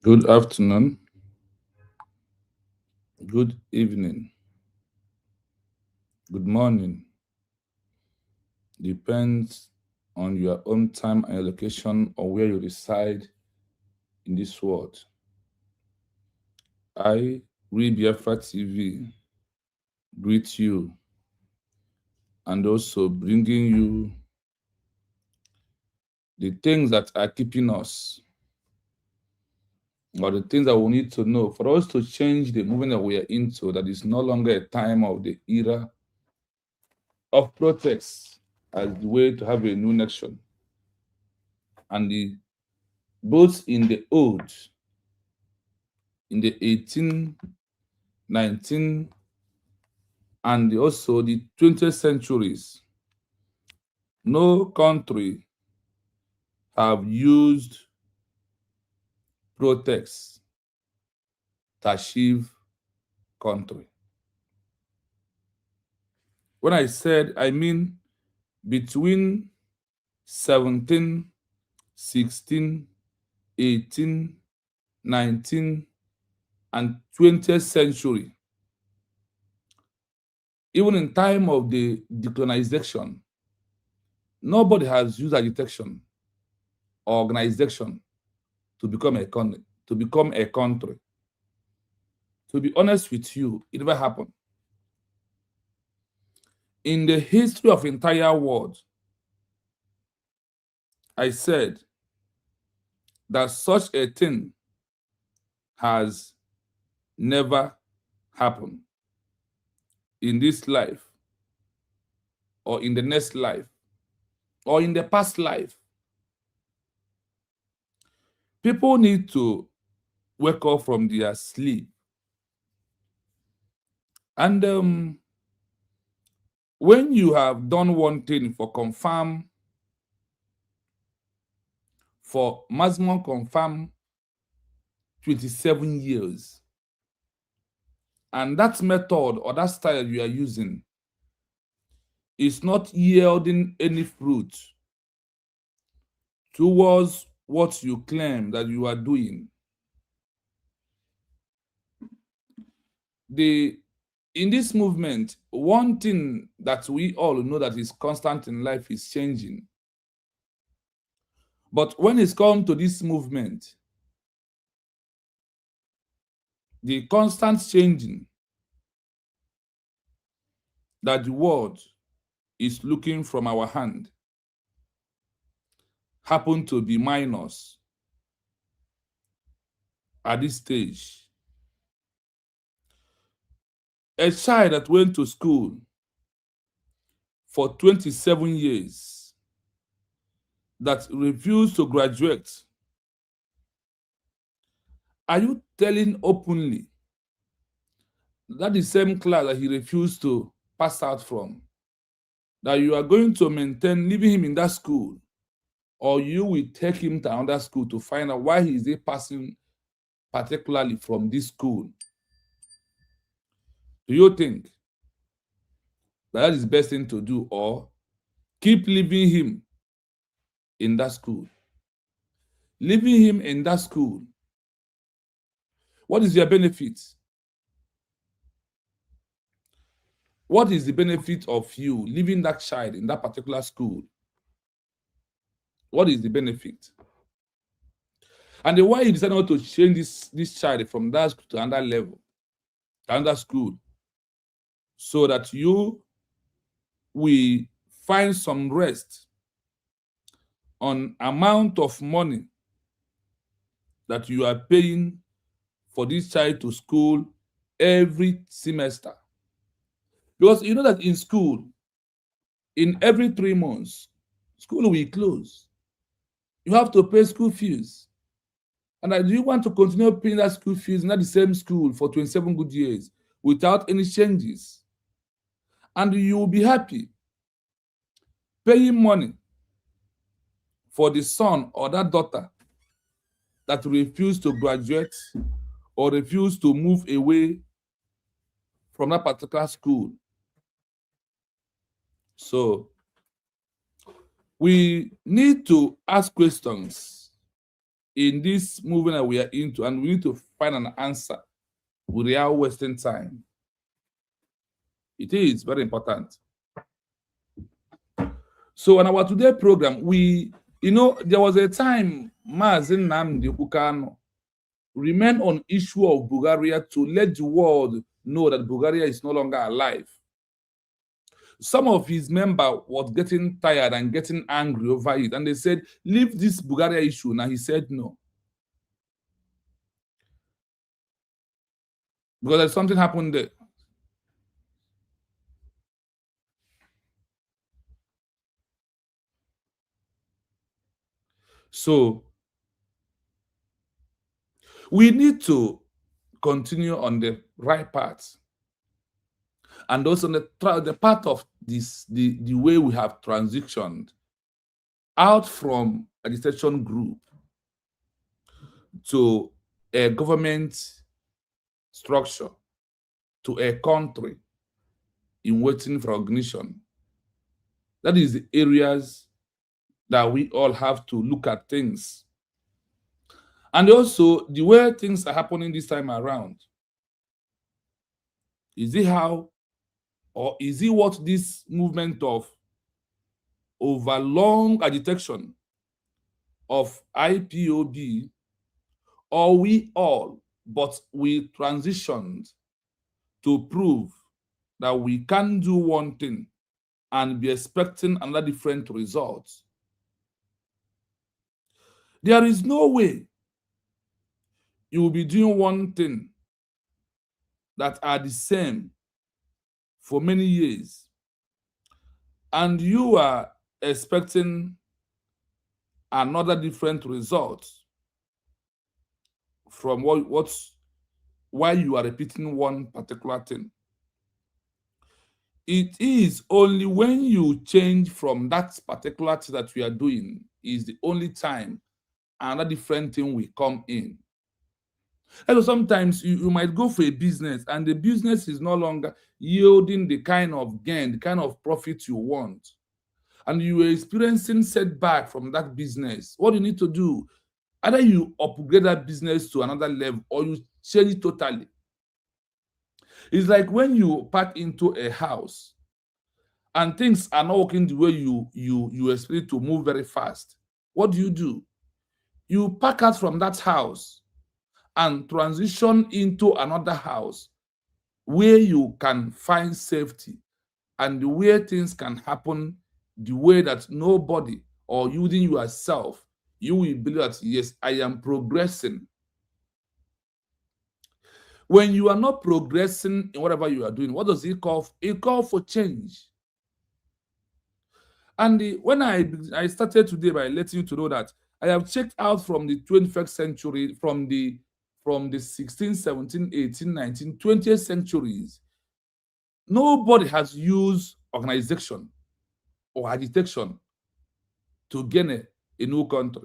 Good afternoon, good evening, good morning. Depends on your own time and your location or where you reside in this world. I, Biafra TV, greet you and also bringing you the things that are keeping us or the things that we need to know for us to change the movement that we are into, that is no longer a time of the era of protest as the way to have a new nation. And both in the old, in the 18, 19, and also the 20th centuries, no country have used protest to achieve country. When I said, I mean between 17, 16, 18, 19, and 20th century. Even in time of the decolonization, nobody has used agitation or organization to become a country. To be honest with you, it never happened. In the history of entire world, I said that such a thing has never happened in this life or in the next life or in the past life. People need to wake up from their sleep. And when you have done one thing for maximum confirm 27 years, and that method or that style you are using is not yielding any fruit towards what you claim that you are doing, in this movement, one thing that we all know that is constant in life is changing. But when it's come to this movement, the constant changing that the world is looking from our hand happen to be minus at this stage. A child that went to school for 27 years that refused to graduate, are you telling openly that the same class that he refused to pass out from, that you are going to maintain leaving him in that school, or you will take him to another school to find out why he is passing particularly from this school? Do you think that is the best thing to do, or keep leaving him in that school? Leaving him in that school, what is your benefit? What is the benefit of you leaving that child in that particular school? What is the benefit? And why you decided not to change this child from that school to another level, another school, so that you will find some rest on amount of money that you are paying for this child to school every semester? Because you know that in school, in every 3 months, school will close. You have to pay school fees. And do you want to continue paying that school fees in the same school for 27 good years without any changes? And you will be happy paying money for the son or that daughter that refused to graduate or refused to move away from that particular school. So we need to ask questions in this movement that we are into, and we need to find an answer without wasting time. It is very important. So on our today program, there was a time Mazin Nnamdi Kanu remained on issue of Bulgaria to let the world know that Bulgaria is no longer alive. Some of his members was getting tired and getting angry over it, and they said, leave this Bulgaria issue. Now he said no. Because there's something happened there. So we need to continue on the right path. And also the part of this, the way we have transitioned out from agitation group to a government structure, to a country in waiting for recognition. That is the areas that we all have to look at things. And also the way things are happening this time around. Is it how, or is it what this movement of over long agitation of IPOB, or we all, but we transitioned to prove that we can do one thing and be expecting another different result? There is no way you will be doing one thing that are the same for many years, and you are expecting another different result from why you are repeating one particular thing. It is only when you change from that particular thing that we are doing is the only time another different thing will come in. And so sometimes you might go for a business and the business is no longer yielding the kind of gain, the kind of profit you want, and you are experiencing setback from that business. What you need to do, either you upgrade that business to another level or you change it totally. It's like when you pack into a house and things are not working the way you expect to move very fast. What do? You pack out from that house and transition into another house where you can find safety and the way things can happen the way that nobody, or using yourself, you will believe that, yes, I am progressing. When you are not progressing in whatever you are doing, what does it call? It calls for change. And when I started today by letting you to know that I have checked out from the 21st century, from the 16th, 17th, 18th, 19th, 20th centuries, nobody has used organization or agitation to gain a new country.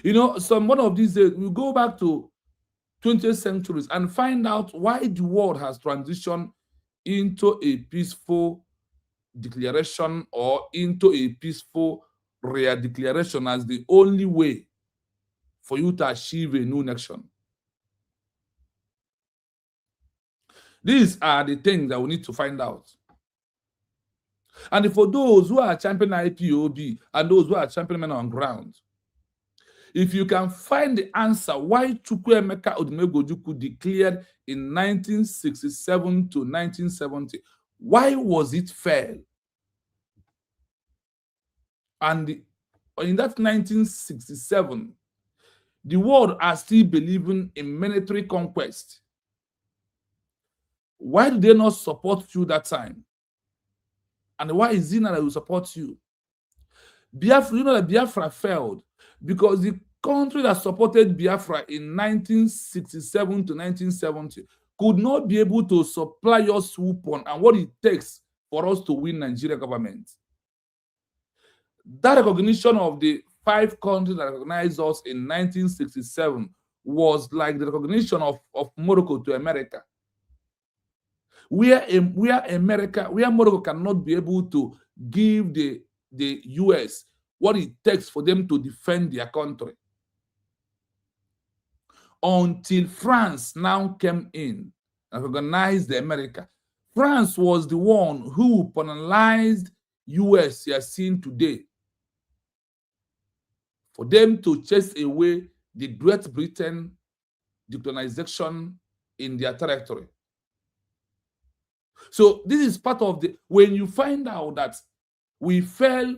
One of these days, we go back to 20th centuries and find out why the world has transitioned into a peaceful declaration or into a peaceful re-declaration as the only way for you to achieve a new nation. These are the things that we need to find out. And for those who are championing IPOB and those who are championing men on ground, if you can find the answer why Chukwuemeka Odumegwu declared in 1967 to 1970, why was it failed? And in that 1967, the world are still believing in military conquest. Why did they not support you that time? And why is it now that will support you? Biafra, that Biafra failed because the country that supported Biafra in 1967 to 1970 could not be able to supply us weapon and what it takes for us to win Nigeria government. That recognition of the 5 countries that recognized us in 1967 was like the recognition of Morocco to America. Where Morocco cannot be able to give the US what it takes for them to defend their country. until France now came in and recognized the America. France was the one who penalized US you are seeing today for them to chase away the Great Britain decolonization in their territory. So this is part of the, when you find out that we fell,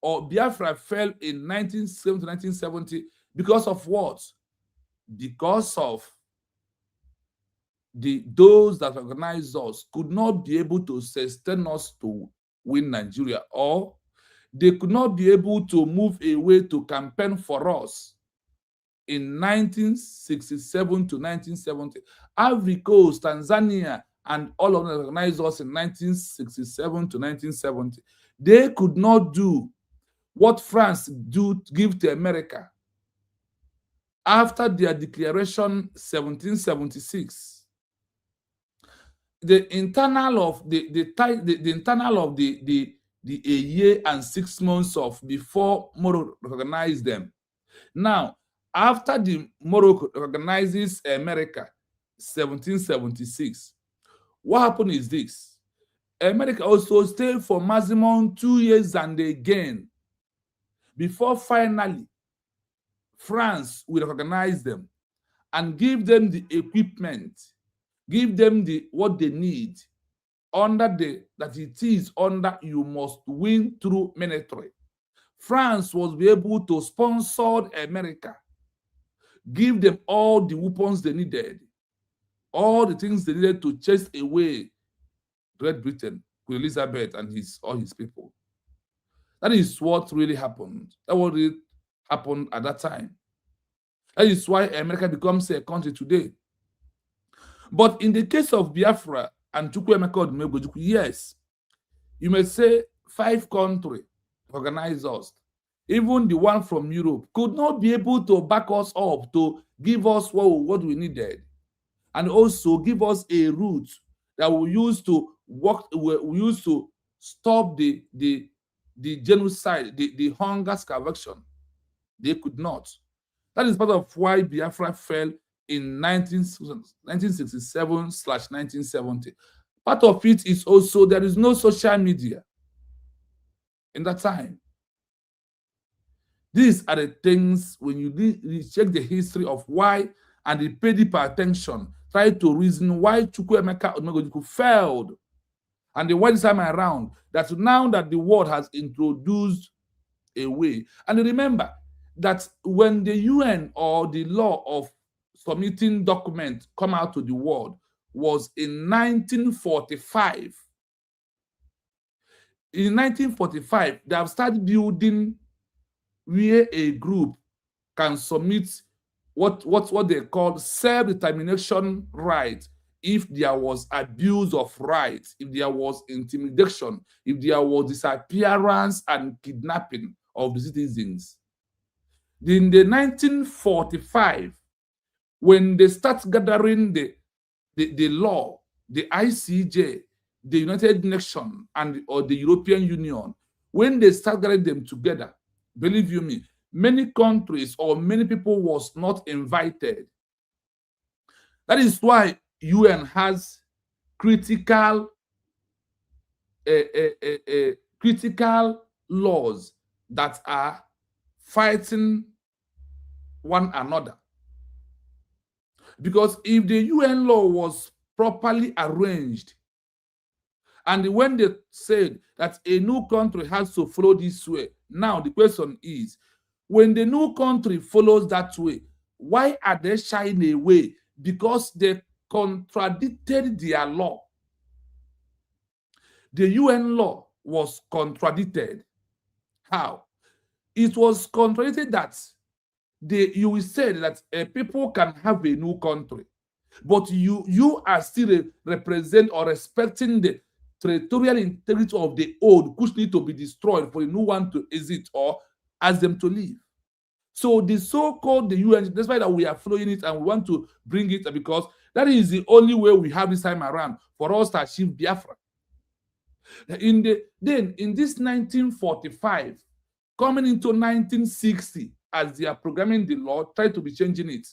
or Biafra fell in 1970, 1970, because of what? Because of those that organized us could not be able to sustain us to win Nigeria, or they could not be able to move away to campaign for us in 1967 to 1970. Ivory Coast, Tanzania, and all of them organized us in 1967 to 1970. They could not do what France give to America after their declaration 1776. The internal of the internal of the a year and 6 months of before Morocco recognized them. Now, after the Morocco recognizes America 1776, what happened is this: America also stayed for maximum 2 years and again before finally France will recognize them and give them the equipment, give them what they need under that it is under you must win through military. France was be able to sponsor America, give them all the weapons they needed, all the things they needed to chase away Great Britain, Queen Elizabeth and all his people. That is what really happened. That what really happened at that time. That is why America becomes a country today. But in the case of Biafra and Chukwuemeka Odumegwu, yes, you may say 5 countries organized us. Even the one from Europe could not be able to back us up to give us what we needed, and also give us a route that we use to work. We use to stop the genocide, the hunger starvation. They could not. That is part of why Biafra fell in 1967/1970. Part of it is also there is no social media in that time. These are the things when you check the history of why, and they pay deeper attention, try to reason why Chukwuemeka Odumegwu failed, and the why this time around that now that the world has introduced a way. And remember that when the UN or the law of submitting documents come out to the world was in 1945. In 1945, they have started building where a group can submit what they call self-determination right if there was abuse of rights, if there was intimidation, if there was disappearance and kidnapping of the citizens. In the 1945, when they start gathering the law, the ICJ, the United Nations, or the European Union, when they start gathering them together, believe you me, many countries or many people was not invited. That is why UN has critical laws that are fighting one another. Because if the UN law was properly arranged, and when they said that a new country has to follow this way, now the question is, when the new country follows that way, why are they shying away? Because they contradicted their law. The UN law was contradicted. How? It was contradicted that you will say that people can have a new country, but you are still represent or respecting the territorial integrity of the old, which need to be destroyed for the new one to exist or ask them to leave. So the so-called the UN, that's why that we are following it and we want to bring it, because that is the only way we have this time around for us to achieve Biafra. In this 1945, coming into 1960, as they are programming the law, try to be changing it.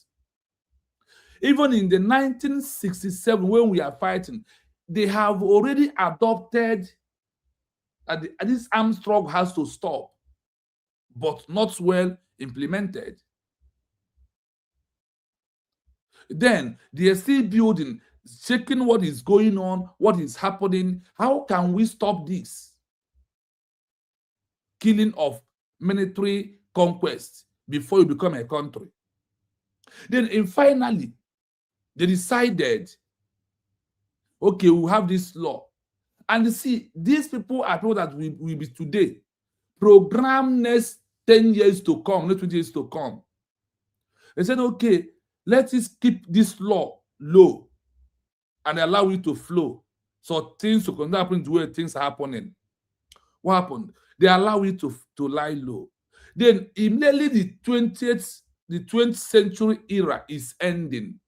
Even in the 1967, when we are fighting, they have already adopted that this armed struggle has to stop, but not well implemented. Then they are still building, checking what is going on, what is happening. How can we stop this killing of military conquest before you become a country? Then finally, they decided, okay, we'll have this law. And see, these people are people that will be today program next 10 years to come, not 20 years to come. They said, okay, let us keep this law low and allow it to flow. So things to continue happening the way things are happening. What happened? They allow it to lie low. Then immediately the 20th century era is ending.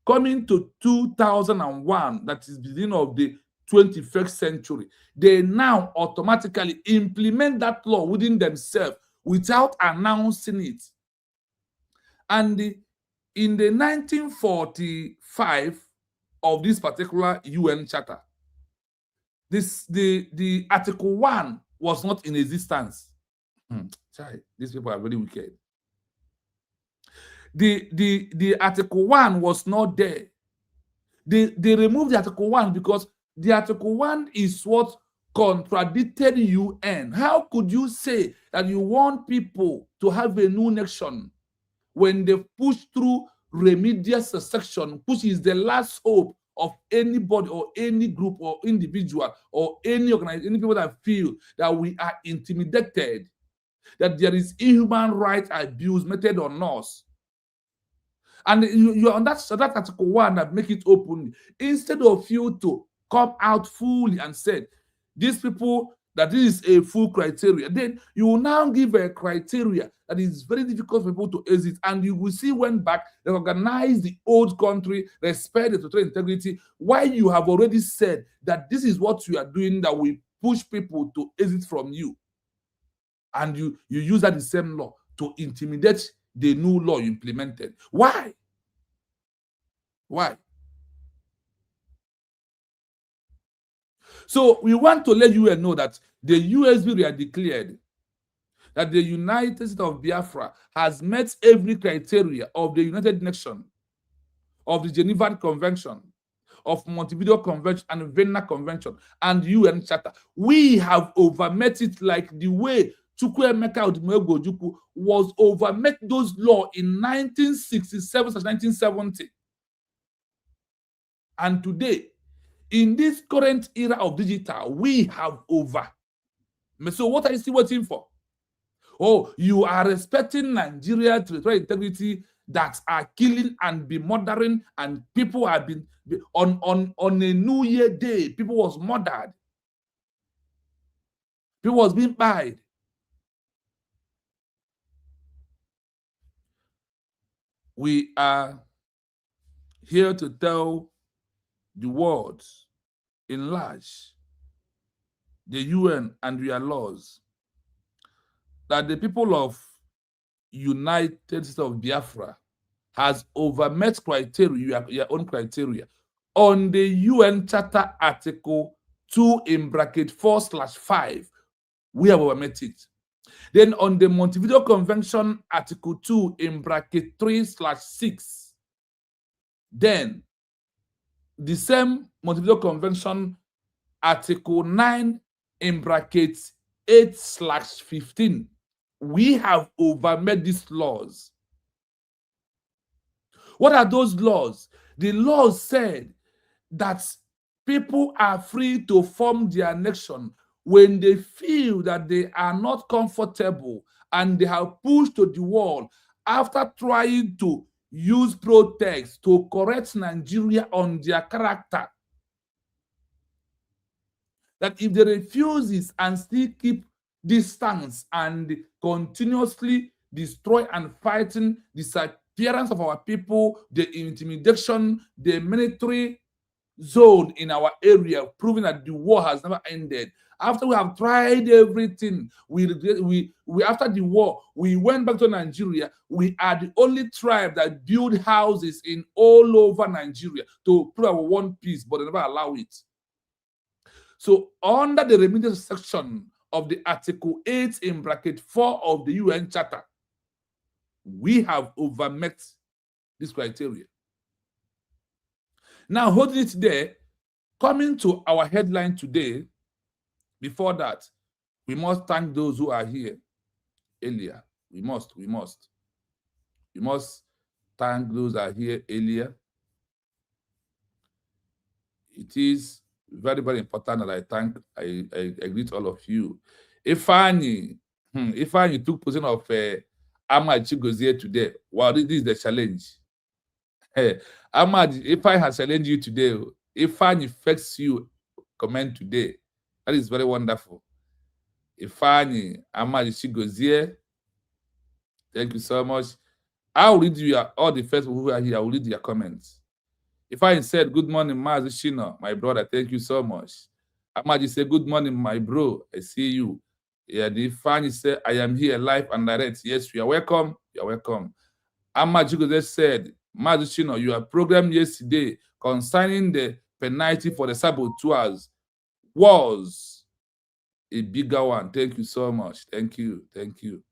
Coming to 2001, that is the beginning of the 21st century, they now automatically implement that law within themselves without announcing it. And in the 1945 of this particular UN charter, the Article 1 was not in existence. These people are very wicked. The Article 1 was not there. They removed the Article 1 because the Article 1 is what contradicted UN. How could you say that you want people to have a new nation when they push through remedial secession, which is the last hope of anybody or any group or individual or any organization, any people that feel that we are intimidated, that there is inhuman rights abuse meted on us? And you're on that Article 1 that make it open. Instead of you to come out fully and say, these people, that this is a full criteria, then you will now give a criteria that is very difficult for people to exit. And you will see when back, they organize the old country, respect the total integrity, while you have already said that this is what you are doing that will push people to exit from you. And you use that the same law to intimidate the new law you implemented. Why? Why? So we want to let you know that the USB are declared that the United States of Biafra has met every criteria of the United Nations, of the Geneva Convention, of Montevideo Convention and Vienna Convention and UN Charter. We have overmet it like the way Chukwuemeka Odumegwu was overmet those laws in 1967-1970. And today, in this current era of digital, we have over. So what are you still waiting for? Oh, you are respecting Nigeria territorial integrity that are killing and be murdering, and people have been on a New Year day, people was murdered. People was being buried. We are here to tell the world in large, the UN and their laws, that the people of United States of Biafra has overmet criteria, your own criteria, on the UN Charter Article 2(4)/5. We have overmet it. Then on the Montevideo Convention Article 2(3)/6. Then the same Montevideo Convention Article 9(8)/15. We have overmet these laws. What are those laws? The laws said that people are free to form their nation when they feel that they are not comfortable and they have pushed to the wall after trying to use protest to correct Nigeria on their character. That if they refuse this and still keep distance and continuously destroy and fighting the disappearance of our people, the intimidation, the military zone in our area, proving that the war has never ended, After we have tried everything, we after the war, we went back to Nigeria. We are the only tribe that build houses in all over Nigeria to prove our one piece, but they never allow it. So under the remittance section of the Article 8 in bracket 4 of the UN Charter, we have overmet this criteria. Now, holding it there, coming to our headline today, before that, we must thank those who are here earlier. We must thank those who are here earlier. It is very, very important that I greet all of you. Ifeanyi took position of Ahmad Chigozie today. Wow, this is the challenge. Ahmad, Ifeanyi has challenged you today. Ifeanyi affects you comment today. That is very wonderful. Ifeanyi, Ahmad Chigozie, thank you so much. I'll read you all the first people who are here. I will read your comments. Ifeanyi said, "Good morning, Mazi Shino, my brother. Thank you so much." Ahmad said, "Good morning, my bro. I see you." Yeah, the Ifeanyi said, "I am here live and direct." Yes, you are welcome. You are welcome. Ahmad Chigozie said, "Mazi Shino, your program yesterday concerning the penalty for the saboteurs was a bigger one. Thank you so much. Thank you. Thank you."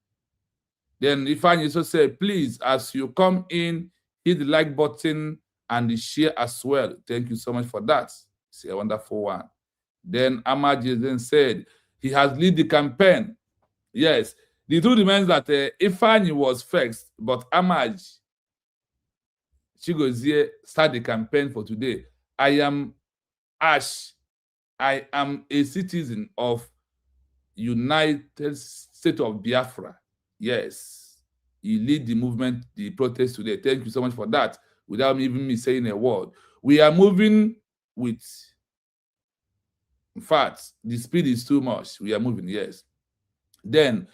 Then Ifeanyi also said, "Please, as you come in, hit the like button and the share as well." Thank you so much for that. It's a wonderful one. Then Ahmad then said, he has led the campaign. Yes, the truth remains that Ifeanyi was first, but Ahmad Chigozie started the campaign for today. I am Ash. I am a citizen of United States of Biafra. Yes, he lead the movement, the protest today. Thank you so much for that. Without even me saying a word, we are moving with. In fact, the speed is too much. We are moving. Yes. Then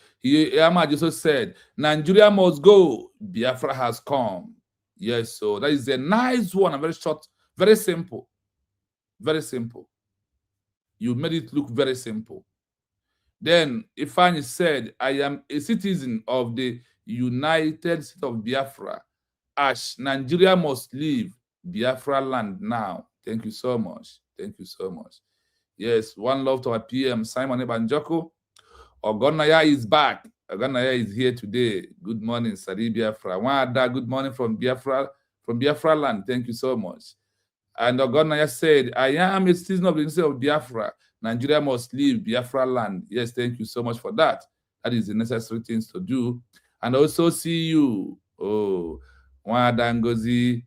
Ahmad also said, "Nigeria must go. Biafra has come." Yes. So that is a nice one. A very short, very simple, very simple. You made it look very simple. Then Ifeanyi said, "I am a citizen of the United States of Biafra. Ash, Nigeria must leave Biafra land now." Thank you so much. Thank you so much. Yes, one love to our PM, Simon Ebanjoko. Ogonaya is back. Ogonaya is here today. Good morning, Sari Biafra. Wada, good morning from Biafra land. Thank you so much. And Ogonaya said, "I am a citizen of the University of Biafra. Nigeria must leave Biafra land." Yes, thank you so much for that. That is the necessary things to do. And also see you. Oh, Wada Ngozi.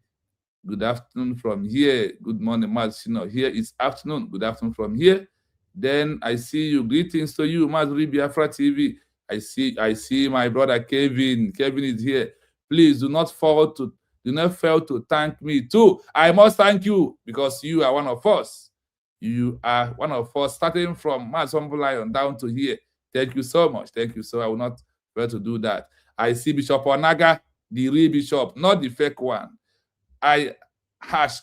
Good afternoon from here. Good morning, Mazino. Here is afternoon. Good afternoon from here. Then I see you. Greetings to you, Mazuri Biafra TV. I see my brother Kevin. Kevin is here. Please do not fail to thank me too. I must thank you because you are one of us. You are one of us, starting from Mazombo Lion down to here. Thank you so much. Thank you. So I will not fail to do that. I see Bishop Onaga, the real bishop, not the fake one. I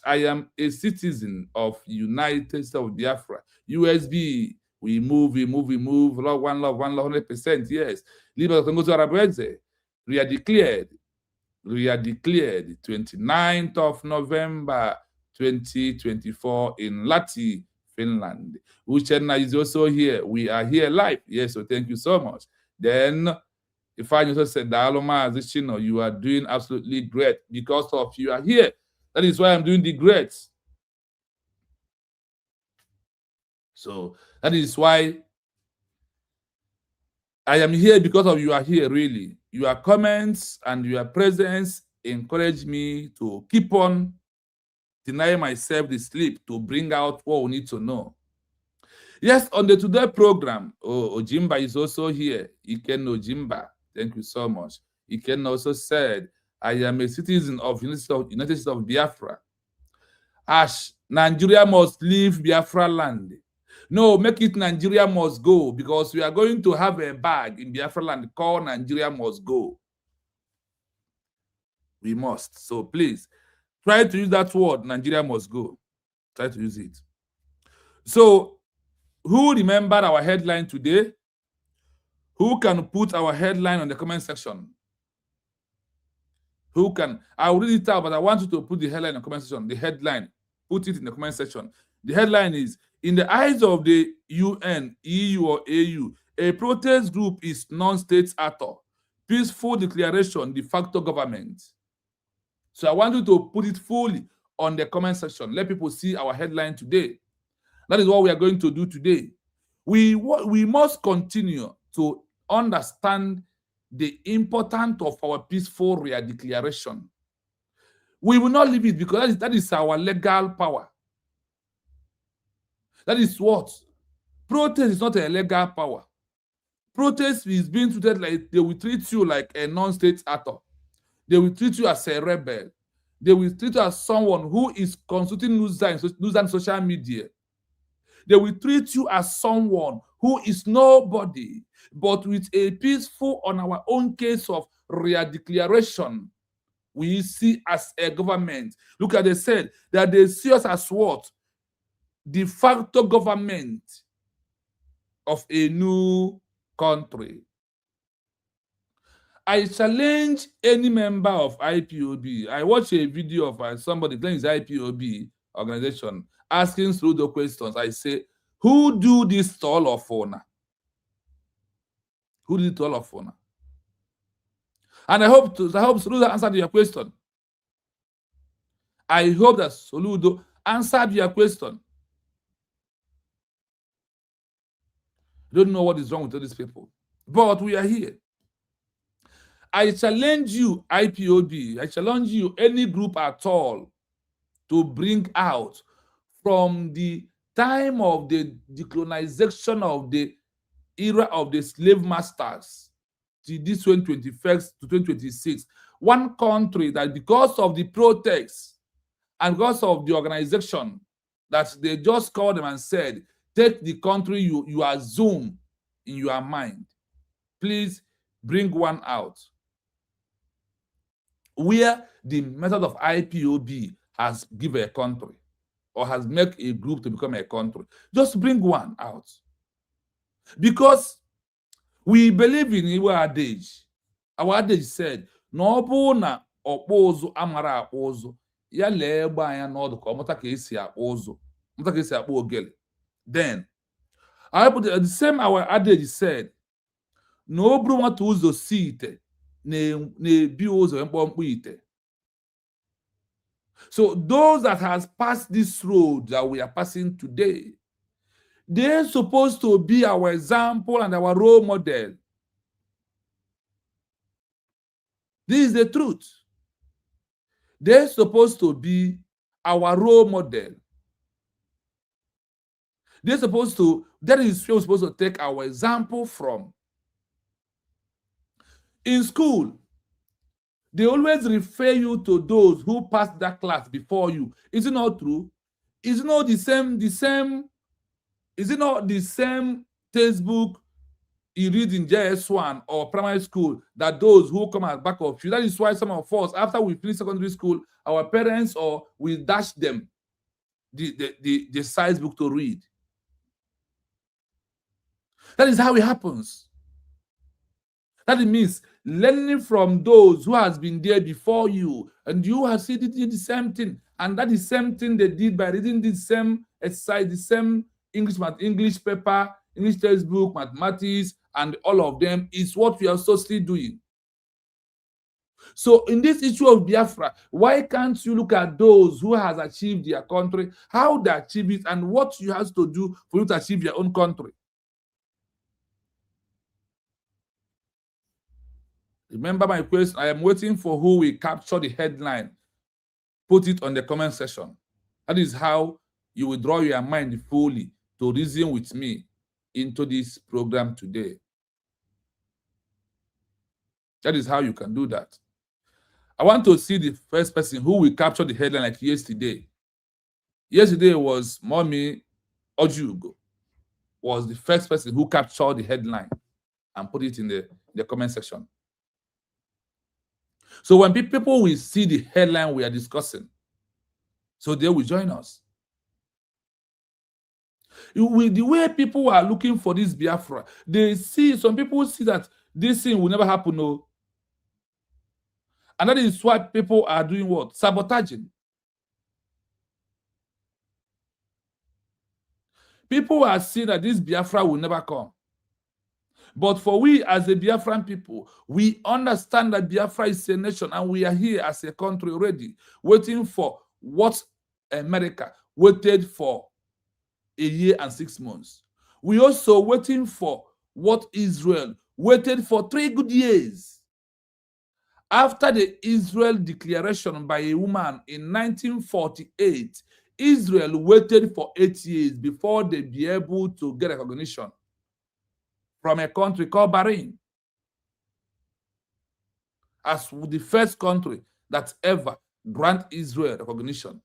am a citizen of United States of Biafra. USB. We move. Love, 100%. Yes. We are declared 29th of November 2024 in Lahti, Finland. Uchenna is also here. We are here live. Yes, so thank you so much. Then if I also said, "Daloma Zishino, you are doing absolutely great because of you are here. That is why I'm doing the great." So that is why I am here, because of you are here, really. Your comments and your presence encourage me to keep on denying myself the sleep to bring out what we need to know. Yes, on the today program, Ojimba is also here. Iken Ojimba, thank you so much. Iken also said, "I am a citizen of United States of Biafra. Ash, Nigeria must leave Biafra land." No, make it Nigeria must go, because we are going to have a bag in Biafra land called Nigeria must go. We must. So please, try to use that word, Nigeria must go. Try to use it. So Who remembered our headline today? Who can put our headline on the comment section? Who can? I'll read it out, but I want you to put the headline in the comment section. The headline, put it in the comment section. The headline is, in the eyes of the UN, EU, or AU, a protest group is non-state actor. Peaceful declaration, de facto government. So I want you to put it fully on the comment section. Let people see our headline today. That is what we are going to do today. We must continue to understand the importance of our peaceful declaration. We will not leave it because that is our legal power. That is what? Protest is not a legal power. Protest is being treated like they will treat you like a non-state actor. They will treat you as a rebel. They will treat you as someone who is consulting news and social media. They will treat you as someone who is nobody, but with a peaceful, on our own case of declaration, we see as a government. Look at, they said that they see us as what? De facto government of a new country. I challenge any member of IPOB. I watched a video of somebody playing his IPOB organization asking pseudo questions. I say, who do this to all of honor? Who did it to all of honor? And I hope Soludo answered your question. I hope that Soludo answered your question. I don't know what is wrong with all these people, but we are here. I challenge you, IPOB, I challenge you, any group at all, to bring out from the time of the decolonization of the era of the slave masters to this 2021st to 2026, one country that because of the protests and because of the organization that they just called them and said, take the country you assume in your mind. Please bring one out where the method of IPOB has given a country or has made a group to become a country. Just bring one out. Because we believe in our adage. Our adage said, no na okpozo amara akpozo, ya lee gba anya n'ọdụ ka ọmụta ka esi akpozo, ọmụta ka esi akpọ ogele. Then, the same our adage said, no buru nwata ụzọ si ite na-ebi ụzọ mkpọmkpọ ite. So those that has passed this road that we are passing today, they're supposed to be our example and our role model. This is the truth. They're supposed to be our role model. They're supposed to, that is where we're supposed to take our example from. In school, they always refer you to those who passed that class before you. Is it not true? Is it not the same, is it not the same textbook you read in JS1 or primary school that those who come at back of you? That is why some of us, after we finish secondary school, our parents or we dash them the size book to read. That is how it happens. That it means learning from those who has been there before you, and you have seen it did the same thing, and that is the same thing they did by reading the same exercise, the same English paper, English textbook, mathematics, and all of them is what we are still doing. So in this issue of Biafra, why can't you look at those who has achieved their country, how they achieve it, and what you have to do for you to achieve your own country? Remember my question. I am waiting for who will capture the headline. Put it on the comment section. That is how you will draw your mind fully to reason with me into this program today. That is how you can do that. I want to see the first person who will capture the headline like yesterday. Yesterday was Mommy Ojugo, was the first person who captured the headline and put it in the comment section. So when people will see the headline we are discussing, so they will join us. With the way people are looking for this Biafra, some people see that this thing will never happen. No. And that is why people are doing what? Sabotaging. People are seeing that this Biafra will never come. But for we as a Biafran people, we understand that Biafra is a nation and we are here as a country already, waiting for what America waited for a year and 6 months. We also waiting for what Israel waited for 3 good years. After the Israel declaration by a woman in 1948, Israel waited for 8 years before they be able to get recognition from a country called Bahrain as the first country that ever grant Israel recognition.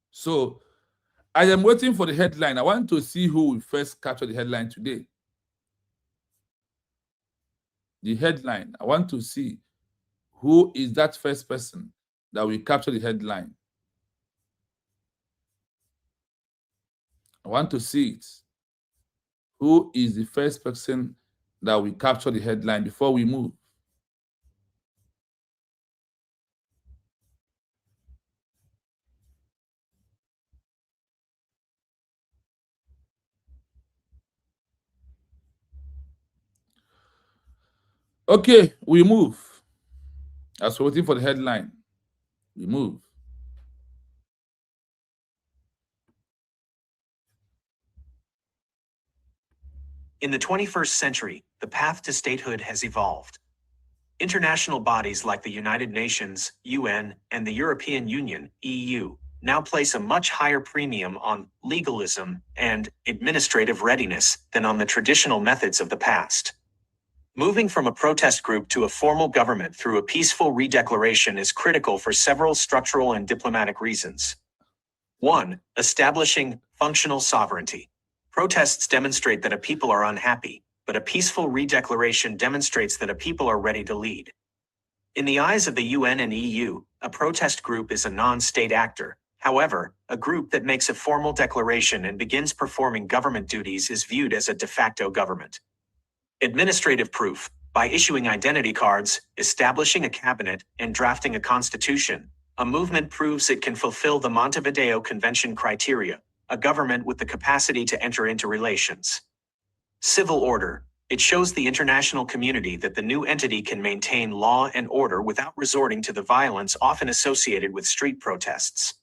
So I am waiting for the headline. I want to see who will first capture the headline today. The headline. I want to see who is that first person that will capture the headline. I want to see it. Who is the first person that will capture the headline before we move? Okay, we move. As we're waiting for the headline, we move. In the 21st century, the path to statehood has evolved. International bodies like the United Nations, UN, and the European Union, EU, now place a much higher premium on legalism and administrative readiness than on the traditional methods of the past. Moving from a protest group to a formal government through a peaceful redeclaration is critical for several structural and diplomatic reasons. 1. Establishing functional sovereignty. Protests demonstrate that a people are unhappy, but a peaceful redeclaration demonstrates that a people are ready to lead. In the eyes of the UN and EU, a protest group is a non-state actor. However, a group that makes a formal declaration and begins performing government duties is viewed as a de facto government. Administrative proof. By issuing identity cards, establishing a cabinet, and drafting a constitution, a movement proves it can fulfill the Montevideo Convention criteria, a government with the capacity to enter into relations. Civil order. It shows the international community that the new entity can maintain law and order without resorting to the violence often associated with street protests.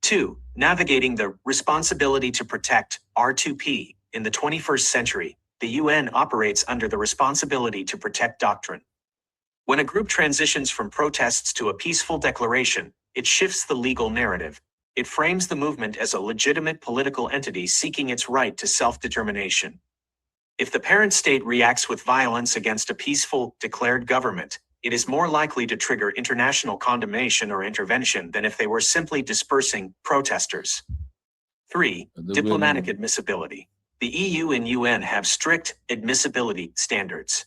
2. Navigating the responsibility to protect, R2P. In the 21st century, the UN operates under the responsibility to protect doctrine. When a group transitions from protests to a peaceful declaration, it shifts the legal narrative. It frames the movement as a legitimate political entity seeking its right to self-determination. If the parent state reacts with violence against a peaceful, declared government, it is more likely to trigger international condemnation or intervention than if they were simply dispersing protesters. 3. Diplomatic admissibility. The EU and UN have strict admissibility standards.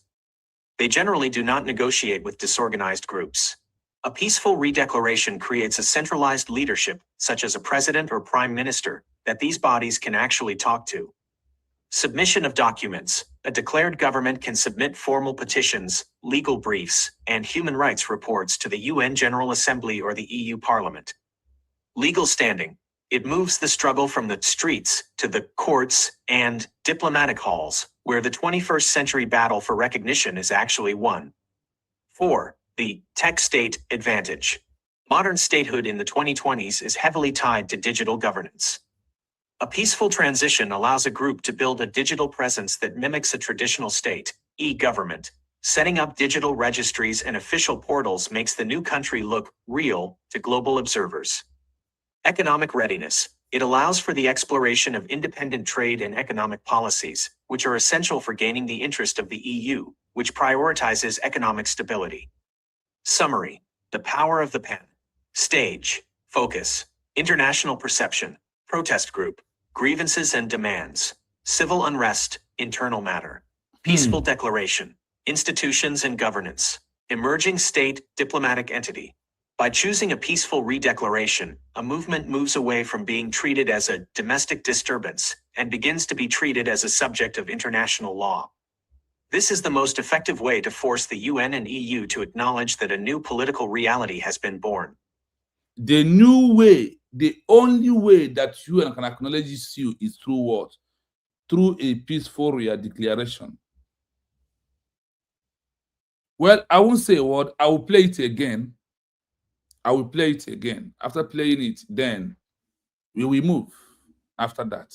They generally do not negotiate with disorganized groups. A peaceful redeclaration creates a centralized leadership, such as a president or prime minister, that these bodies can actually talk to. Submission of documents. A declared government can submit formal petitions, legal briefs, and human rights reports to the UN General Assembly or the EU Parliament. Legal standing. It moves the struggle from the streets to the courts and diplomatic halls, where the 21st century battle for recognition is actually won. 4. The tech state advantage. Modern statehood in the 2020s is heavily tied to digital governance. A peaceful transition allows a group to build a digital presence that mimics a traditional state, e-government. Setting up digital registries and official portals makes the new country look real to global observers. Economic readiness. It allows for the exploration of independent trade and economic policies, which are essential for gaining the interest of the EU, which prioritizes economic stability. Summary. The power of the pen. Stage. Focus. International perception. Protest group. Grievances and demands. Civil unrest. Internal matter. Peaceful declaration. Institutions and governance. Emerging state diplomatic entity. By choosing a peaceful redeclaration, a movement moves away from being treated as a domestic disturbance and begins to be treated as a subject of international law. This is the most effective way to force the UN and EU to acknowledge that a new political reality has been born. The new way, the only way that UN can acknowledge you is through what? Through a peaceful declaration. Well, I won't say a word. I will play it again. I will play it again. After playing it, then we will move. After that,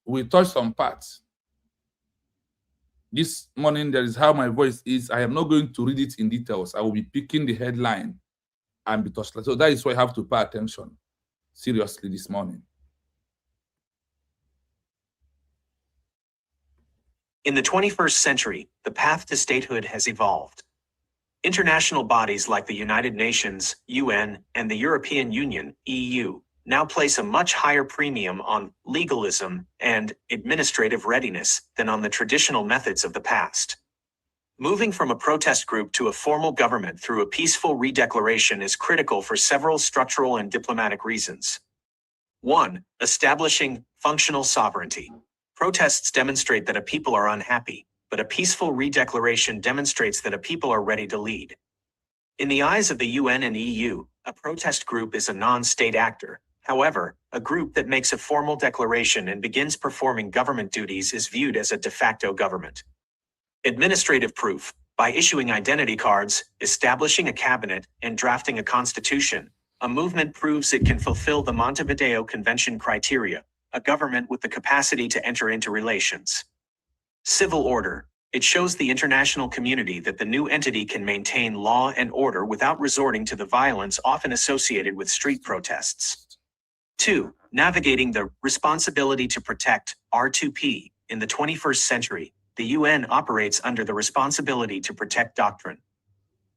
we touch some parts. This morning, there is how my voice is. I am not going to read it in details. I will be picking the headline and be touched. So that is why I have to pay attention seriously this morning. In the 21st century, the path to statehood has evolved. International bodies like the United Nations, UN, and the European Union, EU, now place a much higher premium on legalism and administrative readiness than on the traditional methods of the past. Moving from a protest group to a formal government through a peaceful redeclaration is critical for several structural and diplomatic reasons. 1. Establishing functional sovereignty. Protests demonstrate that a people are unhappy, but a peaceful redeclaration demonstrates that a people are ready to lead. In the eyes of the UN and EU, a protest group is a non-state actor. However, a group that makes a formal declaration and begins performing government duties is viewed as a de facto government. Administrative proof. By issuing identity cards, establishing a cabinet, and drafting a constitution, a movement proves it can fulfill the Montevideo Convention criteria, a government with the capacity to enter into relations. Civil order. It shows the international community that the new entity can maintain law and order without resorting to the violence often associated with street protests. 2. Navigating the responsibility to protect, R2P. In the 21st century, the UN operates under the responsibility to protect doctrine.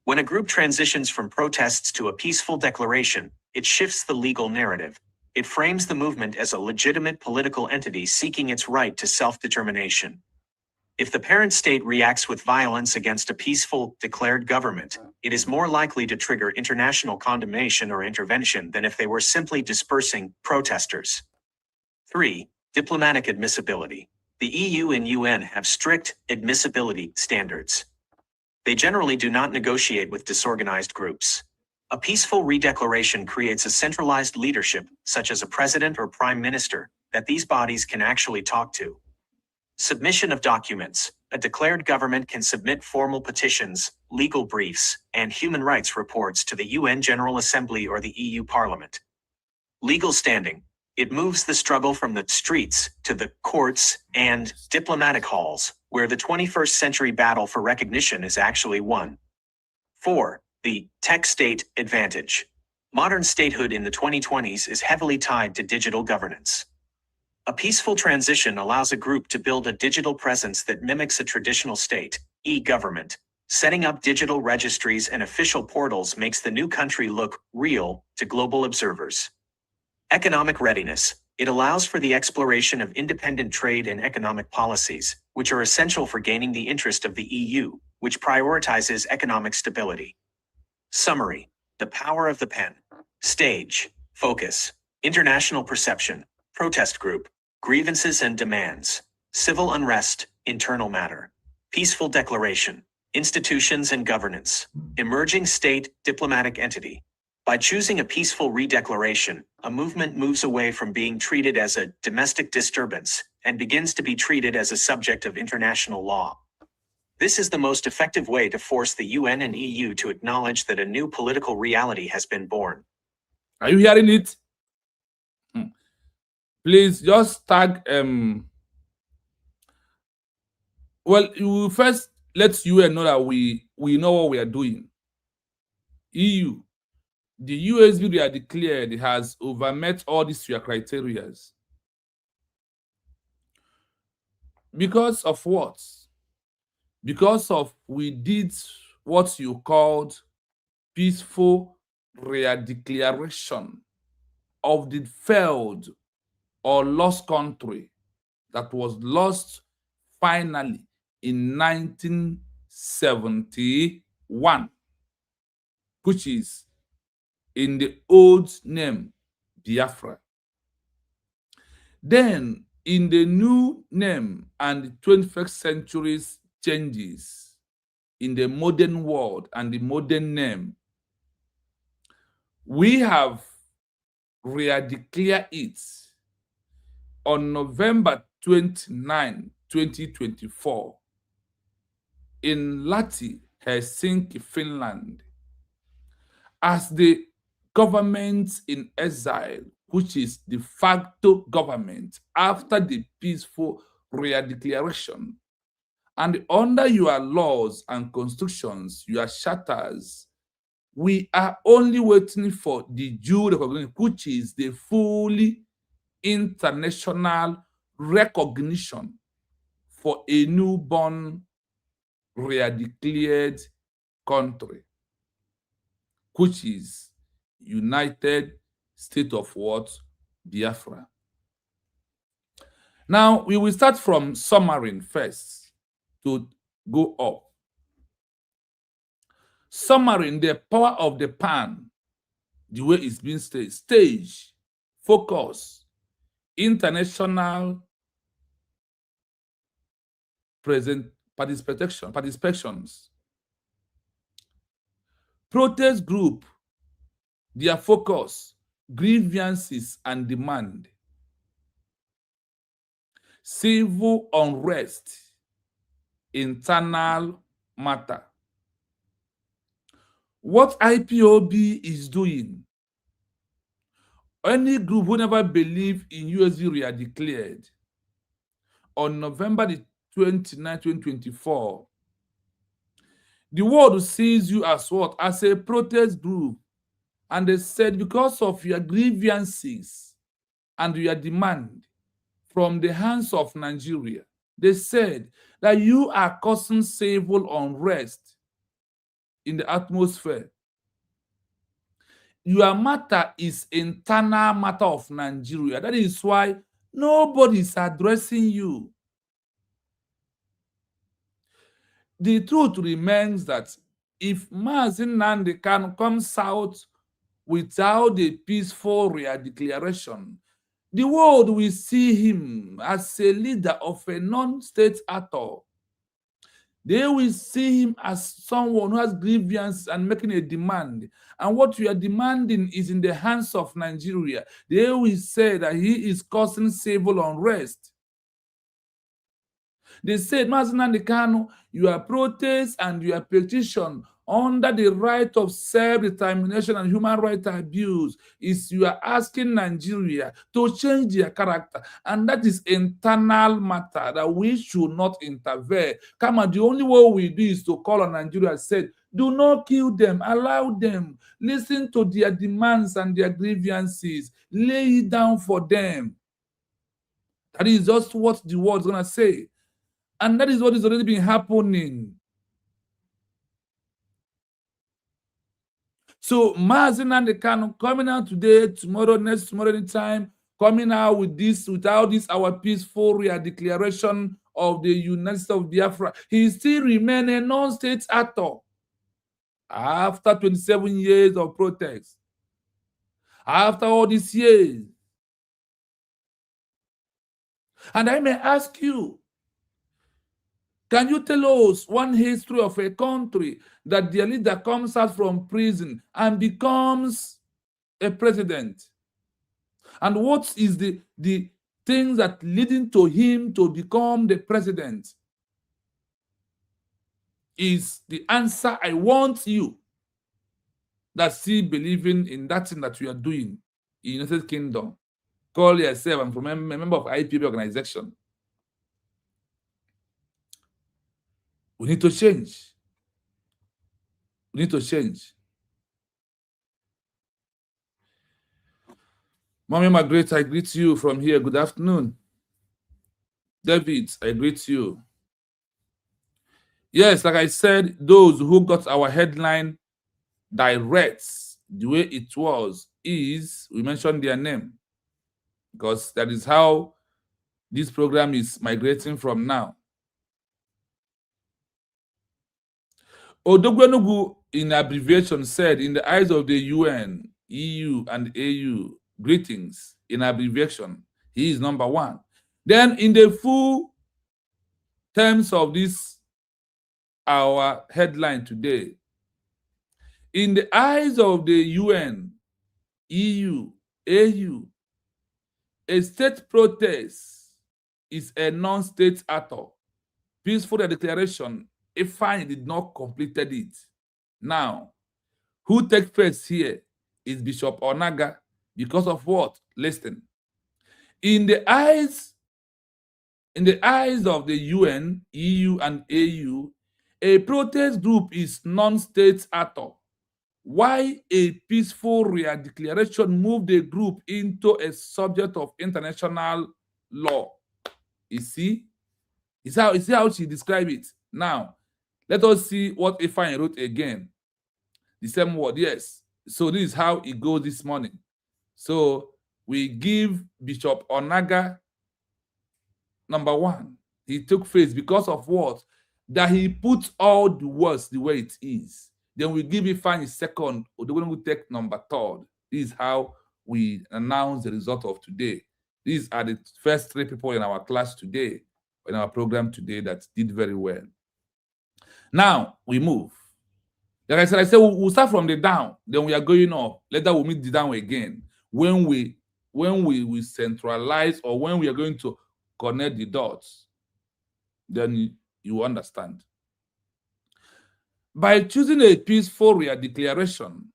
When a group transitions from protests to a peaceful declaration, it shifts the legal narrative. It frames the movement as a legitimate political entity seeking its right to self-determination. If the parent state reacts with violence against a peaceful, declared government, it is more likely to trigger international condemnation or intervention than if they were simply dispersing protesters. 3. Diplomatic admissibility. The EU and UN have strict admissibility standards. They generally do not negotiate with disorganized groups. A peaceful redeclaration creates a centralized leadership, such as a president or prime minister, that these bodies can actually talk to. Submission of documents. A declared government can submit formal petitions, legal briefs, and human rights reports to the UN General Assembly or the EU Parliament. Legal standing. It moves the struggle from the streets to the courts and diplomatic halls, where the 21st century battle for recognition is actually won. 4. The tech state advantage. Modern statehood in the 2020s is heavily tied to digital governance. A peaceful transition allows a group to build a digital presence that mimics a traditional state, e-government. Setting up digital registries and official portals makes the new country look real to global observers. Economic readiness. It allows for the exploration of independent trade and economic policies, which are essential for gaining the interest of the EU, which prioritizes economic stability. Summary. The power of the pen. Stage. Focus. International perception. Protest group. Grievances and demands. Civil unrest. Internal matter. Peaceful declaration. Institutions and governance. Emerging state diplomatic entity. By choosing a peaceful redeclaration, a movement moves away from being treated as a domestic disturbance and begins to be treated as a subject of international law. This is the most effective way to force the UN and EU to acknowledge that a new political reality has been born. Are you hearing it? Please just tag well, you will first let UN know that we know what we are doing. EU, the USB we are declared has overmet all these your criteria. Because of what? Because of we did what you called peaceful redeclaration of the failed or lost country that was lost finally in 1971, which is in the old name, Biafra. Then, in the new name and the 21st century's changes in the modern world and the modern name, we have redeclared it on November 29, 2024 in Lahti, Helsinki, Finland, as the government in exile, which is the facto government after the peaceful redeclaration. And under your laws and constitutions, your charters, we are only waiting for the due recognition, which is the fully international recognition for a newborn redeclared country, which is United States of what? Biafra. Now, we will start from submarine first to go up. Submarine, the power of the pan, the way it's been staged, stage, focus, international participations, protest group, their focus, grievances and demand, civil unrest, internal matter. What IPOB is doing, any group who never believe in USD redeclared, on November the 29, 2024, the world sees you as what? As a protest group. And they said, because of your grievances and your demand from the hands of Nigeria, they said that you are causing civil unrest in the atmosphere. Your matter is internal matter of Nigeria. That is why nobody is addressing you. The truth remains that if Mazi Nnamdi Kanu comes out without a peaceful redeclaration, the world will see him as a leader of a non-state actor. They will see him as someone who has grievances and making a demand. And what we are demanding is in the hands of Nigeria. They will say that he is causing civil unrest. They said, Mazi Nnamdi Kanu, your protest and your petition under the right of self-determination and human rights abuse is you are asking Nigeria to change their character. And that is internal matter that we should not intervene. Come on, the only way we do is to call on Nigeria and say, do not kill them, allow them, listen to their demands and their grievances, lay it down for them. That is just what the world is going to say. And that is what is already been happening. So Mazi Nnamdi Kanu coming out today, tomorrow, next tomorrow, anytime, coming out with this, without this, our peaceful declaration of the United States of Biafra, he still remains a non-state actor. After 27 years of protest, after all these years. And I may ask you, can you tell us one history of a country that their leader comes out from prison and becomes a president? And what is the things that leading to him to become the president? Is the answer I want you that still believing in that thing that you are doing in the United Kingdom. Call yourself, I'm from a member of IPB organization. We need to change. We need to change. Mommy Margaret, I greet you from here. Good afternoon. David, I greet you. Yes, like I said, those who got our headline direct the way it was is, we mentioned their name, because that is how this program is migrating from now. Odogwenugu, in abbreviation, said, in the eyes of the UN, EU, and AU. Greetings in abbreviation. He is number one. Then in the full terms of this, our headline today, in the eyes of the UN, EU, AU, a state protest is a non-state actor. Peaceful declaration, if I did not completed it. Now, who takes first here is Bishop Onaga. Because of what? Listen. In the eyes of the UN, EU, and AU, a protest group is non-state actor. Why a peaceful declaration moved the group into a subject of international law? You see? You see how she described it? Now, let us see what Ifeanyi wrote again. The same word, yes. So this is how it goes this morning. So we give Bishop Onaga number one. He took face because of what? That he put all the words the way it is. Then we give Ifeanyi second, or the one who take number third. This is how we announce the result of today. These are the first three people in our class today, in our program today, that did very well. Now we move. Like I said, we'll start from the down, then we are going up. Later we'll meet the down again. When we centralize, or when we are going to connect the dots, then you understand. By choosing a peaceful declaration,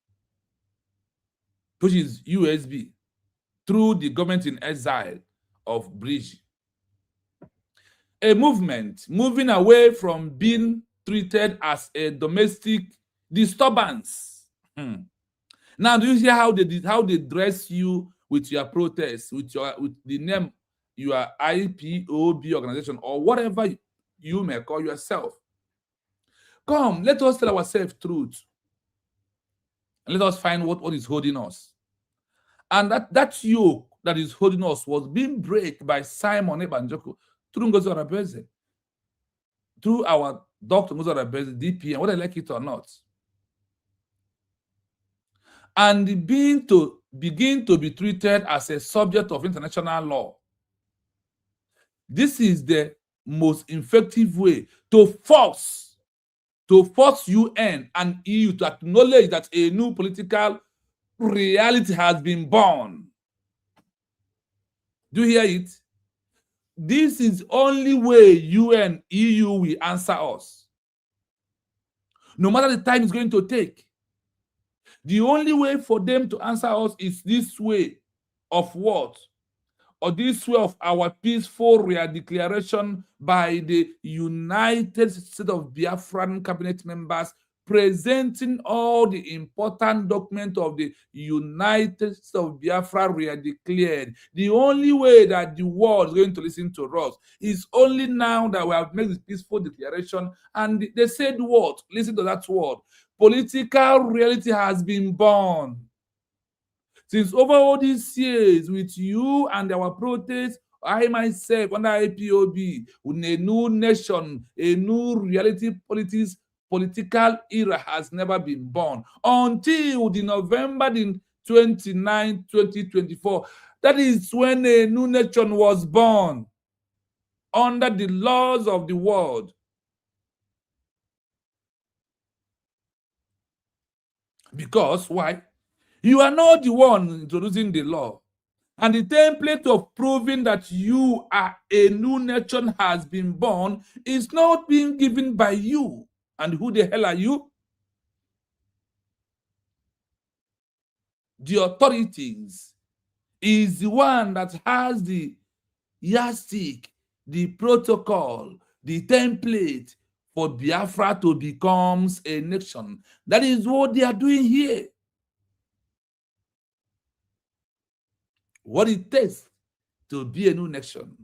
which is USB, through the government in exile of Bridge, a movement moving away from being treated as a domestic disturbance. Now, do you hear how they dress you with your protest, with the name your IPOB organization, or whatever you may call yourself? Come, let us tell ourselves truth. And let us find what is holding us. And that yoke that is holding us was being break by Simon Ebanjoko through Ngozi Arabeze, through our Dr. Ngozi Arabeze, DPM, whether I like it or not. And begin to be treated as a subject of international law. This is the most effective way to force UN and EU to acknowledge that a new political reality has been born. Do you hear it? This is only way UN, EU will answer us. No matter the time it's going to take. The only way for them to answer us is this way of what? Or this way of our peaceful declaration by the United States of Biafran cabinet members, presenting all the important documents of the United States of Biafra declared. The only way that the world is going to listen to us is only now that we have made this peaceful declaration. And they said what? Listen to that word. Political reality has been born. Since over all these years with you and our protests, I myself under IPOB, with a new nation, a new reality political era has never been born until the November 29, 2024. That is when a new nation was born under the laws of the world. Because why? You are not the one introducing the law. And the template of proving that you are a new nation has been born is not being given by you. And who the hell are you? The authorities is the one that has the yardstick, the protocol, the template for Biafra to become a nation. That is what they are doing here. What it takes to be a new nation.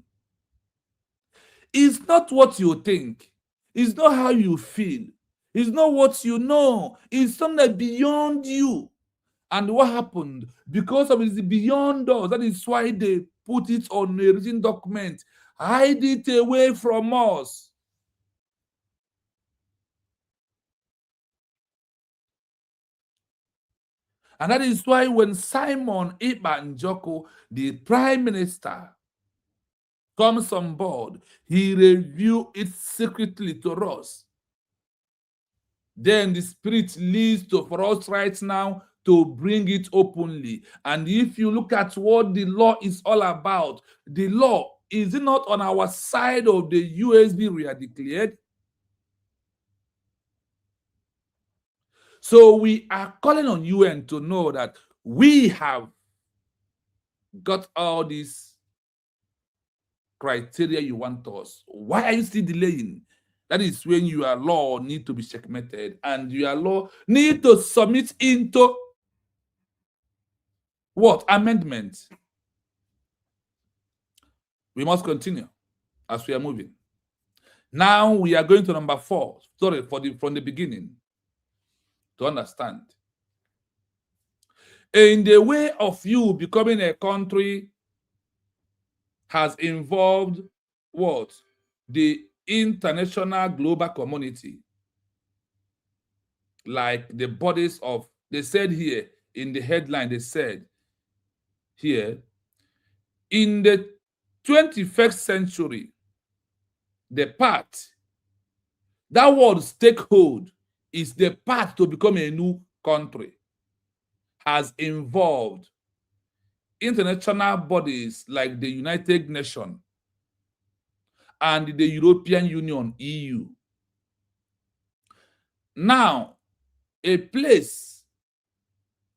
It's not what you think. It's not how you feel. It's not what you know. It's something beyond you. And what happened? Because of it's beyond us. That is why they put it on a written document. Hide it away from us. And that is why when Simon Ekpa Njoku, the prime minister, comes on board, he revealed it secretly to us. Then the Spirit leads to for us right now to bring it openly. And if you look at what the law is all about, the law is it not on our side of the USB we are declared? So we are calling on UN to know that we have got all these criteria you want us. Why are you still delaying? That is when your law need to be checkmated and your law need to submit into what? Amendment. We must continue as we are moving. Now we are going to number 4. Sorry, from the beginning to understand. In the way of you becoming a country has involved what? The international global community. Like the bodies of, they said here in the headline, they said here, in the 21st century, the path, that word stakehold is the path to become a new country, has involved international bodies like the United Nations and the European Union, EU. Now, a place,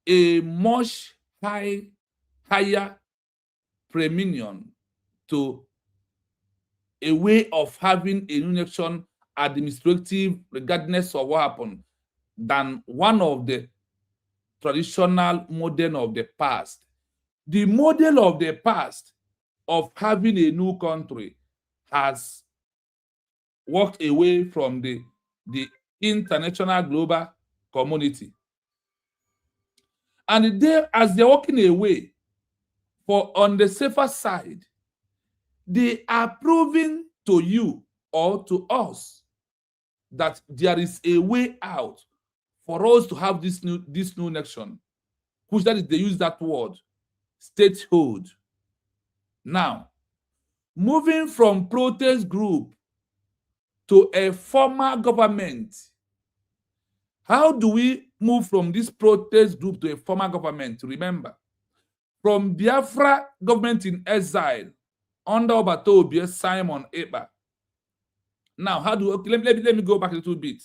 a much higher premium to a way of having a new nation administrative, regardless of what happened, than one of the traditional model of the past. The model of the past of having a new country has walked away from the international global community. And they, as they're walking away, for on the safer side, they are proving to you or to us that there is a way out for us to have this new nation, which that is, they use that word, statehood. Now, moving from protest group to a formal government, how do we move from this protest group to a formal government? Remember, from Biafra government in exile under Obatobie, Simon Ekpa. Now, how do okay, let me go back a little bit.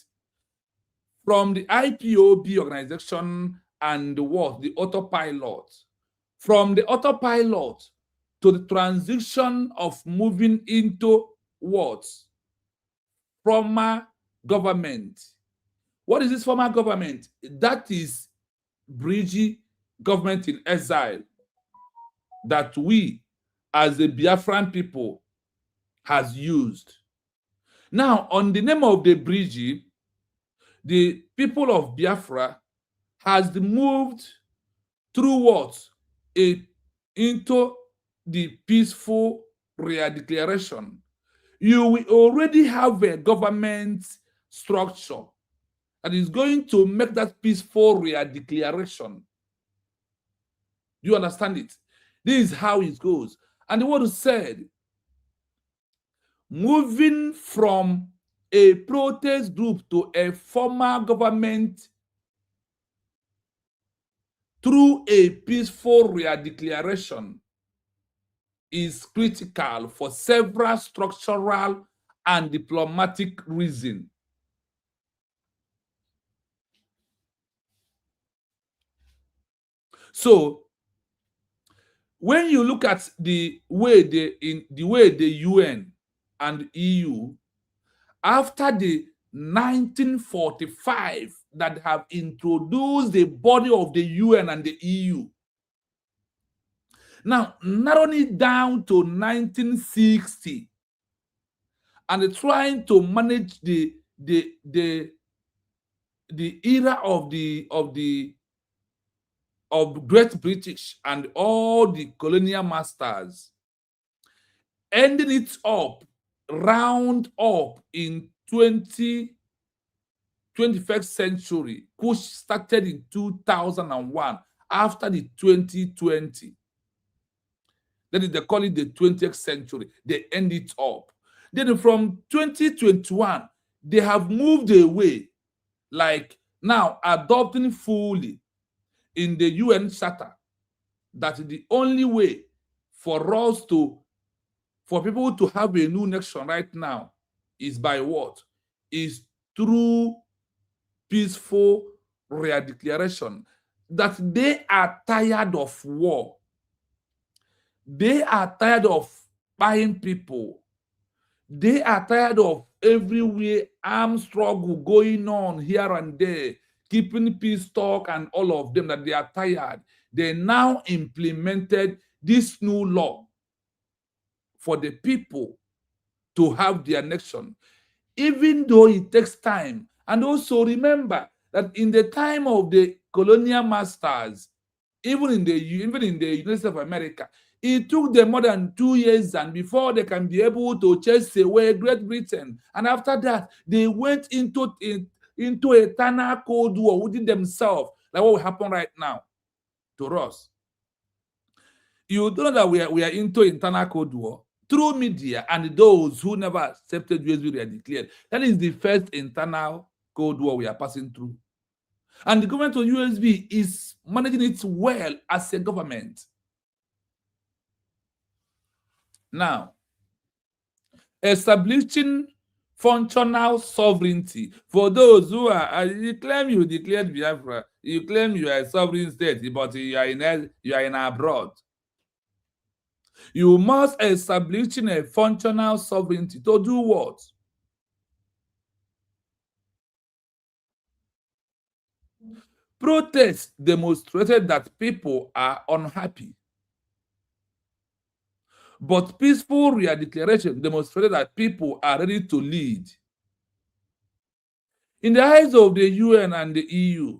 From the IPOB organization and what? The autopilot. From the autopilot to the transition of moving into what? Former government. What is this former government? That is Bridgie government in exile that we, as the Biafran people, has used. Now, on the name of the Bridgie, the people of Biafra has moved through what? Into the peaceful declaration. You will already have a government structure that is going to make that peaceful declaration. Do you understand it? This is how it goes. And the word said, moving from a protest group to a formal government through a peaceful declaration is critical for several structural and diplomatic reasons. So, when you look at the way the UN and EU, after the 1945 that have introduced the body of the UN and the EU, now narrowing it down to 1960, and trying to manage the era of Great British and all the colonial masters, ending it up, round up in 21st century, which started in 2001 after the 2020. That is, they call it the 20th century. They end it up. Then from 2021, they have moved away, like now adopting fully in the UN Charter that the only way for people to have a new nation right now is by what? Is through peaceful redeclaration. That they are tired of war. They are tired of buying people. They are tired of everywhere armed struggle going on here and there, keeping peace talk and all of them, that they are tired. They now implemented this new law for the people to have their nation, even though it takes time. And also remember that in the time of the colonial masters, even in the United States of America, it took them more than 2 years and before they can be able to chase away Great Britain. And after that, they went into eternal Cold War within themselves, like what will happen right now to us. You don't know that we are into internal Cold War through media and those who never accepted USB were declared. That is the first internal Cold War we are passing through. And the government of USB is managing it well as a government. Now, establishing functional sovereignty. For those who are, you claim you declared Biafra, you claim you are a sovereign state, but you are in abroad. You must establish a functional sovereignty to do what? Protests demonstrated that people are unhappy. But peaceful redeclaration demonstrated that people are ready to lead. In the eyes of the UN and the EU,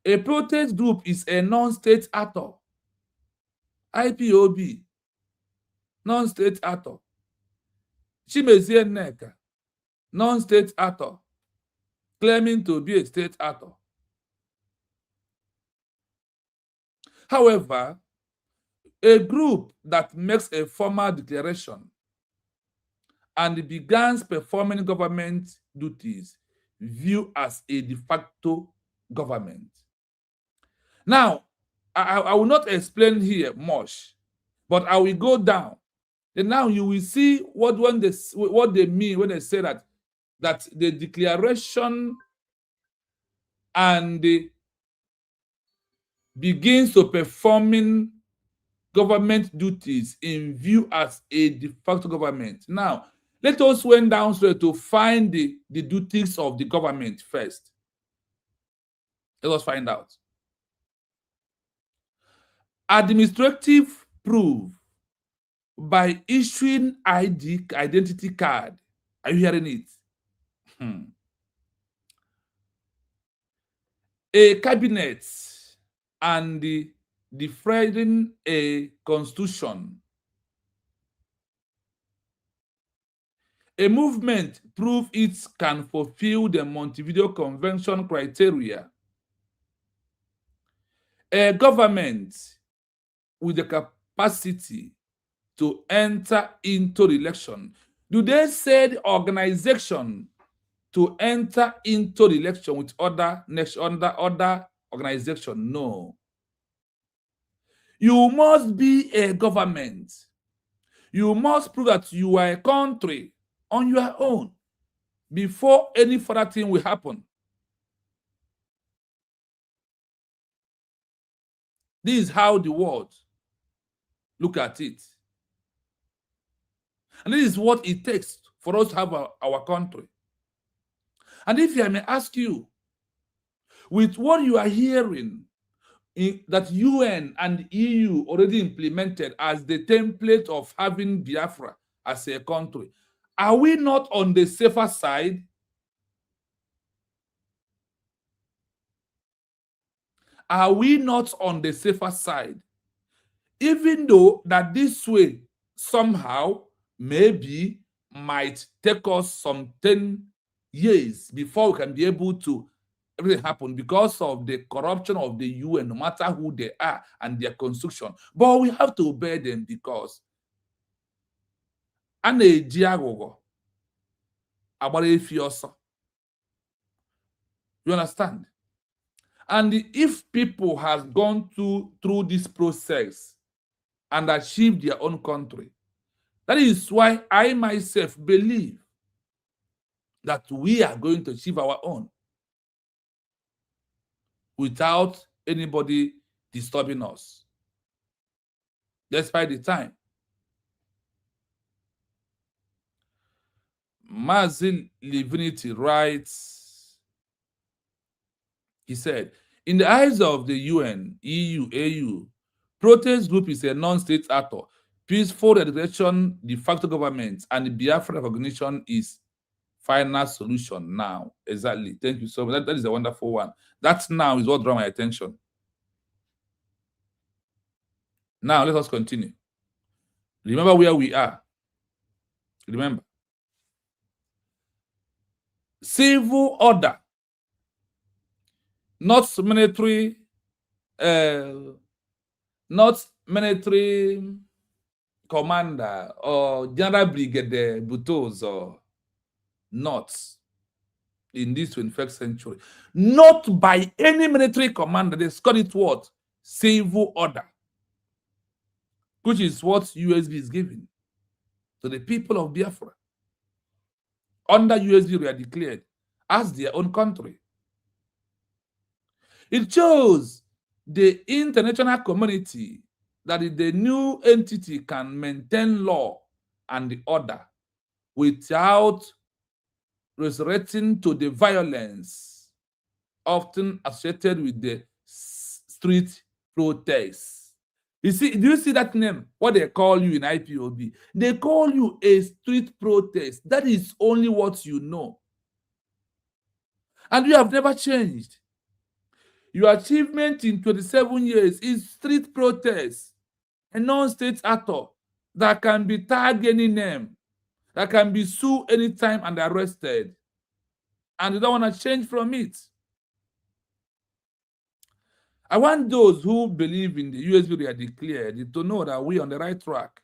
a protest group is a non-state actor. IPOB, non-state actor. Chimezie Nneka, non-state actor, claiming to be a state actor. However, a group that makes a formal declaration and begins performing government duties viewed as a de facto government. Now, I will not explain here much, but I will go down. And now you will see what they mean when they say that the declaration and begins to performing government duties in view as a de facto government. Now, let us went down straight to find the duties of the government first. Let us find out. Administrative proof by issuing identity card. Are you hearing it? A cabinet and defending a constitution. A movement prove it can fulfill the Montevideo Convention criteria. A government with the capacity to enter into the election. Do they say the organization to enter into the election with other organization? No. You must be a government. You must prove that you are a country on your own before any further thing will happen. This is how the world look at it. And this is what it takes for us to have our country. And if I may ask you, with what you are hearing that UN and EU already implemented as the template of having Biafra as a country, are we not on the safer side? Are we not on the safer side? Even though that this way somehow maybe might take us some 10 years before we can be able to everything happened because of the corruption of the UN, no matter who they are and their construction. But we have to obey them because a na-eji aghụghọ agbara efi ọsọ. You understand? And if people have gone through this process and achieved their own country, that is why I myself believe that we are going to achieve our own without anybody disturbing us, despite the time. Mazil Livinity writes, he said, in the eyes of the UN, EU, AU, protest group is a non-state actor. Peaceful redirection, de facto government, and the Biafra recognition is final solution now. Exactly. Thank you so much. That is a wonderful one. That now is what drew my attention. Now let us continue. Remember where we are. Remember. Civil order, not military commander or general brigadier Butos, or not in this 21st century. Not by any military commander. They call it what? Civil order, which is what USB is giving to the people of Biafra. Under USB, we are declared as their own country. It shows the international community that the new entity can maintain law and the order without resorting to the violence often associated with the street protests. You see, do you see that name? What they call you in IPOB? They call you a street protest. That is only what you know. And you have never changed. Your achievement in 27 years is street protest, a non-state actor that can be tagged any name, that can be sued anytime and arrested. And you don't want to change from it. I want those who believe in the USB we are declared to know that we are on the right track.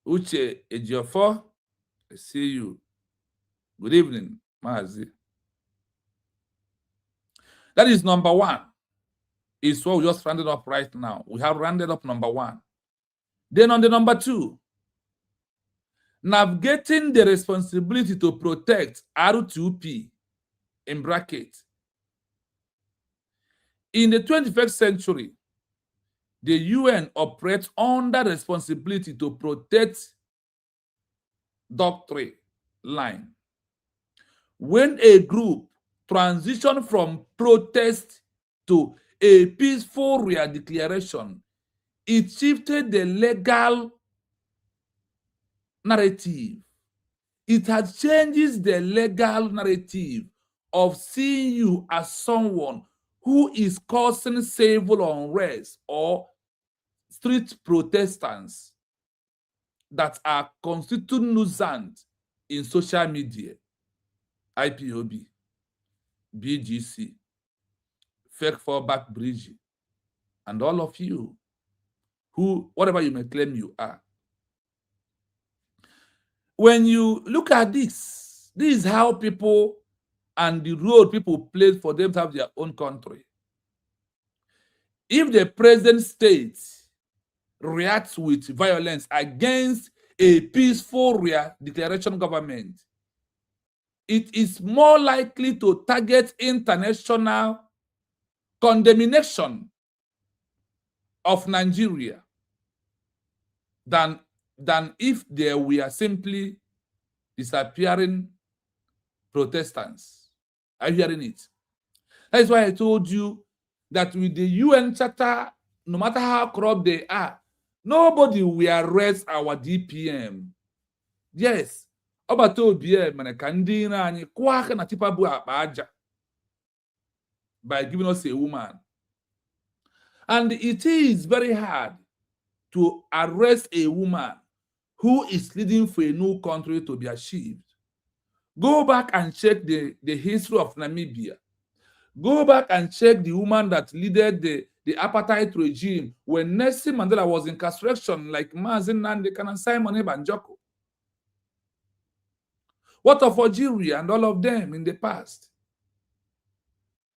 Uche Ejiofor, I see you. Good evening, Mazi. That is number one. It's what we just rounded up right now. We have rounded up number one. Then on the number two, navigating the responsibility to protect R2P, in brackets. In the 21st century, the UN operates under responsibility to protect doctrine line. When a group transitions from protest to a peaceful declaration, it shifted the legal narrative. It has changes the legal narrative of seeing you as someone who is causing civil unrest or street protestants that are constituting nuisance in social media, IPOB, BGC, fake fallback bridge, and all of you who, whatever you may claim you are. When you look at this is how people and the role people played for them to have their own country. If the present state reacts with violence against a peaceful declaration government, it is more likely to target international condemnation of Nigeria than if there were simply disappearing Protestants. Are you hearing it? That is why I told you that with the UN Charter, no matter how corrupt they are, nobody will arrest our DPM. Yes, by giving us a woman. And it is very hard to arrest a woman who is leading for a new country to be achieved. Go back and check the history of Namibia. Go back and check the woman that led the apartheid regime when Nelson Mandela was incarceration, like Mazin Nandekan and Simon Ebanjoko. What of Algeria and all of them in the past?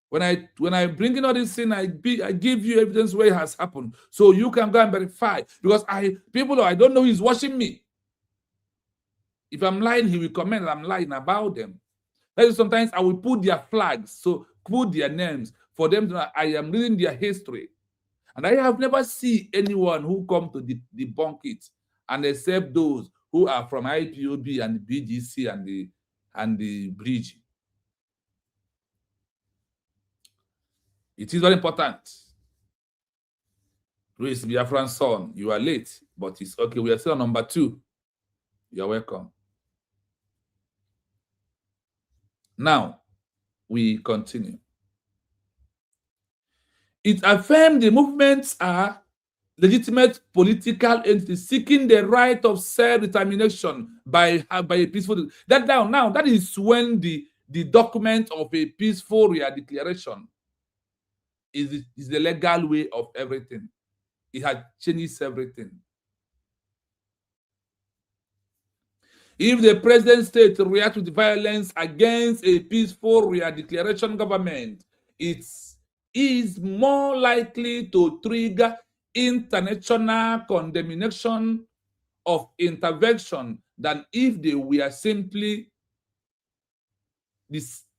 When I bring in all this thing, I give you evidence where it has happened, so you can go and verify. Because I don't know who's watching me. If I'm lying, he will comment I'm lying about them. Sometimes I will put their flags, so put their names for them to know I am reading their history. And I have never seen anyone who come to debunk it, and except those who are from IPOB and the BGC and the bridge. It is very important. Luis Biafran son, you are late, but it's okay. We are still on number 2. You're welcome. Now, we continue. It affirmed the movements are legitimate political entities seeking the right of self-determination by a peaceful. That is when the document of a peaceful declaration is the legal way of everything. It had changed everything. If the present state reacts with violence against a peaceful declaration government, it is more likely to trigger international condemnation of intervention than if they were simply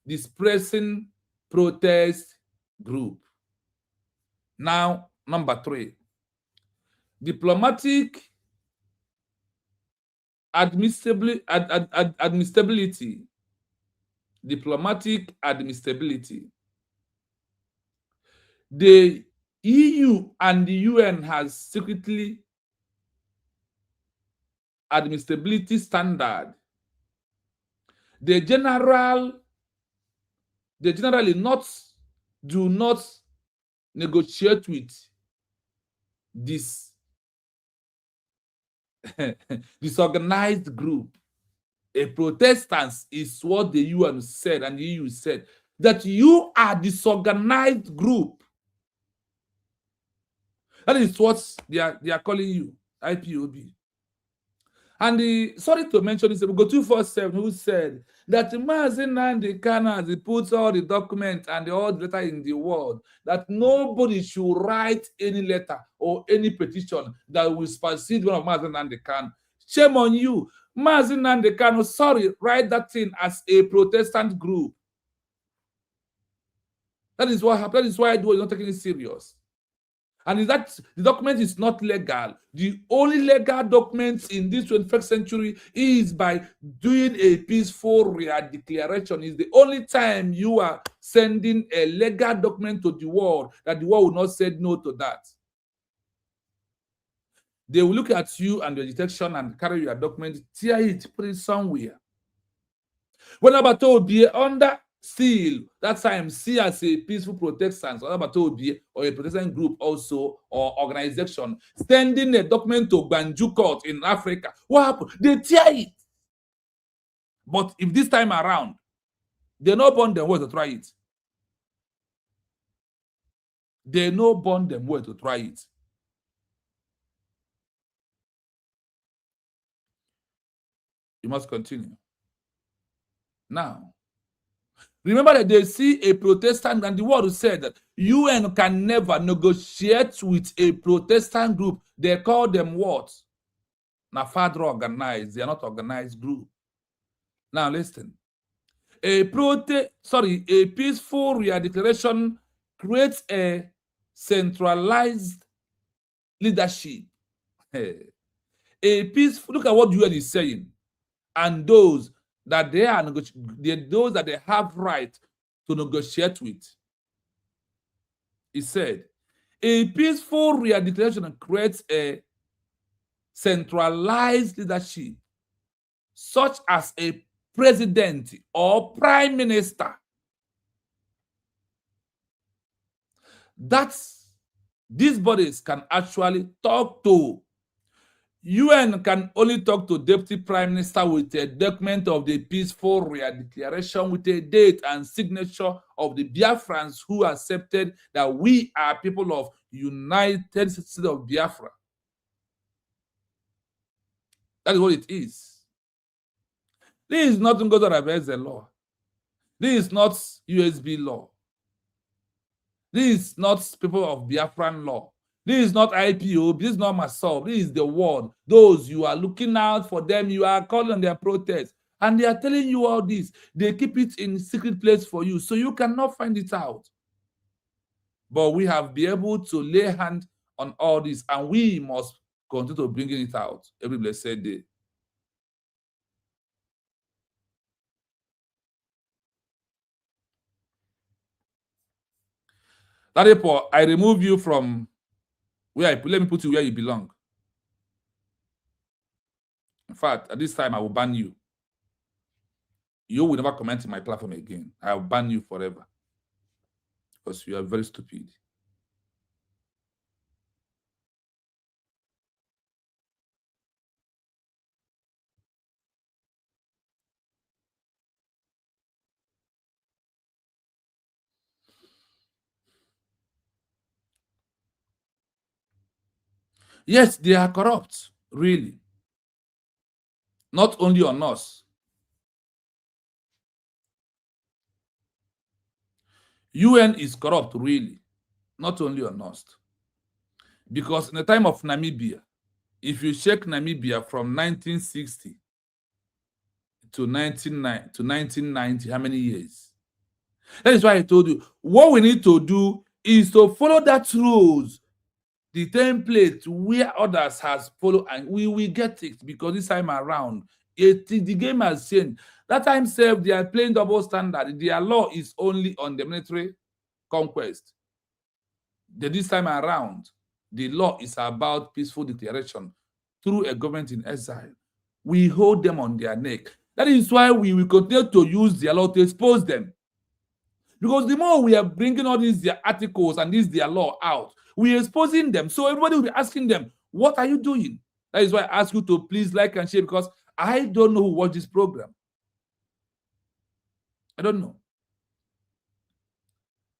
dispersing protest group. Now, number 3, diplomatic admissibility. Diplomatic admissibility. The EU and the UN has secretly admissibility standard. They generally do not negotiate with this disorganized group. A Protestants is what the UN said and the EU said, that you are disorganized group. That is what they are calling you, IPOB. And sorry to mention this, Govt 247, who said that Mazin Nnamdi Kanu, as he puts all the documents and all the letter in the world, that nobody should write any letter or any petition that will supersede one of Mazin Nnamdi Kanu. Shame on you. Mazin Nnamdi Kanu, sorry, write that thing as a Protestant group. That is what happened. That is why I do not taking it serious. And that the document is not legal. The only legal document in this 21st century is by doing a peaceful declaration. It's the only time you are sending a legal document to the world that the world will not say no to that. They will look at you and your detection and carry your document, tear it, put it somewhere. When Abatobi under seal, that time see as a peaceful Protestant, or a Protestant group also, or organization, sending a document to Banju court in Africa. What happened? They tear it. But if this time around, they no bond them well to try it. They no bond them well to try it. You must continue. Now, remember that they see a Protestant, and the word said that UN can never negotiate with a Protestant group. They call them what? Now, further organized. They are not organized group. Now, listen. A peaceful declaration creates a centralized leadership. A peaceful, look at what UN is saying. And those that they have right to negotiate with. He said, a peaceful declaration creates a centralized leadership, such as a president or prime minister. These bodies can actually talk to UN can only talk to Deputy Prime Minister with a document of the peaceful declaration with a date and signature of the Biafrans who accepted that we are people of United States of Biafra. That is what it is. This is not Ngozi law. This is not USB law. This is not people of Biafran law. This is not IPO. This is not myself. This is the world. Those you are looking out for them, you are calling their protest. And they are telling you all this. They keep it in secret place for you, so you cannot find it out. But we have been able to lay hand on all this, and we must continue to bring it out every blessed day. Therefore, I remove you from where I put. Let me put you where you belong. In fact, at this time, I will ban you. You will never comment in my platform again. I will ban you forever. Because you are very stupid. Yes, they are corrupt, really. Not only on us. UN is corrupt, really. Not only on us. Because in the time of Namibia, if you check Namibia from 1960 to 1990, how many years? That is why I told you, what we need to do is to follow that rules, the template where others has followed, and we will get it, because this time around, the game has changed. That time self, they are playing double standard. Their law is only on the military conquest. This time around, the law is about peaceful declaration through a government in exile. We hold them on their neck. That is why we will continue to use their law to expose them. Because the more we are bringing all these their articles and their law out, we are exposing them. So everybody will be asking them, what are you doing? That is why I ask you to please like and share, because I don't know who watched this program. I don't know.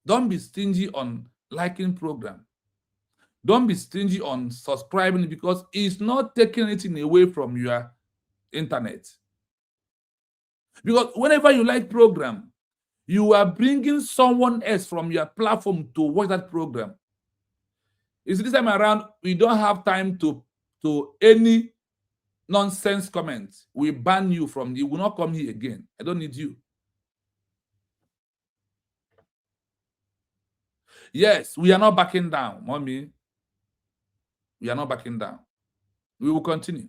Don't be stingy on liking program. Don't be stingy on subscribing, because it's not taking anything away from your internet. Because whenever you like program, you are bringing someone else from your platform to watch that program. You see, this time around, we don't have time to any nonsense comments. We ban you from, you will not come here again. I don't need you. Yes, we are not backing down, mommy. We are not backing down. We will continue.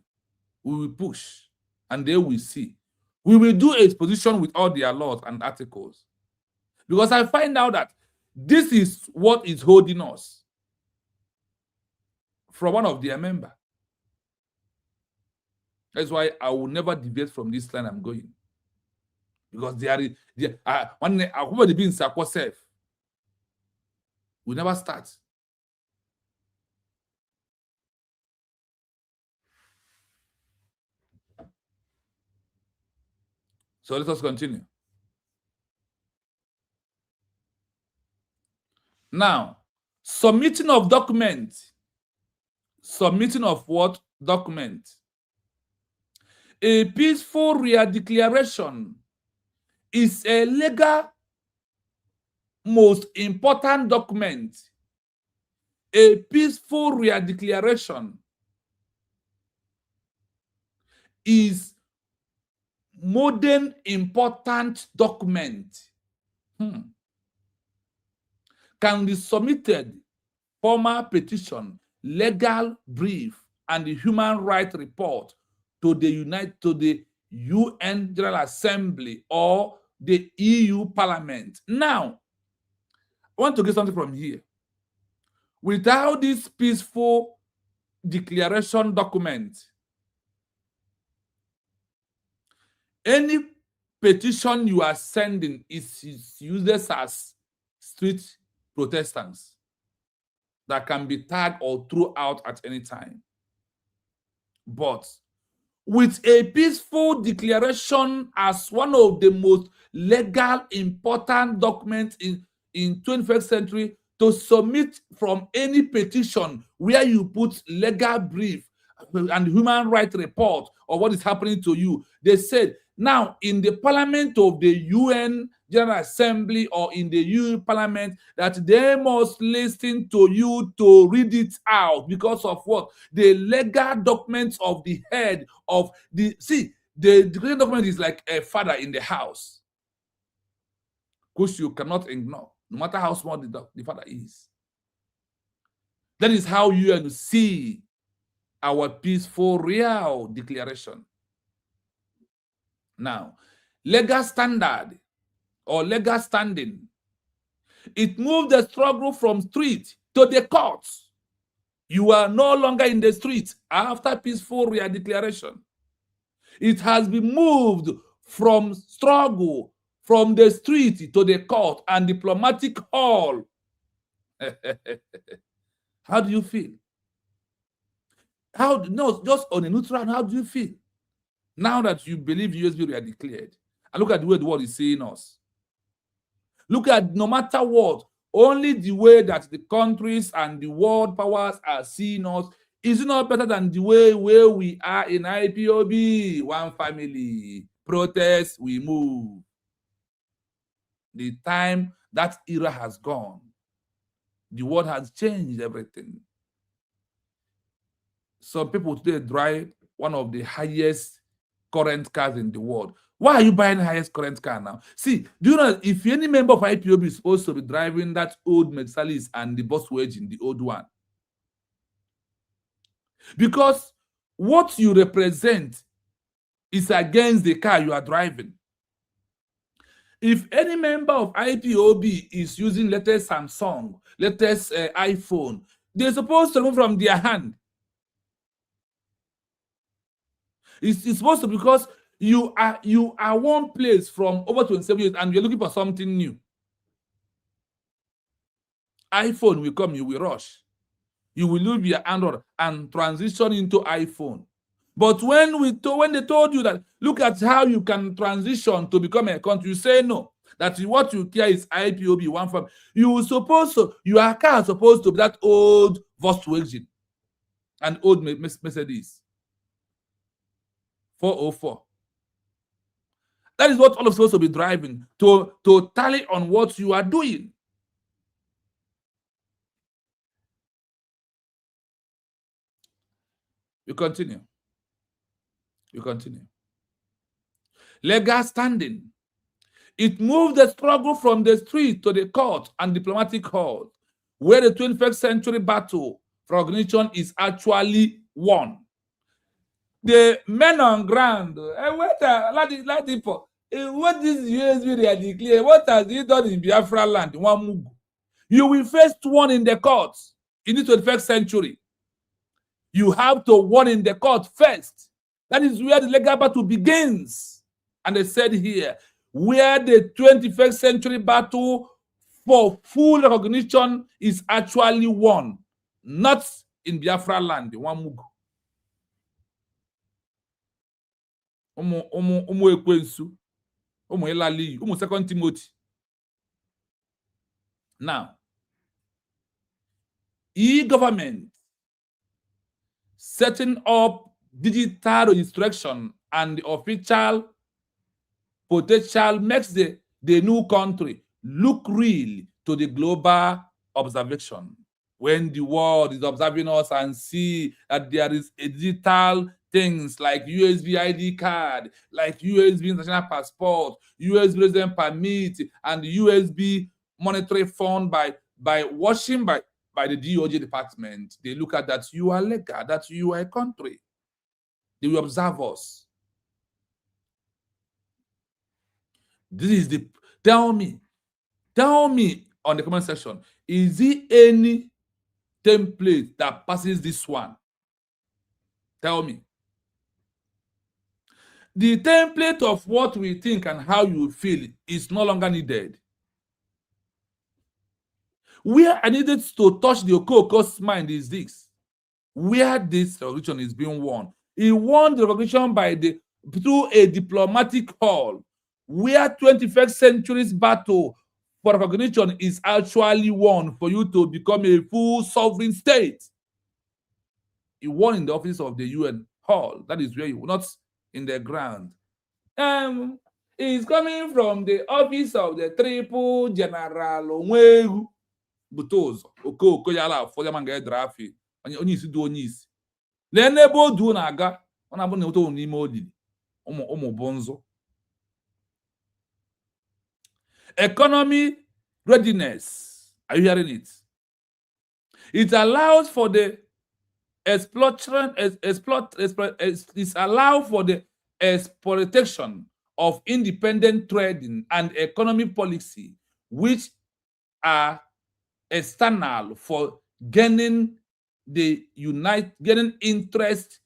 We will push, and they will see. We will do a exposition with all their laws and articles. Because I find out that this is what is holding us from one of their members. That's why I will never deviate from this line I'm going. Because one day, I will be in Sako self. We never start. So let us continue. Now, submitting of documents. Submitting of what? Document. A peaceful declaration is a legal most important document. A peaceful declaration is modern important document. Can be submitted formal petition, legal brief, and the human rights report to the UN General Assembly or the EU Parliament. Now, I want to get something from here. Without this peaceful declaration document, any petition you are sending is used as street protestants that can be tagged or thrown out at any time. But with a peaceful declaration as one of the most legal important documents in 21st century to submit from any petition where you put legal brief and human rights report or what is happening to you. They said now in the parliament of the UN General Assembly or in the EU Parliament that they must listen to you to read it out because of what? The legal documents of the head of the the declaration document is like a father in the house, which you cannot ignore, no matter how small the father is. That is how you see our peaceful real declaration. Now, legal standard or legal standing, it moved the struggle from street to the courts. You are no longer in the street after peaceful real declaration. It has been moved from struggle from the street to the court and diplomatic hall. How do you feel? Just on a neutral, how do you feel? Now that you believe USB were declared, and look at the way the world is seeing us. Look at no matter what, only the way that the countries and the world powers are seeing us is not better than the way where we are in IPOB, one family, protest, we move. The time that era has gone. The world has changed everything. Some people today drive one of the highest current cars in the world. Why are you buying the highest current car now? See, do you know if any member of IPOB is supposed to be driving that old Mercedes and the Volkswagen, the old one? Because what you represent is against the car you are driving. If any member of IPOB is using latest Samsung, latest iPhone, they're supposed to remove from their hand. It's supposed to, because you are one place from over 27 years and you're looking for something new. iPhone will come, you will rush. You will leave your Android and transition into iPhone. But when they told you that, look at how you can transition to become a country, you say no. That what you care is IPOB, one form. Your car is supposed to be that old Volkswagen and old Mercedes 404. That is what all of us supposed to be driving to tally on what you are doing. You continue. Legal standing. It moved the struggle from the street to the court and diplomatic hall, where the 21st century battle for recognition is actually won. The men on ground, what is USB they are declared? What has he done in Biafra land? You will face one in the courts in the 21st century. You have to win in the court first. That is where the legal battle begins. And they said here, where the 21st century battle for full recognition is actually won, not in Biafra land. Second Timothy. Now, e-government setting up digital registration and the official potential makes the new country look real to the global observation. When the world is observing us and see that there is a digital things like USB ID card, like USB international passport, USB resident permit, and USB monetary fund by the DOJ department, they look at that you are legal, that you are a country. They will observe us. This is the tell me on the comment section, is there any template that passes this one? Tell me. The template of what we think and how you feel is no longer needed. Where I needed to touch the Okoko's mind is this. Where this resolution is being won He won the recognition through a diplomatic hall, where 21st century's battle for recognition is actually won for you to become a full sovereign state. He won in the office of the UN hall. That is where you, not in the ground. He's coming from the office of the Triple General Onwegu Butozo Okoko yala for the manga drafi. Onye isi do onye isi. Lee n'ebe o du na-aga, ọ na-abụ na ụtọ n'ime olili ụmụ bonzo. Economy readiness. Are you hearing it? It allows for the exploitation of independent trading and economic policy, which are external for gaining interest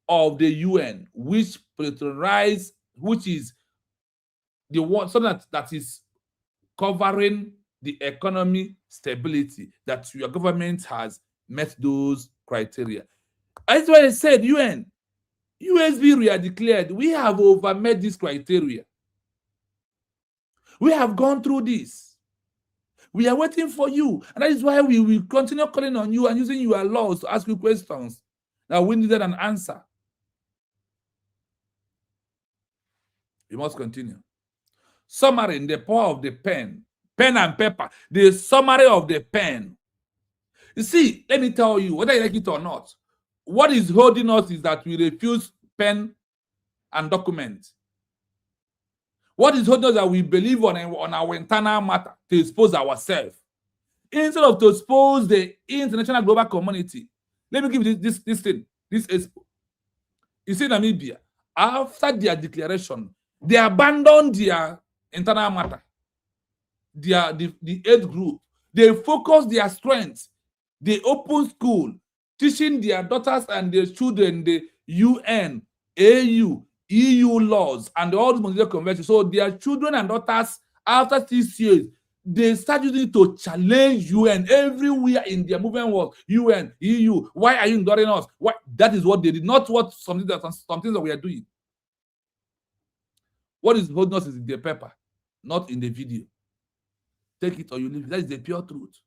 of the UN, which is the one so that is covering the economy stability, that your government has met those criteria. That's why I said UN, USB we are declared. We have overmet this criteria. We have gone through this. We are waiting for you. And that is why we will continue calling on you and using your laws to ask you questions that we needed an answer. We must continue. Summary in the power of the pen and paper, the summary of the pen. You see, let me tell you, whether you like it or not, what is holding us is that we refuse pen and document. What is holding us that we believe on our internal matter to expose ourselves, instead of to expose the international global community. Let me give you this thing, this expo. You see, Namibia, after their declaration, they abandoned their internal matter, the age group. They focus their strengths. They open school, teaching their daughters and their children the UN, AU, EU laws, and all the Montevideo Convention. So their children and daughters, after 6 years, they start using it to challenge UN everywhere in their movement world. UN, EU, why are you ignoring us? Why? That is what they did, not what something that we are doing. What is holding us is in the paper, not in the video. Take it or you leave it. That is the pure truth.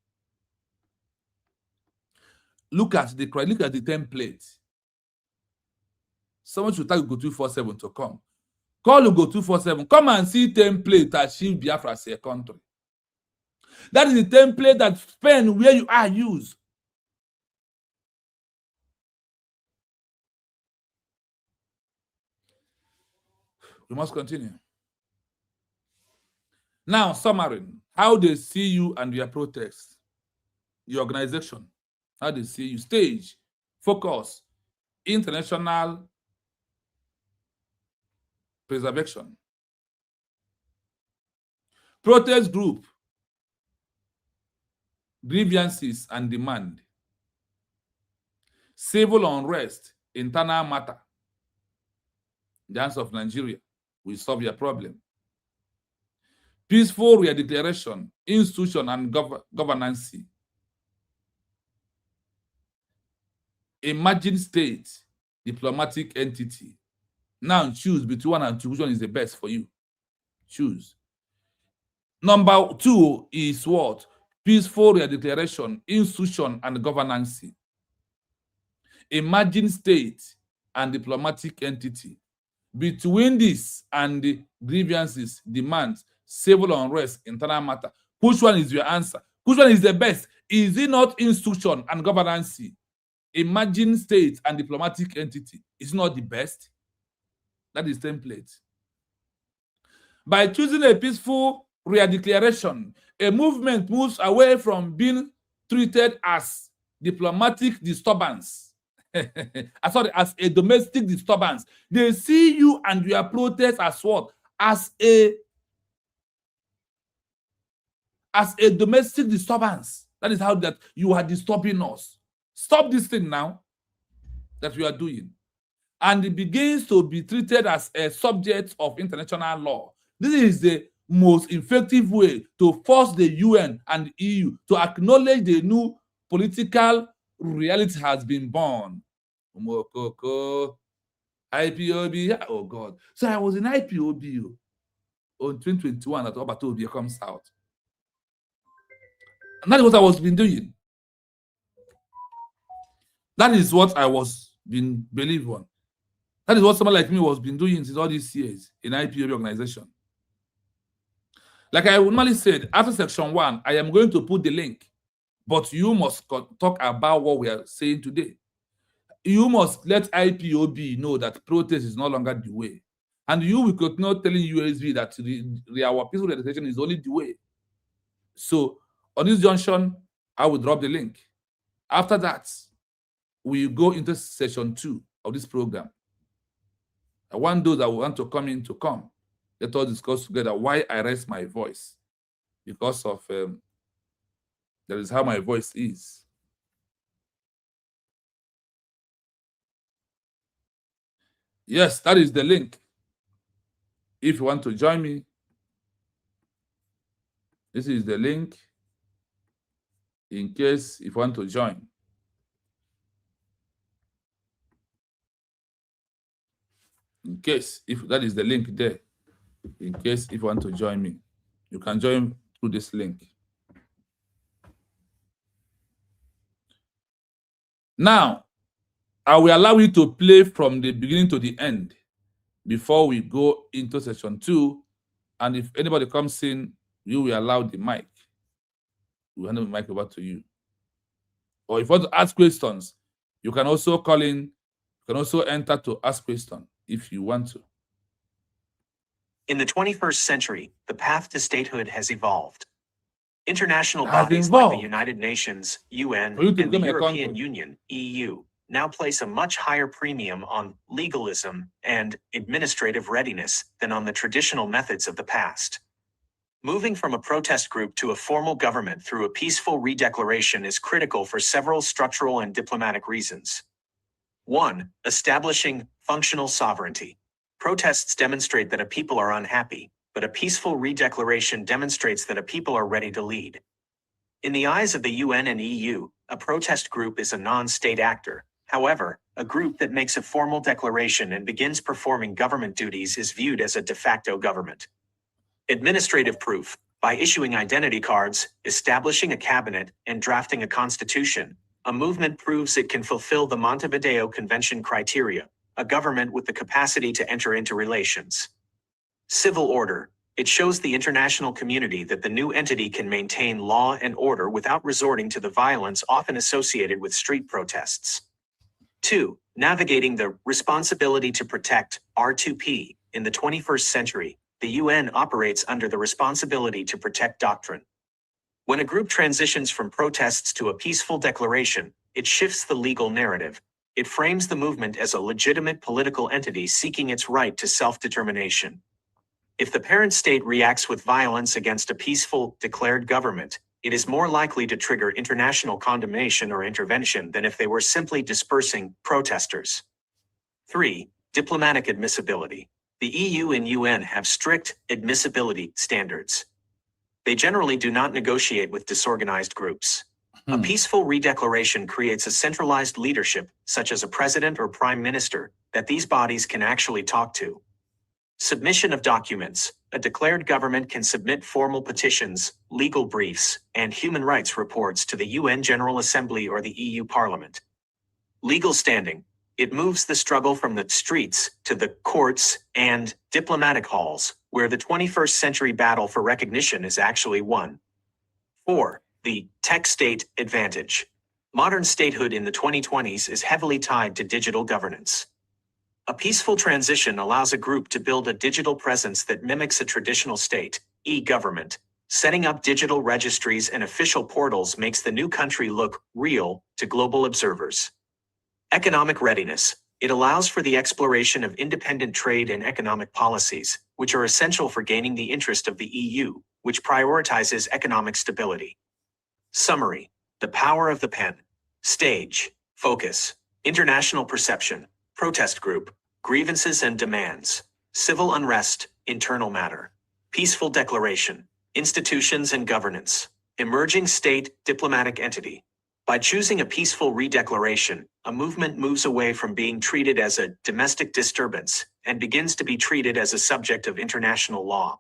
Look at the template. Someone should tag Go 247 to come. Call Go 247. Come and see template achieve Biafra as a country. That is the template that Spain, where you are, use. We must continue. Now, summary. How they see you and your protest, your organization, how they see you, stage, focus, international preservation, protest group, grievances and demand, civil unrest, internal matter. The answer of Nigeria will solve your problem. Peaceful redeclaration, institution and governance. Emerging state, diplomatic entity. Now choose between 1 and 2. Which one is the best for you? Choose. Number 2 is what? Peaceful redeclaration, institution and governance. Emerging state and diplomatic entity. Between this and the grievances, demands, civil unrest, internal matter, which one is your answer? Which one is the best? Is it not institution and governance, emerging state and diplomatic entity? Is it not the best? That is template. By choosing a peaceful redeclaration, a movement moves away from being treated as diplomatic disturbance. Sorry, as a domestic disturbance. They see you and your protest as what? As a domestic disturbance. That is how that you are disturbing us. Stop this thing now that we are doing. And it begins to be treated as a subject of international law. This is the most effective way to force the UN and the EU to acknowledge the new political reality has been born. IPOB, oh God. So I was in IPOB on 2021 at Obatobi comes out. And that is what I was been doing. That is what I was been believed on. That is what someone like me was been doing since all these years in IPOB organization. Like I normally said, after section 1, I am going to put the link, but you must talk about what we are saying today. You must let IPOB know that protest is no longer the way. And you will continue telling USB that our peaceful legislation is only the way. So on this junction, I will drop the link. After that, we go into session 2 of this program. I want those that want to come in to come. Let us discuss together why I raise my voice. Because of that is how my voice is. Yes, that is the link. If you want to join me, this is the link. In case if you want to join. In case if that is the link there. In case if you want to join me, you can join through this link. Now, I will allow you to play from the beginning to the end before we go into session 2. And if anybody comes in, you will allow the mic. We'll hand the mic over to you. Or if you want to ask questions, you can also call in. You can also enter to ask questions if you want to. In the 21st century, the path to statehood has evolved. International bodies like the United Nations, UN, and the European Union, EU, now place a much higher premium on legalism and administrative readiness than on the traditional methods of the past. Moving from a protest group to a formal government through a peaceful redeclaration is critical for several structural and diplomatic reasons. 1. Establishing functional sovereignty. Protests demonstrate that a people are unhappy, but a peaceful redeclaration demonstrates that a people are ready to lead. In the eyes of the UN and EU, a protest group is a non-state actor. However, a group that makes a formal declaration and begins performing government duties is viewed as a de facto government. Administrative proof. By issuing identity cards, establishing a cabinet, and drafting a constitution, a movement proves it can fulfill the Montevideo Convention criteria, a government with the capacity to enter into relations. Civil order. It shows the international community that the new entity can maintain law and order without resorting to the violence often associated with street protests. 2. Navigating the responsibility to protect, R2P. In the 21st century, the UN operates under the responsibility to protect doctrine. When a group transitions from protests to a peaceful declaration, it shifts the legal narrative. It frames the movement as a legitimate political entity seeking its right to self-determination. If the parent state reacts with violence against a peaceful, declared government, it is more likely to trigger international condemnation or intervention than if they were simply dispersing protesters. 3. Diplomatic admissibility. The EU and UN have strict admissibility standards. They generally do not negotiate with disorganized groups. A peaceful redeclaration creates a centralized leadership, such as a president or prime minister, that these bodies can actually talk to. Submission of documents. A declared government can submit formal petitions, legal briefs, and human rights reports to the UN General Assembly or the EU Parliament. Legal standing. It moves the struggle from the streets to the courts and diplomatic halls, where the 21st century battle for recognition is actually won. 4. The tech state advantage. Modern statehood in the 2020s is heavily tied to digital governance. A peaceful transition allows a group to build a digital presence that mimics a traditional state, e-government. Setting up digital registries and official portals makes the new country look real to global observers. Economic readiness. It allows for the exploration of independent trade and economic policies, which are essential for gaining the interest of the EU, which prioritizes economic stability. Summary. The power of the pen. Stage. Focus. International perception. Protest group. Grievances and demands. Civil unrest. Internal matter. Peaceful declaration. Institutions and governance. Emerging state diplomatic entity. By choosing a peaceful redeclaration, a movement moves away from being treated as a domestic disturbance and begins to be treated as a subject of international law.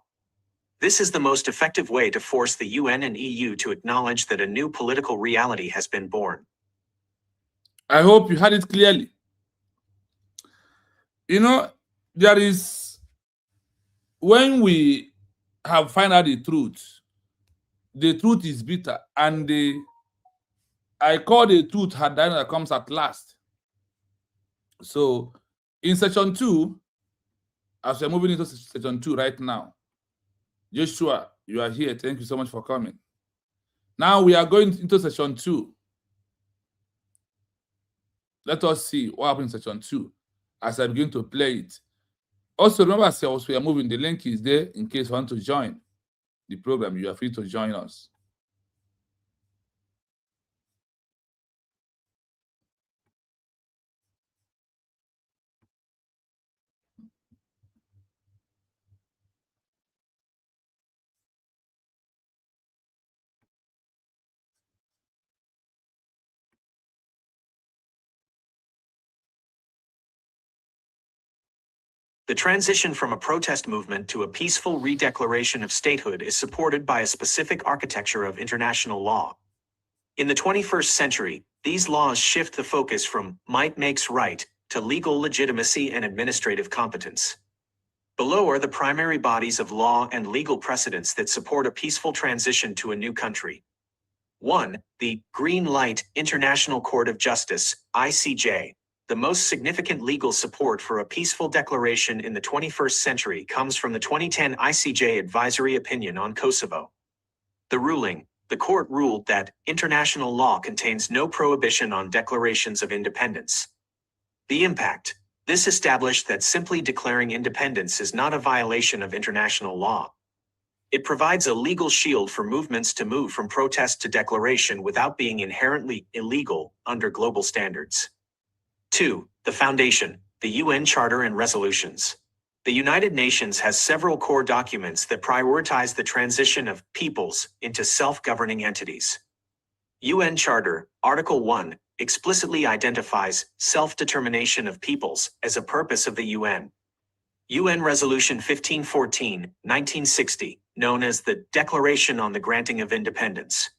This is the most effective way to force the UN and EU to acknowledge that a new political reality has been born. I hope you heard it clearly. You know, there is, when we have found out the truth is bitter, and I call the truth had that comes at last. So in section 2, as we're moving into section 2 right now, Joshua, you are here. Thank you so much for coming. Now we are going into section 2. Let us see what happens in section 2 as I begin to play it. Also, remember, as we are moving, the link is there in case you want to join the program. You are free to join us. The transition from a protest movement to a peaceful redeclaration of statehood is supported by a specific architecture of international law. In the 21st century, these laws shift the focus from might makes right to legal legitimacy and administrative competence. Below are the primary bodies of law and legal precedents that support a peaceful transition to a new country. 1. The Green Light International Court of Justice, ICJ. The most significant legal support for a peaceful declaration in the 21st century comes from the 2010 ICJ advisory opinion on Kosovo. The ruling, the court ruled that international law contains no prohibition on declarations of independence. The impact. This established that simply declaring independence is not a violation of international law. It provides a legal shield for movements to move from protest to declaration without being inherently illegal under global standards. 2. The Foundation, the UN Charter and Resolutions. The United Nations has several core documents that prioritize the transition of peoples into self-governing entities. UN Charter, Article 1, explicitly identifies self-determination of peoples as a purpose of the UN. UN Resolution 1514, 1960, known as the Declaration on the Granting of Independence.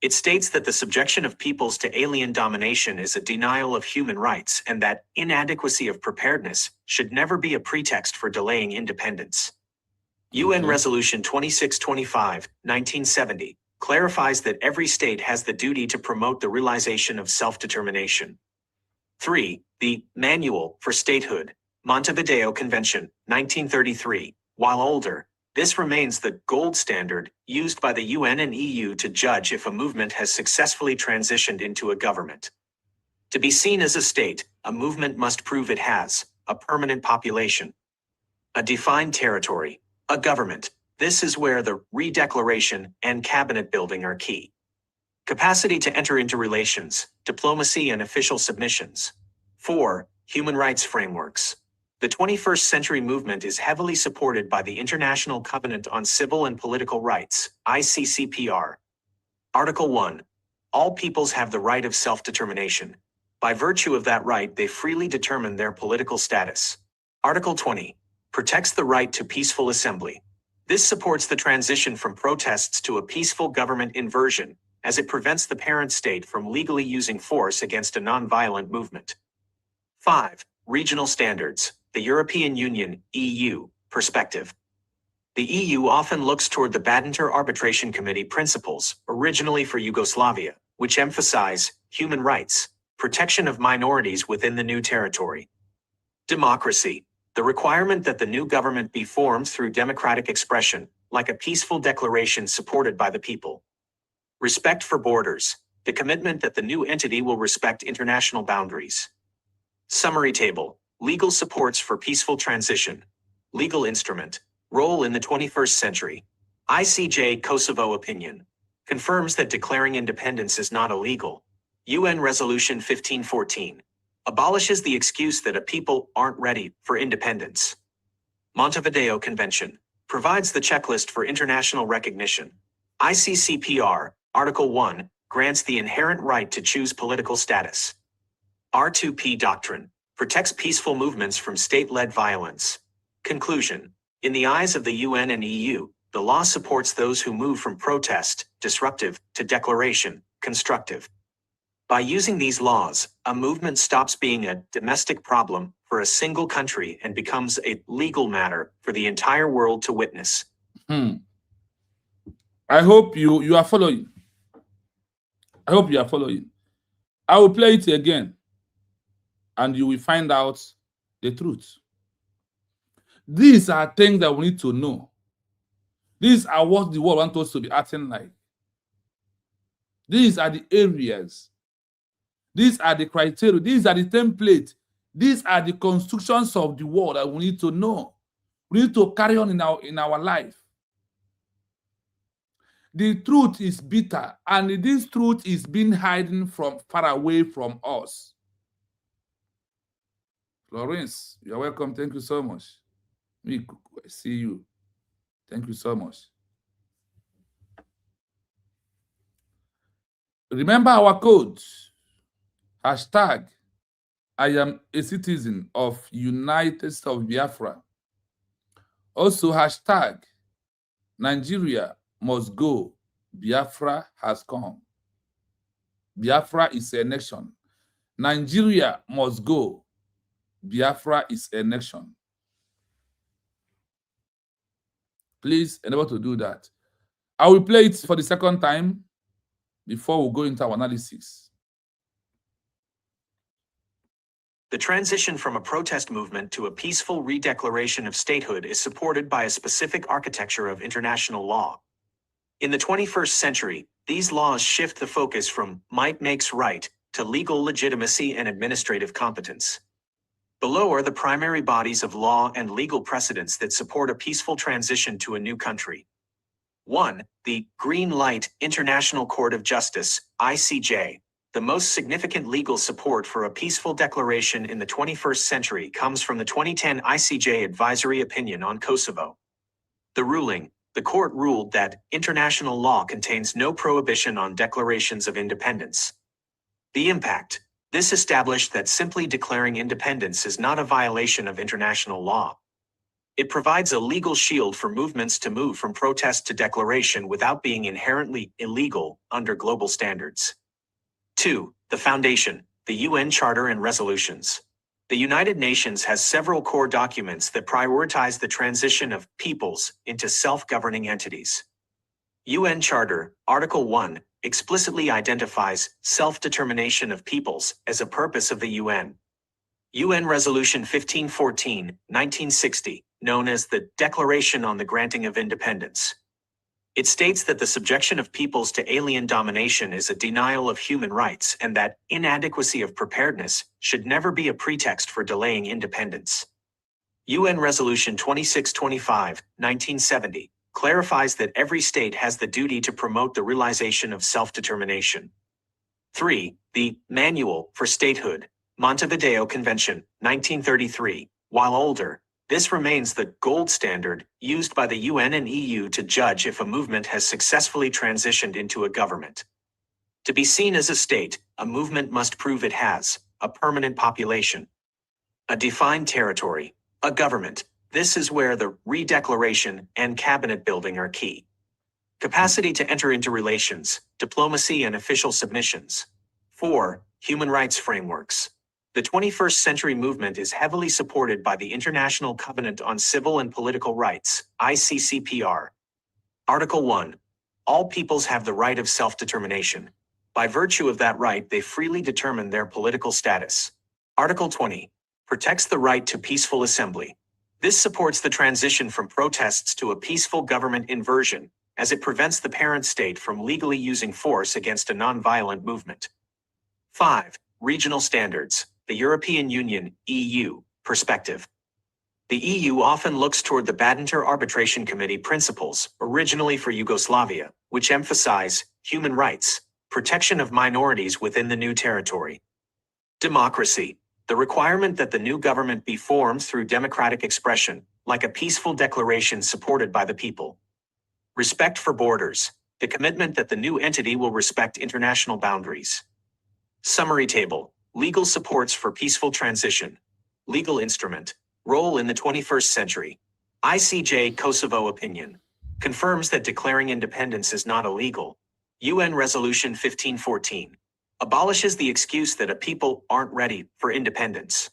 It states that the subjection of peoples to alien domination is a denial of human rights and that inadequacy of preparedness should never be a pretext for delaying independence. UN Resolution 2625, 1970, clarifies that every state has the duty to promote the realization of self-determination. 3. The Manual for Statehood, Montevideo Convention, 1933. While older, this remains the gold standard used by the UN and EU to judge if a movement has successfully transitioned into a government. To be seen as a state, a movement must prove it has a permanent population, a defined territory, a government. This is where the redeclaration and cabinet building are key. Capacity to enter into relations, diplomacy and official submissions. 4. Human rights frameworks. The 21st century movement is heavily supported by the International Covenant on Civil and Political Rights, ICCPR. Article 1. All peoples have the right of self-determination. By virtue of that right, they freely determine their political status. Article 20. Protects the right to peaceful assembly. This supports the transition from protests to a peaceful government inversion, as it prevents the parent state from legally using force against a non-violent movement. 5. Regional standards. The European Union, EU, perspective. The EU often looks toward the Badinter Arbitration Committee principles, originally for Yugoslavia, which emphasize human rights, protection of minorities within the new territory. Democracy. The requirement that the new government be formed through democratic expression, like a peaceful declaration supported by the people. Respect for borders. The commitment that the new entity will respect international boundaries. Summary table. Legal supports for peaceful transition. Legal instrument. Role in the 21st century. ICJ Kosovo opinion. Confirms that declaring independence is not illegal. UN Resolution 1514. Abolishes the excuse that a people aren't ready for independence. Montevideo Convention. Provides the checklist for international recognition. ICCPR, Article 1, grants the inherent right to choose political status. R2P doctrine protects peaceful movements from state-led violence. Conclusion. In the eyes of the UN and EU, the law supports those who move from protest, disruptive, to declaration, constructive. By using these laws, a movement stops being a domestic problem for a single country and becomes a legal matter for the entire world to witness. I hope you are following. I hope you are following. I will play it again, and you will find out the truth. These are things that we need to know. These are what the world wants us to be acting like. These are the areas. These are the criteria. These are the templates. These are the constructions of the world that we need to know. We need to carry on in our life. The truth is bitter, and this truth is being hidden from far away from us. Florence, you're welcome. Thank you so much. I see you. Thank you so much. Remember our code. Hashtag, I am a citizen of United States of Biafra. Also, hashtag, Nigeria must go. Biafra has come. Biafra is a nation. Nigeria must go. Biafra is a nation. Please endeavor to do that. I will play it for the second time before we go into our analysis. The transition from a protest movement to a peaceful redeclaration of statehood is supported by a specific architecture of international law. In the 21st century, these laws shift the focus from might makes right to legal legitimacy and administrative competence. Below are the primary bodies of law and legal precedents that support a peaceful transition to a new country. 1. The Green Light International Court of Justice, ICJ. The most significant legal support for a peaceful declaration in the 21st century comes from the 2010 ICJ advisory opinion on Kosovo. The ruling, the court ruled that international law contains no prohibition on declarations of independence. The impact. This established that simply declaring independence is not a violation of international law. It provides a legal shield for movements to move from protest to declaration without being inherently illegal under global standards. 2. The Foundation, the UN Charter and Resolutions. The United Nations has several core documents that prioritize the transition of peoples into self-governing entities. UN Charter, Article 1, explicitly identifies self-determination of peoples as a purpose of the UN. UN Resolution 1514, 1960, known as the Declaration on the Granting of Independence. It states that the subjection of peoples to alien domination is a denial of human rights and that inadequacy of preparedness should never be a pretext for delaying independence. UN Resolution 2625, 1970, clarifies that every state has the duty to promote the realization of self-determination. 3. The Manual for Statehood, Montevideo Convention, 1933. While older, this remains the gold standard used by the UN and EU to judge if a movement has successfully transitioned into a government. To be seen as a state, a movement must prove it has a permanent population, a defined territory, a government. This is where the redeclaration and cabinet building are key. Capacity to enter into relations, diplomacy and official submissions. 4. Human rights frameworks. The 21st century movement is heavily supported by the International Covenant on Civil and Political Rights, ICCPR. Article 1. All peoples have the right of self-determination. By virtue of that right, they freely determine their political status. Article 20. Protects the right to peaceful assembly. This supports the transition from protests to a peaceful government inversion, as it prevents the parent state from legally using force against a non-violent movement. 5. Regional standards. The European Union, EU, perspective. The EU often looks toward the Badinter Arbitration Committee principles, originally for Yugoslavia, which emphasize human rights, protection of minorities within the new territory. Democracy. The requirement that the new government be formed through democratic expression, like a peaceful declaration supported by the people. Respect for borders. The commitment that the new entity will respect international boundaries. Summary table. Legal supports for peaceful transition. Legal instrument. Role in the 21st century. ICJ Kosovo opinion. Confirms that declaring independence is not illegal. UN Resolution 1514. Abolishes the excuse that a people aren't ready for independence.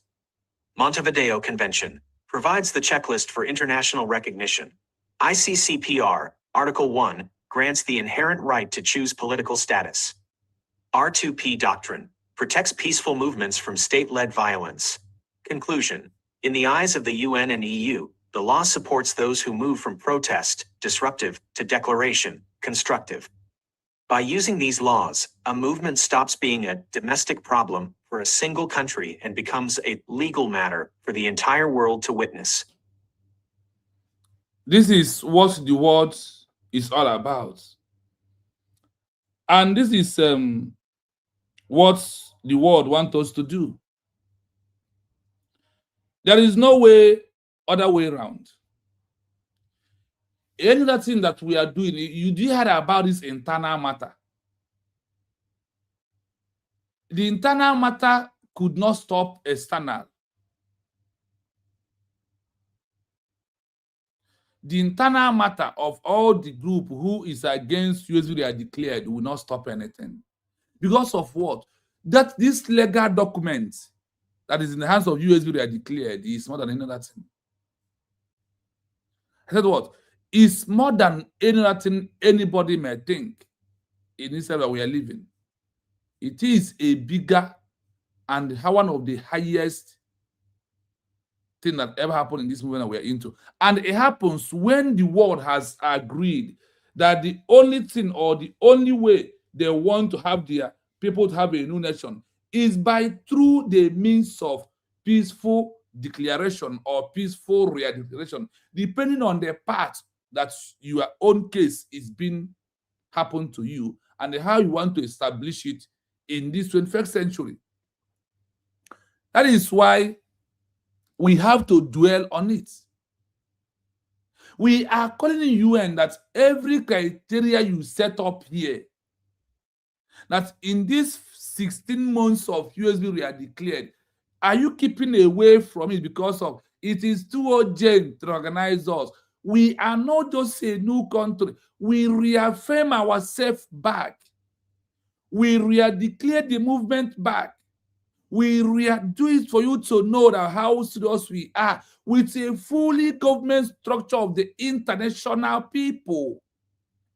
Montevideo Convention. Provides the checklist for international recognition. ICCPR, Article 1, grants the inherent right to choose political status. R2P Doctrine. Protects peaceful movements from state-led violence. Conclusion. In the eyes of the UN and EU, the law supports those who move from protest, disruptive, to declaration, constructive. By using these laws, a movement stops being a domestic problem for a single country and becomes a legal matter for the entire world to witness. This is what the world is all about. And this is what the world wants us to do. There is no way, other way around. Any other thing that we are doing, you do hear about this internal matter. The internal matter could not stop external. The internal matter of all the group who is against USV they are declared will not stop anything. Because of what? That this legal document that is in the hands of USV they are declared is more than any other thing. I said what? It's more than any other thing anybody may think in this area we are living. It is a bigger and one of the highest thing that ever happened in this movement that we are into. And it happens when the world has agreed that the only thing or the only way they want to have their people to have a new nation is by through the means of peaceful declaration or peaceful re-declaration, depending on the part that your own case is being happened to you and how you want to establish it in this 21st century. That is why we have to dwell on it. We are calling the UN that every criteria you set up here, that in these 16 months of USB we are declared, are you keeping away from it because of it is too urgent to organize us? We are not just a new country. We reaffirm ourselves back. We re-declare the movement back. We do it for you to know that how serious we are with a fully government structure of the international people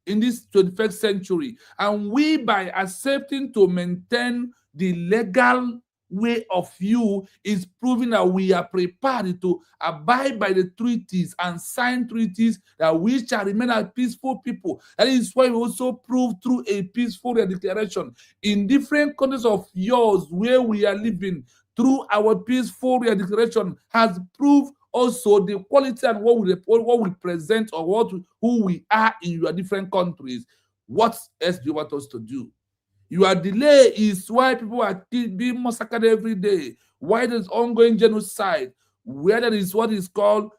in this 21st century. And we, by accepting to maintain the legal way of you, is proving that we are prepared to abide by the treaties and sign treaties that we shall remain a peaceful people. That is why we also prove through a peaceful declaration in different countries of yours where we are living, through our peaceful declaration has proved also the quality and what we present or who we are in your different countries. What else do you want us to do? Your delay is why people are being massacred every day, why there's ongoing genocide, where there is what is called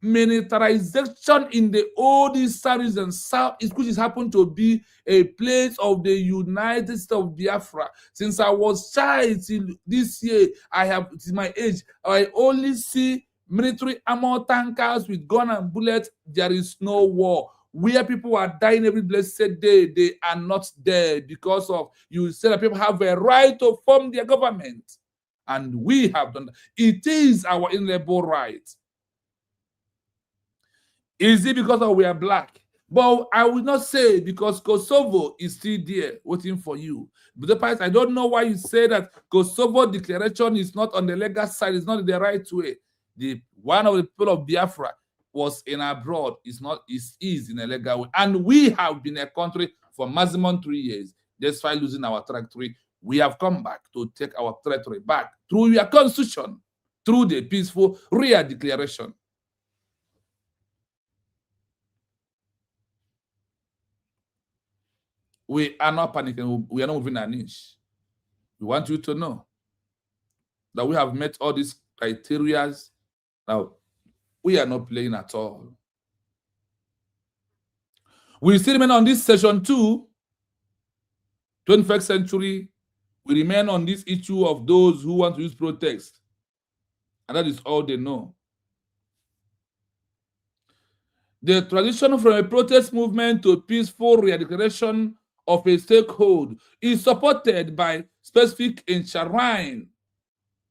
militarization in the old eastern region, south, which has happened to be a place of the United States of Biafra. Since I was child till this year, it is my age, I only see military armor tankers with gun and bullets. There is no war. Where people are dying every blessed day, they are not there because of you say that people have a right to form their government. And we have done that. It is our inalienable right. Is it because we are black? But I will not say because Kosovo is still there waiting for you. But the part, I don't know why you say that Kosovo declaration is not on the legal side, it's not the right way. One of the people of Biafra was in abroad, is in a legal way. And we have been a country for maximum 3 years. Despite losing our territory, we have come back to take our territory back through your constitution, through the peaceful real declaration. We are not panicking. We are not moving an inch. We want you to know that we have met all these criteria. Now, we are not playing at all. We still remain on this session 2, 21st century. We remain on this issue of those who want to use protest. And that is all they know. The transition from a protest movement to peaceful redeclaration of a stakehold is supported by specific enshrined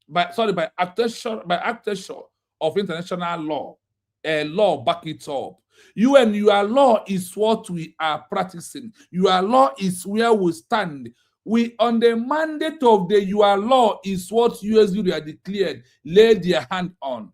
by architecture of international law. A law back it up. And your law is what we are practicing. Your law is where we stand. We, on the mandate of the your law, is what USU are declared, lay their hand on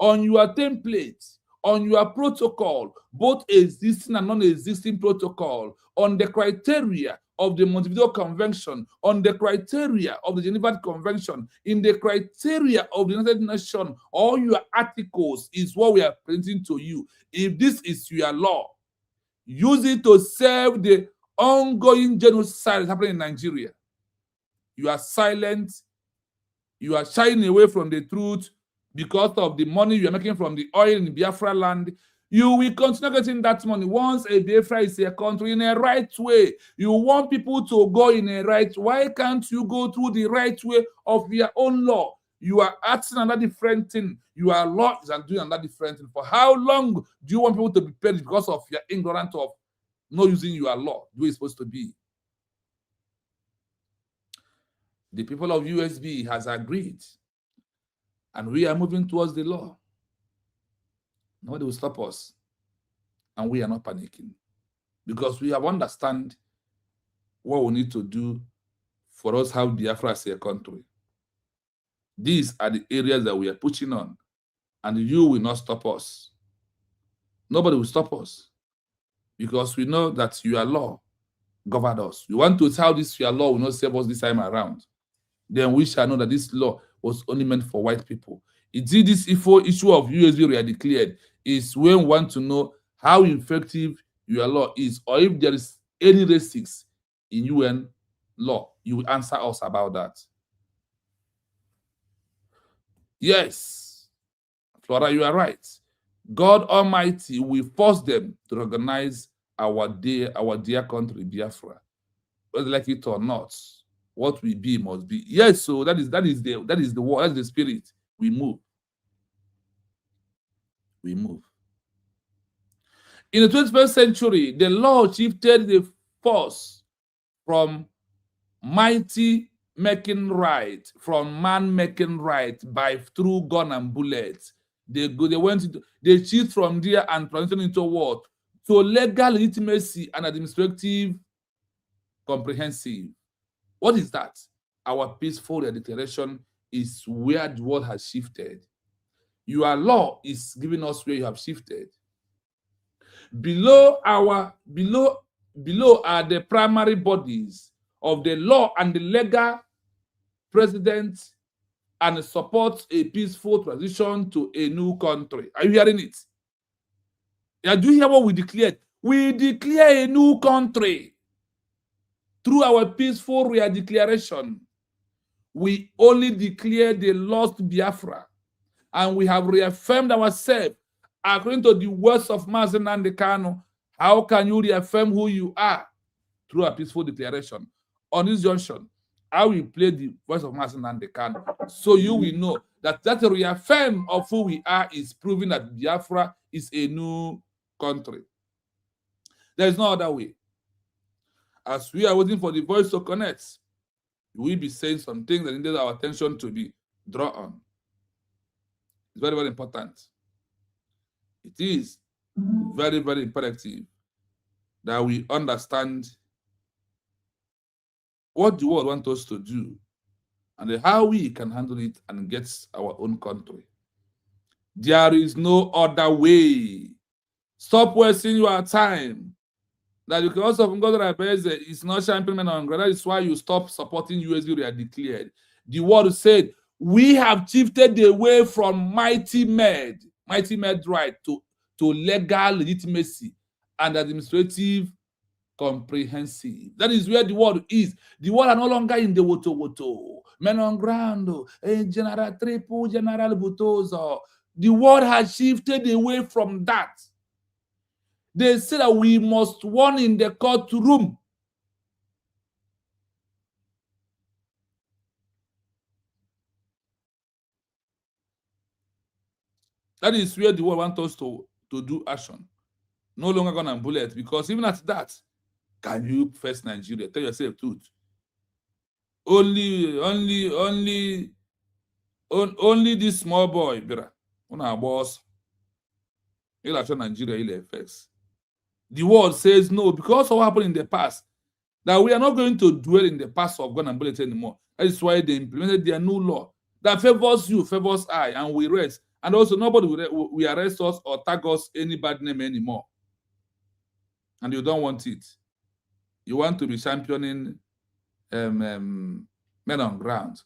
your template, on your protocol, both existing and non-existing protocol, on the criteria of the Montevideo Convention, on the criteria of the Geneva Convention, in the criteria of the United Nations, all your articles is what we are presenting to you. If this is your law, use it to serve the ongoing genocide happening in Nigeria. You are silent. You are shying away from the truth because of the money you are making from the oil in Biafra land. You will continue getting that money once a Biafra is a country in a right way. You want people to go in a right. Why can't you go through the right way of your own law? You are acting another different thing. Your law is doing another different thing. For how long do you want people to be paid because of your ignorance of not using your law the way it's supposed to be? The people of USB has agreed, and we are moving towards the law. Nobody will stop us, and we are not panicking because we have understand what we need to do for us have Biafra as a country. These are the areas that we are pushing on, and you will not stop us. Nobody will stop us because we know that your law governs us. You want to tell this your law will not save us this time around, then we shall know that this law was only meant for white people. Indeed, this issue of USB we are declared is when we want to know how effective your law is, or if there is any risks in UN law. You will answer us about that. Yes, Flora, you are right. God Almighty will force them to recognize our dear country, Biafra, whether like it or not. What we be must be. Yes, so that is the word, that's the spirit. We move. We move. In the 21st century, the law shifted the force from mighty making right, from man making right through gun and bullets. They shift from there and transition into what? To legal legitimacy and administrative comprehensive. What is that? Our peaceful declaration is where the world has shifted. Your law is giving us where you have shifted. Below are the primary bodies of the law and the legal president, and supports a peaceful transition to a new country. Are you hearing it? Yeah, do you hear what we declared? We declare a new country. Through our peaceful redeclaration, we only declare the lost Biafra, and we have reaffirmed ourselves according to the words of Mazen Nnamdi Kanu. How can you reaffirm who you are? Through a peaceful declaration. On this junction, I will play the voice of Mazen Nnamdi Kanu, so you will know that reaffirm of who we are is proving that Biafra is a new country. There is no other way. As we are waiting for the voice to connect, we will be saying some things that needed our attention to be drawn on. It's very, very important. It is very, very imperative that we understand what the world wants us to do and how we can handle it and get our own country. There is no other way. Stop wasting your time. That because of God is not implemented on God. That is why you stop supporting USB they are declared. The word said, we have shifted away from mighty made right to legal legitimacy and administrative comprehensive. That is where the word is. The word are no longer in the woto. Men on ground, General Triple, General Butozo. The word has shifted away from that. They say that we must warn in the courtroom. That is where the world wants us to do action. No longer gun and bullet, because even at that, can you face Nigeria? Tell yourself the truth. Only this small boy, Bira. Una boss. He'll actually Nigeria, he'll face. The world says no, because of what happened in the past, that we are not going to dwell in the past of gun and bullet anymore. That is why they implemented their new law that favors you, favors I, and we rest. And also, nobody will arrest us or tag us any bad name anymore. And you don't want it. You want to be championing men on ground.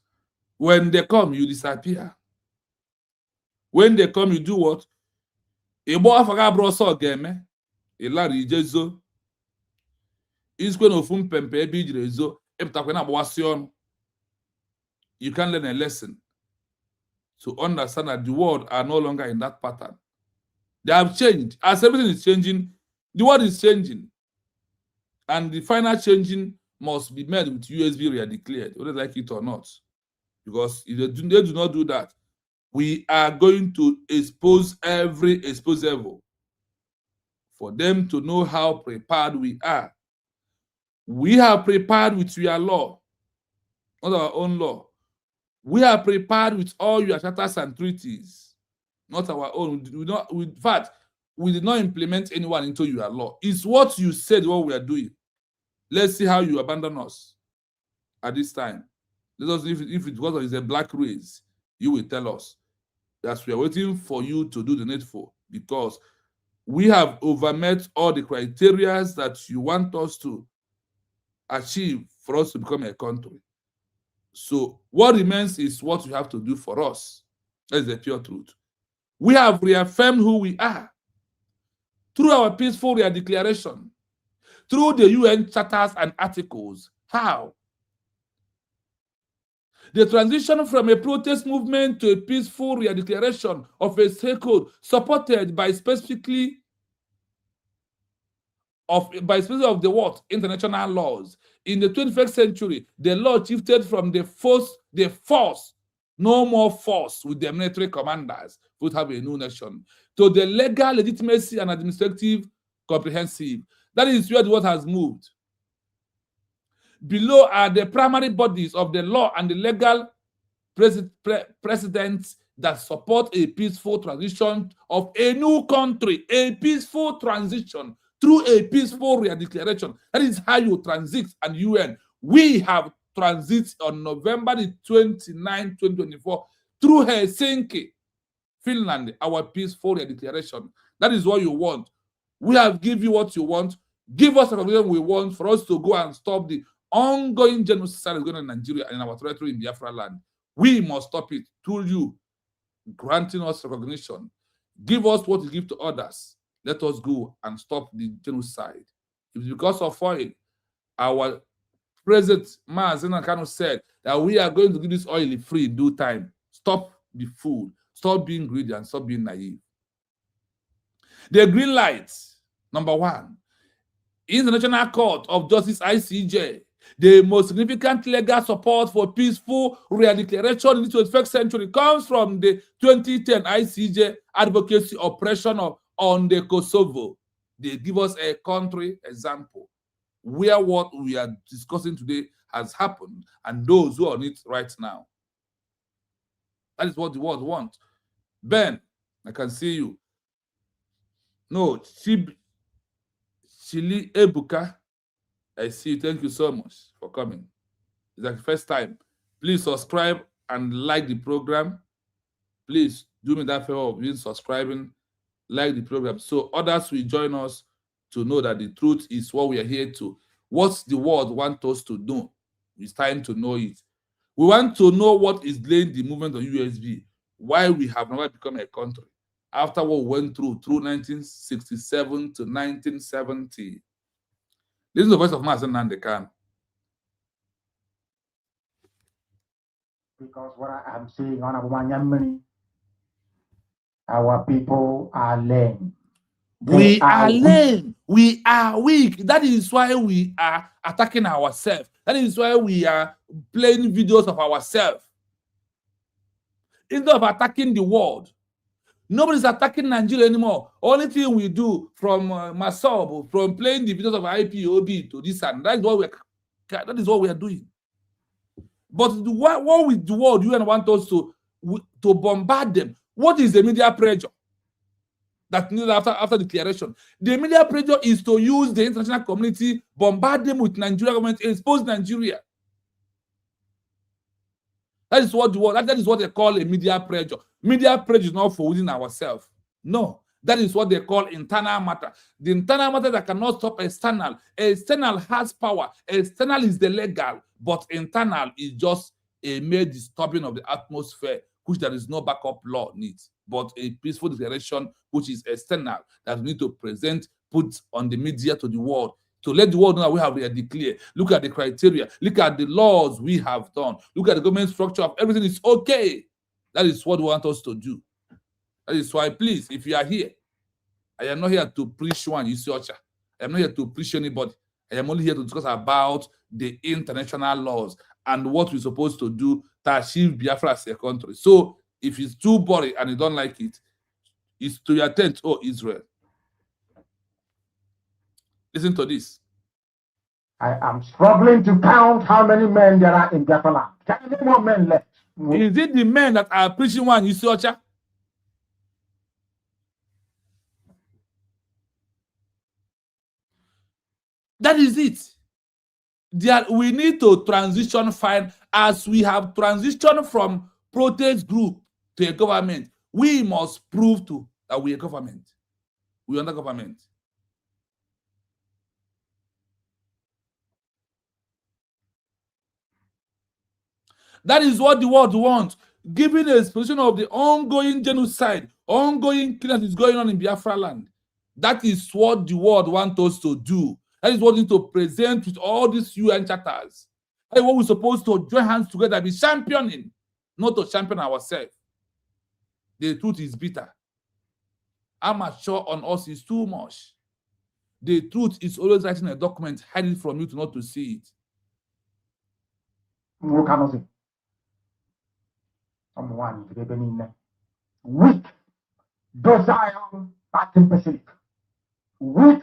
When they come, you disappear. When they come, you do what? You can learn a lesson to understand that the world are no longer in that pattern. They have changed. As everything is changing, the world is changing. And the final changing must be made with USB re-declared, whether they like it or not. Because if they do not do that, we are going to expose every exposable for them to know how prepared we are. We are prepared with your law, not our own law. We are prepared with all your charters and treaties, not our own. In fact, we did not implement anyone into your law. It's what you said what we are doing. Let's see how you abandon us at this time. Let us, if it was a black race, you will tell us that we are waiting for you to do the needful, because we have overmet all the criteria that you want us to achieve for us to become a country. So what remains is what you have to do for us. That is the pure truth. We have reaffirmed who we are through our peaceful declaration, through the UN charters and articles. How? The transition from a protest movement to a peaceful declaration of a stakehold supported by specifically of the what? International laws. In the 21st century, the law shifted from the force, no more force with the military commanders, would have a new nation, to the legal legitimacy and administrative comprehensive. That is where the world has moved. Below are the primary bodies of the law and the legal precedents that support a peaceful transition of a new country, a peaceful transition through a peaceful declaration. That is how you transit and UN. We have transit on November the 29th, 2024 through Helsinki, Finland, our peaceful declaration. That is what you want. We have given you what you want. Give us the recognition we want for us to go and stop the ongoing genocide going on in Nigeria and in our territory in Biafra land. We must stop it through you granting us recognition. Give us what you give to others. Let us go and stop the genocide. If it's because of oil, our President Mazen Kano said that we are going to give this oil free in due time. Stop the food. Stop being greedy and stop being naive. The green light, number one, International Court of Justice, ICJ, the most significant legal support for peaceful re-declaration in the 21st century comes from the 2010 ICJ advocacy oppression on the Kosovo. They give us a country example where what we are discussing today has happened, and those who are on it right now. That is what the world wants. Ben, I can see you. No, Chili Ebuka, I see you. Thank you so much for coming. It's like the first time. Please subscribe and like the program. Please do me that favor of being subscribing, like the program, so others will join us to know that the truth is what we are here to. What the world wants us to do, it's time to know it. We want to know what is delaying the movement of USB, why we have never become a country after what we went through 1967 to 1970. This is the voice of Mazen Nandekan. Because what I am seeing on Abumanyamini, our people are lame. We are lame. We are weak. That is why we are attacking ourselves. That is why we are playing videos of ourselves. Instead of attacking the world. Nobody's attacking Nigeria anymore. Only thing we do from Masob, from playing the videos of IPOB to this, and that is what we are doing. But what with the world, you want us to bombard them? What is the media pressure that needed after declaration? The media pressure is to use the international community, bombard them with Nigeria government, expose Nigeria. That is what the world, that is what they call a media pressure. Media pressure is not for within ourselves. No, that is what they call internal matter. The internal matter that cannot stop external. External has power. External is the legal, but internal is just a mere disturbing of the atmosphere, which there is no backup law needs, but a peaceful declaration which is external that we need to present, put on the media to the world, to let the world know that we have declared. Look at the criteria. Look at the laws we have done. Look at the government structure of everything is okay. That is what we want us to do. That is why, please, if you are here, I am not here to preach one Isiocha. I am not here to preach anybody. I am only here to discuss about the international laws and what we're supposed to do to achieve Biafra as a country. So if it's too boring and you don't like it, it's to your tent, oh Israel. Listen to this. I am struggling to count how many men there are in Biafra land. Can any more men left? Is it the men that are preaching one Isiocha? That is it. We need to transition fine as we have transitioned from protest group to a government. We must prove that we are government. We are not government. That is what the world wants. Given a exposition of the ongoing genocide, ongoing killing that is going on in Biafra land. That is what the world wants us to do. That is what we need to present with all these UN charters. That is what we're supposed to join hands together and be championing, not to champion ourselves. The truth is bitter. Amateur on us is too much. The truth is always writing a document, hiding from you to not to see it. Weak, docile, imbecilic. Weak.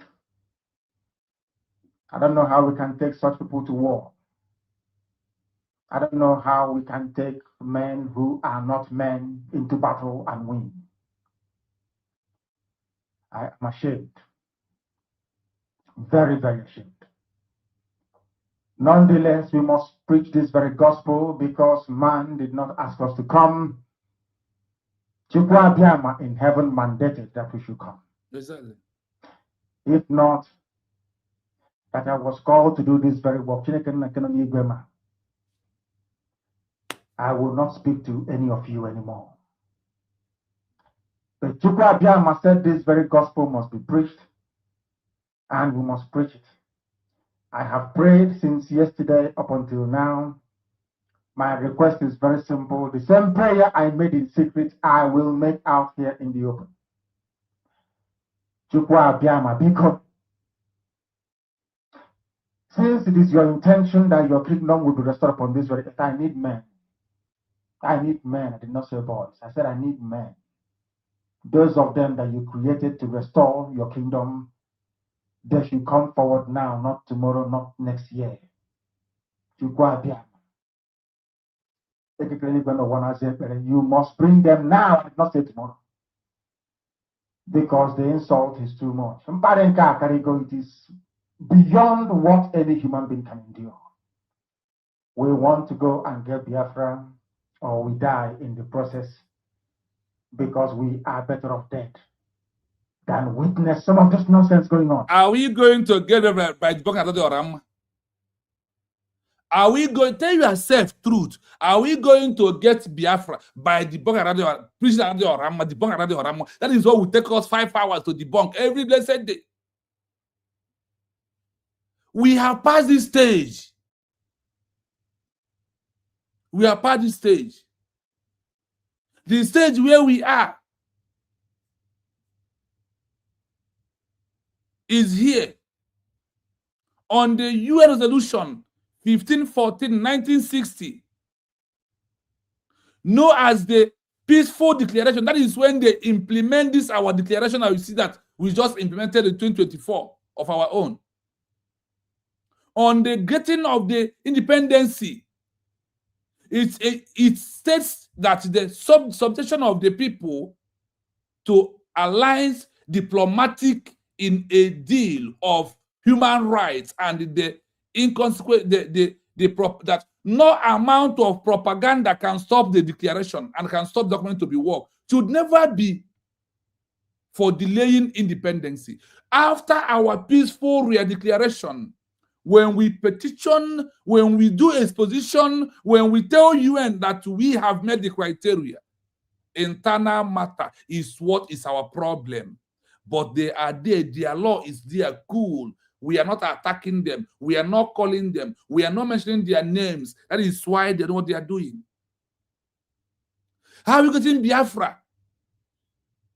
I don't know how we can take such people to war. I don't know how we can take men who are not men into battle and win. I am ashamed. Very, very ashamed. Nonetheless, we must preach this very gospel because man did not ask us to come. Chukwa in heaven mandated that we should come. Exactly. If not, that I was called to do this very work, I will not speak to any of you anymore. But Chukwa said this very gospel must be preached, and we must preach it. I have prayed since yesterday up until now. My request is very simple. The same prayer I made in secret, I will make out here in the open. Chukwa Abiyama, because since it is your intention that your kingdom will be restored upon this very earth, I need men. I need men. I did not say boys. I said I need men. Those of them that you created to restore your kingdom, they should come forward now, not tomorrow, not next year. Chukwa Abiyama. You must bring them now, I did not say tomorrow. Because the insult is too much. It is beyond what any human being can endure. We want to go and get Biafra, or we die in the process, because we are better off dead than witness some of this nonsense going on. Are we going to get it by the book of Oram? Are we going to tell yourself truth? Are we going to get Biafra by the book of preaching Oram, the book of Oram? That is what will take us 5 hours to debunk every blessed day. We have passed this stage. We are past this stage. The stage where we are. is here on the UN resolution 1514 1960, known as the peaceful declaration. That is when they implement this our declaration, and you see that we just implemented in 2024 of our own. On the getting of the independency, it states that the subjection of the people to alliance diplomatic in a deal of human rights, and the inconsequent that no amount of propaganda can stop the declaration and can stop document to be worked, should never be for delaying independency. After our peaceful redeclaration, when we petition, when we do exposition, when we tell UN that we have met the criteria, internal matter is what is our problem. But they are there, their law is there, cool. We are not attacking them. We are not calling them. We are not mentioning their names. That is why they know what they are doing. How are we getting Biafra?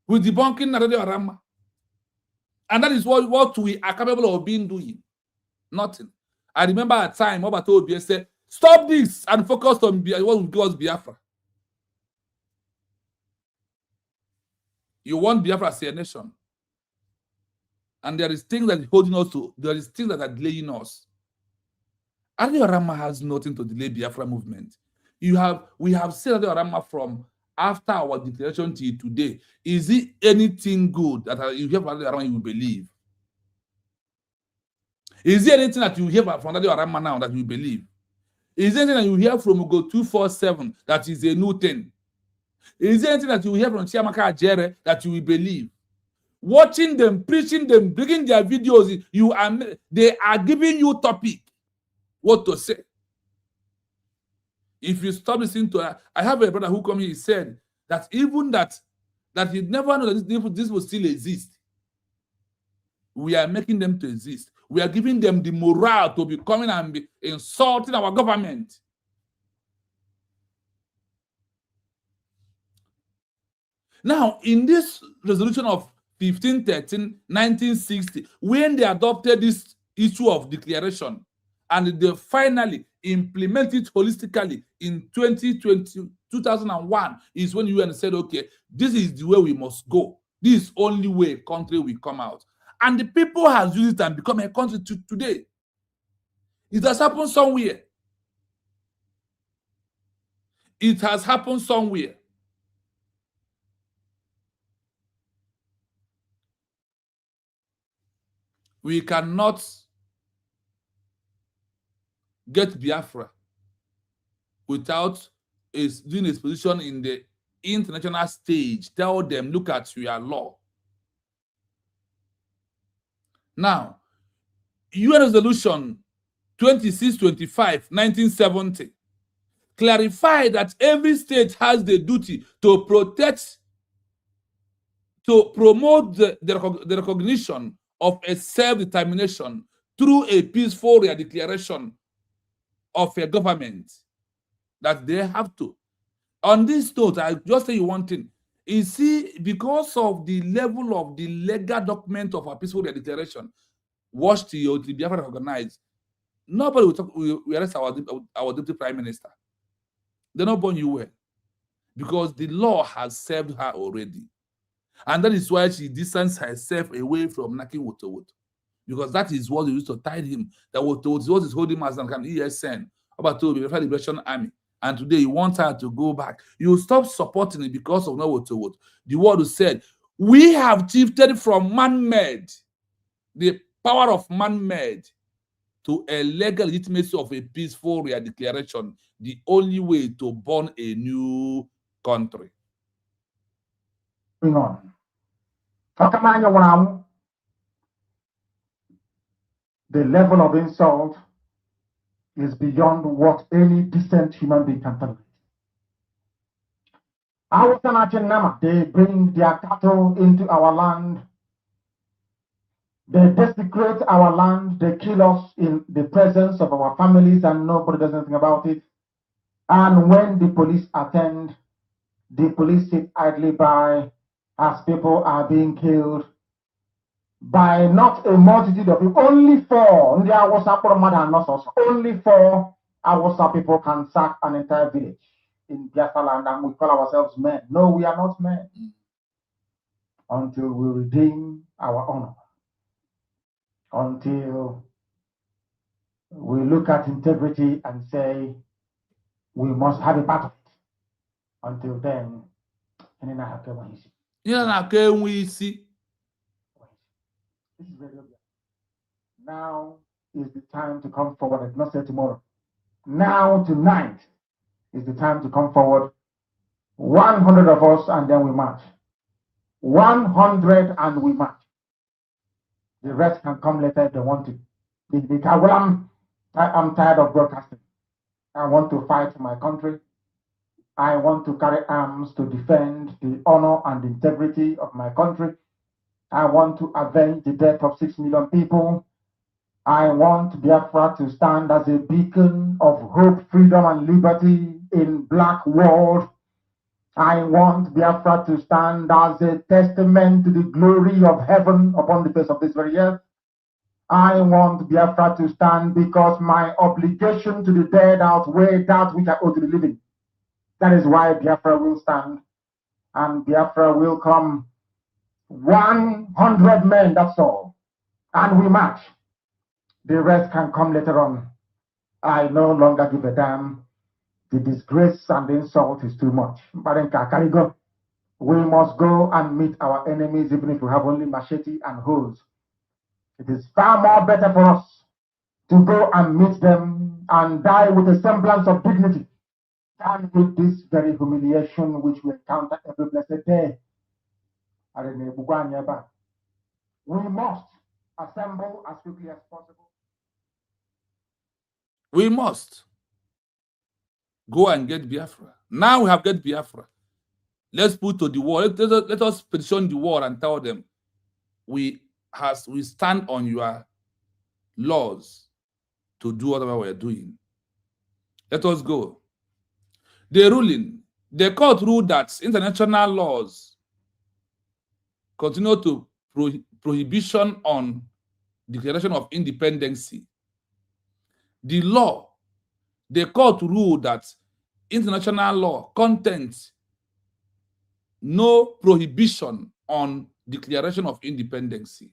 With debunking Radio Rama. And that is what we are capable of being doing. Nothing. I remember at time, Oba told me, said, stop this and focus on what will give us Biafra. You want Biafra as a nation. And there is things that is holding us to, there is things that are delaying us. Radio Rama has nothing to delay Biafra movement. We have seen Radio Rama from after our declaration till today. Is it anything good that you hear from Radio Rama you will believe? Is there anything that you hear from Radio Rama now that you believe? Is there anything that you hear from Go 247 that is a new thing? Is there anything that you hear from Chiamaka Ajere that you will believe? Watching them, preaching them, bringing their videos, they are giving you topic, what to say. If you stop listening to her, I have a brother who come here, he said that even that he never know that this will still exist. We are making them to exist. We are giving them the morale to be coming and be insulting our government. Now, in this resolution of 1513-1960, when they adopted this issue of declaration, and they finally implemented it holistically in 2001, is when UN said, okay, this is the way we must go. This is only way a country will come out. And the people has used it and become a country today. It has happened somewhere. It has happened somewhere. We cannot get Biafra without doing a position in the international stage. Tell them, look at your law. Now, UN Resolution 2625, 1970, clarified that every state has the duty to protect, to promote the recognition of a self-determination through a peaceful declaration of a government, that they have to. On this note, I just say you one thing. You see, because of the level of the legal document of our peaceful declaration, watch the Biafra organized, nobody will arrest our deputy prime minister. They're not born you well, because the law has served her already. And that is why she distanced herself away from knocking Wotowoto, because that is what they used to tie him. That Wotowoto is what is holding him as an ESN, about to be the Liberation Army. And today you want her to go back. You stop supporting it because of no Wotowoto. The word said, we have shifted from man-made, the power of man-made, to a legal legitimacy of a peaceful declaration, the only way to born a new country. Going on. The level of insult is beyond what any decent human being can tolerate. They bring their cattle into our land. They desecrate our land. They kill us in the presence of our families, and nobody does anything about it. And when the police attend, the police sit idly by as people are being killed. by not a multitude of people, only 4. Only 4 Awasa people can sack an entire village in Biafra land, and we call ourselves men. No, we are not men until we redeem our honor, until we look at integrity and say we must have a part of it. Until then, this is very obvious. Now is the time to come forward. I did not say tomorrow. Now, tonight is the time to come forward. 100 of us, and then we march. 100 and we march. The rest can come later if they want to. I'm tired of broadcasting. I want to fight for my country. I want to carry arms to defend the honor and integrity of my country. I want to avenge the death of 6 million people. I want Biafra to stand as a beacon of hope, freedom, and liberty in black world. I want Biafra to stand as a testament to the glory of heaven upon the face of this very earth. I want Biafra to stand because my obligation to the dead outweigh that which I owe to the living. That is why Biafra will stand, and Biafra will come. 100 men, that's all. And we march. The rest can come later on. I no longer give a damn. The disgrace and the insult is too much. We must go and meet our enemies, even if we have only machete and hoes. It is far more better for us to go and meet them and die with a semblance of dignity than with this very humiliation which we encounter every blessed day. We must assemble as quickly as possible. We must go and get Biafra. Now we have get Biafra. Let's put to the war. Let us petition the war and tell them we stand on your laws to do whatever we're doing. Let us go. The court ruled that international laws continue to prohibition on declaration of independence. The court ruled that international law contains no prohibition on declaration of independence.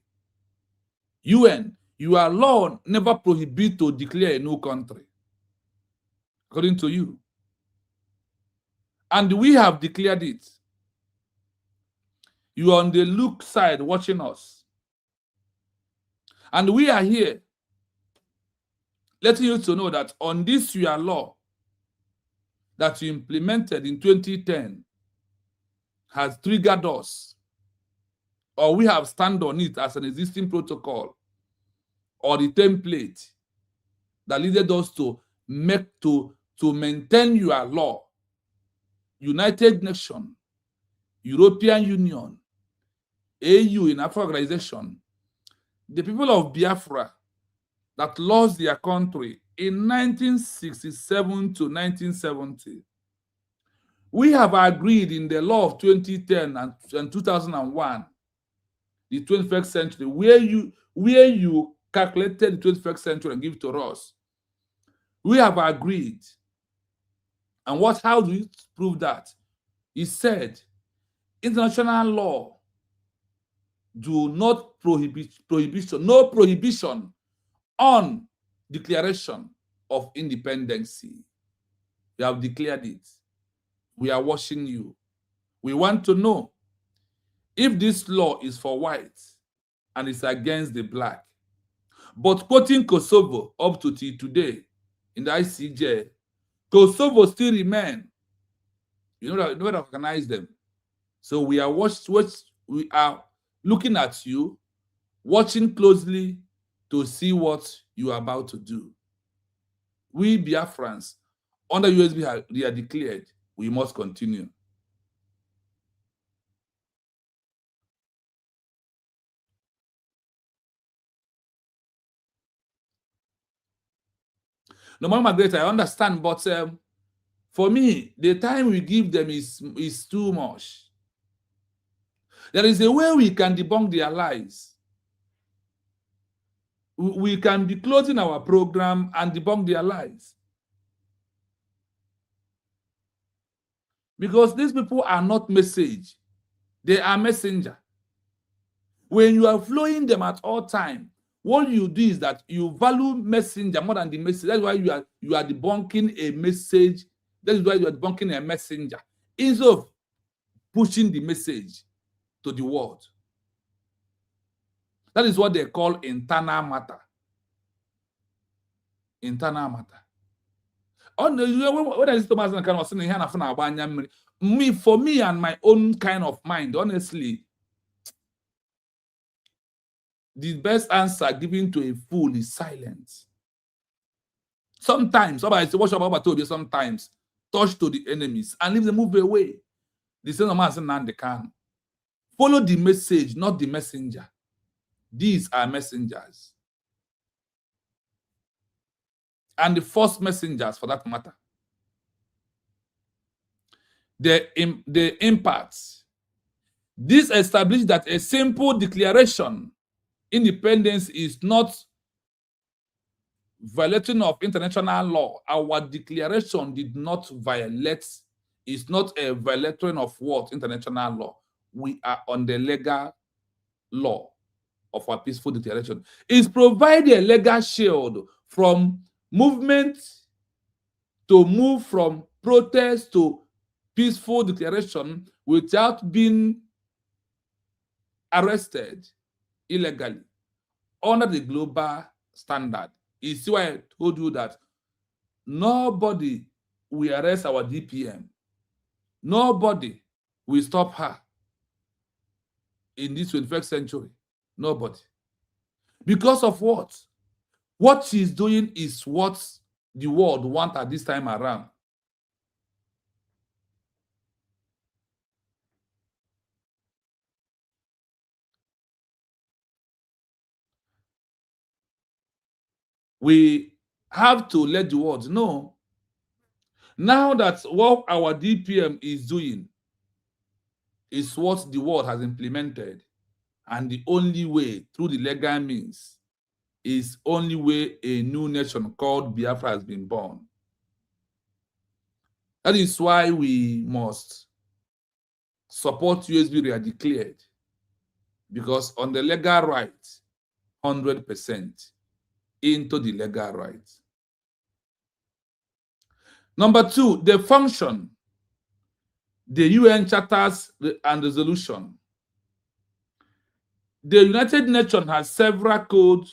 UN, your law never prohibit to declare a new country, according to you. And we have declared it. You are on the look side watching us. And we are here letting you to know that on this your law that you implemented in 2010 has triggered us, or we have stand on it as an existing protocol or the template that leaded us to maintain your law. United Nations, European Union, AU in Africa Organization, the people of Biafra that lost their country in 1967 to 1970. We have agreed in the law of 2010 and 2001, the 21st century, where you calculated the 21st century and give it to us. We have agreed. And how do we prove that? He said, international law do not no prohibition on declaration of independence. We have declared it. We are watching you. We want to know if this law is for whites and it's against the black. But quoting Kosovo up to today in the ICJ, Kosovo still remain. You know that recognize them. So we are we are looking at you, watching closely to see what you are about to do. We Biafrans, under USB, they are declared, we must continue. No, Mama Great, I understand, but for me, the time we give them is too much. There is a way we can debunk their lies. we can be closing our program and debunk their lies. Because these people are not message, they are messenger. When you are flowing them at all time, what you do is that you value messenger more than the message. That's why you are debunking a message. That is why you are debunking a messenger instead of pushing the message to the world. That is what they call internal matter. Internal matter. When I see Thomas kind of saying me, for me and my own kind of mind, honestly, the best answer given to a fool is silence. Sometimes, somebody say, what Baba told you, sometimes touch to the enemies and leave them move away. The same man saying they can. Follow the message, not the messenger. These are messengers. And the first messengers, for that matter. The impacts. This established that a simple declaration independence is not violating of international law. Our declaration did not violate, is not a violation of what? International law. We are on the legal law of our peaceful declaration. It's providing a legal shield from movement to move from protest to peaceful declaration without being arrested illegally under the global standard. You see why I told you that nobody will arrest our DPM. Nobody will stop her in this 21st century. Nobody. Because of what? What she's doing is what the world wants at this time around. We have to let the world know now that what our DPM is doing is what the world has implemented, and the only way through the legal means is only way a new nation called Biafra has been born. That is why we must support USB re-declared, because on the legal right, 100% into the legal right. Number two, the function, the UN charters and resolution. The United Nations has several code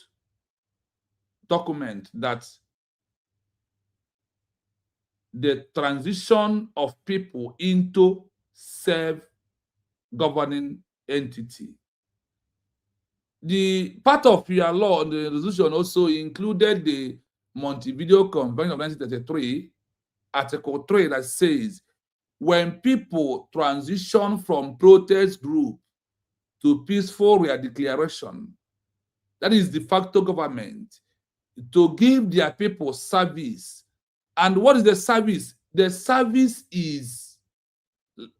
documents that the transition of people into self-governing entity. The part of your law, the resolution also included the Montevideo Convention of 1933, Article 3, that says when people transition from protest group to peaceful re-declaration, that is de facto government, to give their people service. And what is the service? The service is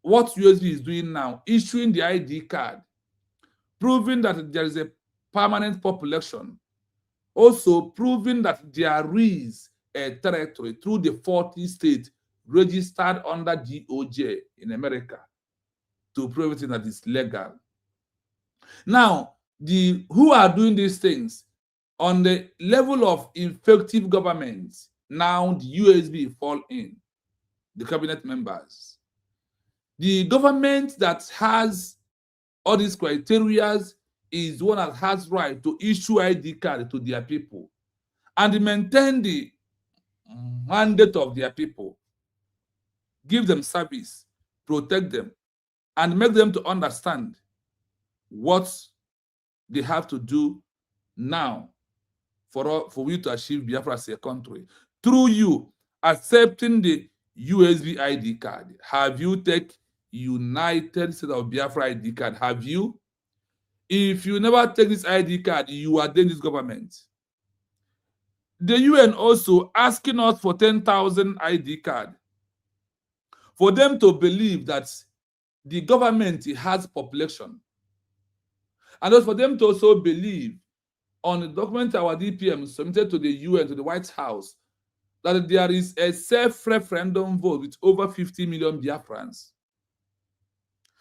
what USB is doing now, issuing the ID card, proving that there is a permanent population, also proving that there is a territory through the 40 states registered under DOJ in America to prove everything that is legal. Now, who are doing these things on the level of effective government? Now the USB fall in, the cabinet members. The government that has all these criteria is one that has right to issue ID card to their people and maintain the mandate of their people, give them service, protect them, and make them to understand what they have to do now for you to achieve Biafra as a country. Through you accepting the USB ID card, have you take United States of Biafra ID card? Have you? If you never take this ID card, you are in this government. The UN also asking us for 10,000 ID card for them to believe that the government has population. And also for them to also believe on the document our DPM submitted to the UN, to the White House, that there is a self-referendum vote with over 50 million Biafrans.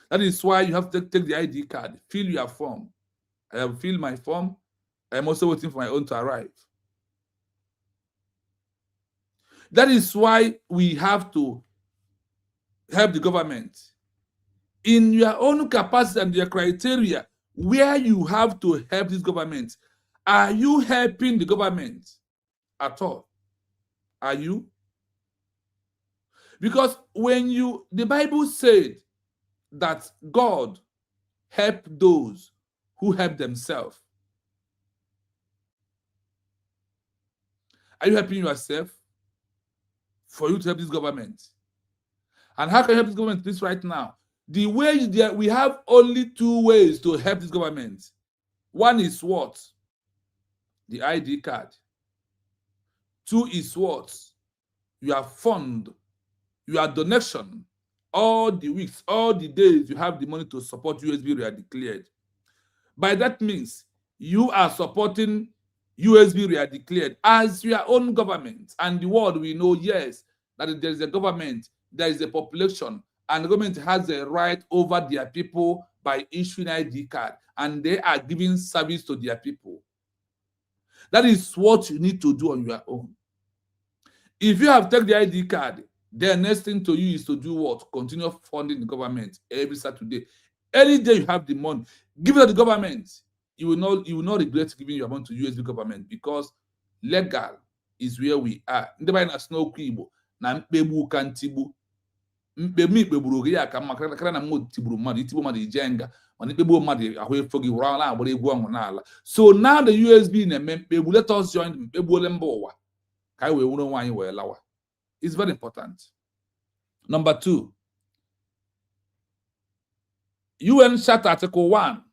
That is why you have to take the ID card, fill your form. I have filled my form. I'm also waiting for my own to arrive. That is why we have to help the government. In your own capacity and your criteria, where you have to help this government, are you helping the government at all? Are you? Because the Bible said that God help those who help themselves. Are you helping yourself for you to help this government? And how can you help this government this right now? The way we have only two ways to help this government. One is what? The ID card. Two is what? Your fund, your donation. All the weeks, all the days you have the money to support USB Rea Declared. By that means, you are supporting USB Rea Declared as your own government. And the world we know, yes, that there is a government, there is a population, and the government has a right over their people by issuing ID card, and they are giving service to their people. That is what you need to do on your own. If you have taken the ID card, the next thing to you is to do what? Continue funding the government every Saturday. Any day you have the money, give it to the government. You will not regret giving your money to USB government, because legal is where we are. Ndeba na snow kwibo na mkpebu kantibu. Mkpebu ikpeburu oge ya ka makara na mo tiburu mmadụ itibu mmadụ ijenga mana ikpegbu mmadụ ahụ efo gị wụrụ ala agbara egwu ọṅụ n'ala. So now the USB na-eme mkpegbu. Let us join mkpegbu ole mba ụwa ka anyị wee wụrụ onwe anyị wee lawa. It's very important. Number 2, UN Charter Article 1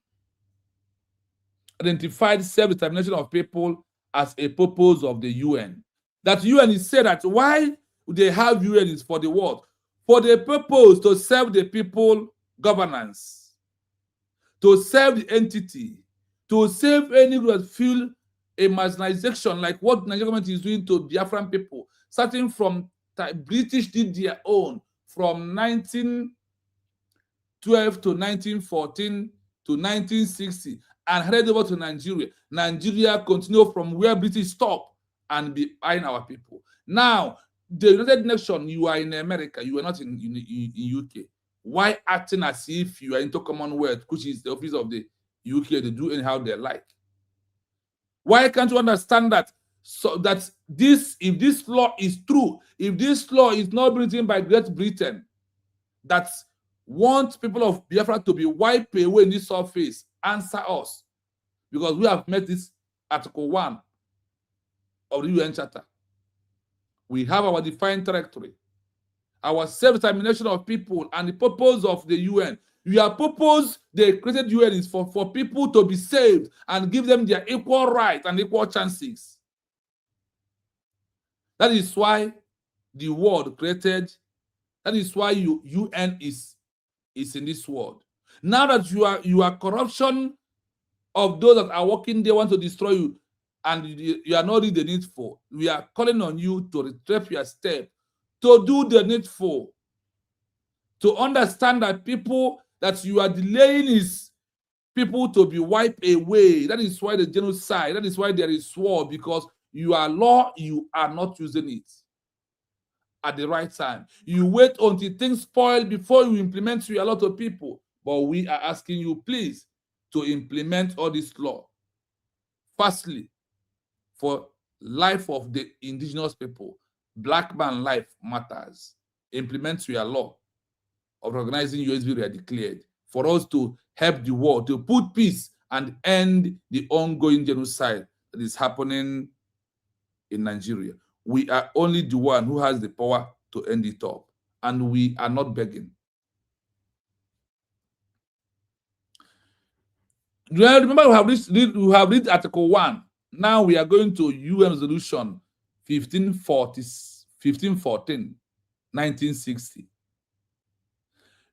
identified self-determination of people as a purpose of the UN. That UN is said that why they have UN is for the what? For the purpose to serve the people governance, to serve the entity, to save any who feel a marginalization like what Nigerian government is doing to Biafran people, starting from British did their own from 1912 to 1914 to 1960 and headed over to Nigeria. Nigeria continued from where British stopped and be eyeing our people. Now, the United Nations, you are in America, you are not in UK. Why acting as if you are into Commonwealth, which is the office of the UK, they do anyhow they like? Why can't you understand that? So that if this law is true, if this law is not written by Great Britain, that wants people of Biafra to be wiped away in this surface, answer us. Because we have met this Article 1 of the UN Charter. We have our defined territory, our self-determination of people, and the purpose of the UN. Your purpose, they created UN is for people to be saved and give them their equal rights and equal chances. That is why the world created. That is why UN is in this world. Now that you are corruption of those that are working there want to destroy you, and you are not doing the needful, we are calling on you to retrace your step, to do the needful, to understand that people that you are delaying is people to be wiped away. That is why the genocide, that is why there is war, because your law, you are not using it at the right time. You wait until things spoil before you implement to a lot of people. But we are asking you, please, to implement all this law. Firstly, for life of the indigenous people, black man life matters. Implement your law of recognizing USB Rea Declared for us to help the world to put peace and end the ongoing genocide that is happening in Nigeria. We are only the one who has the power to end it up, and we are not begging. Remember, we have read Article 1. Now we are going to UN Resolution 1514, 1960.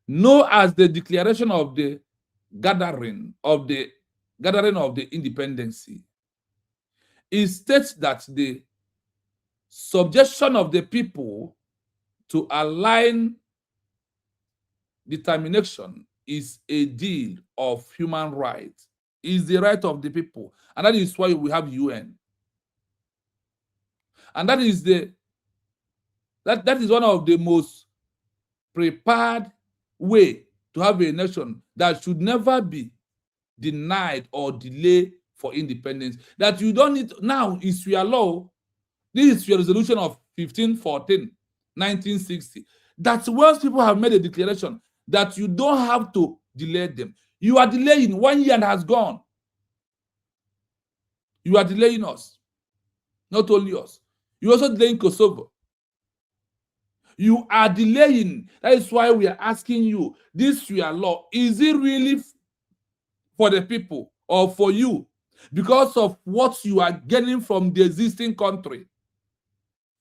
Known as the Declaration of the Gathering of the Independency. it states that the subjection of the people to align determination is a deal of human rights. Is the right of the people, and that is why we have UN. And that is that is one of the most prepared way to have a nation that should never be denied or delayed for independence. That you don't need now is your law. This is your resolution of 1514, 1960. That once people have made a declaration that you don't have to delay them. You are delaying 1 year and has gone. You are delaying us. Not only us. You also delaying Kosovo. You are delaying. That is why we are asking you, this your law, is it really for the people or for you? Because of what you are getting from the existing country.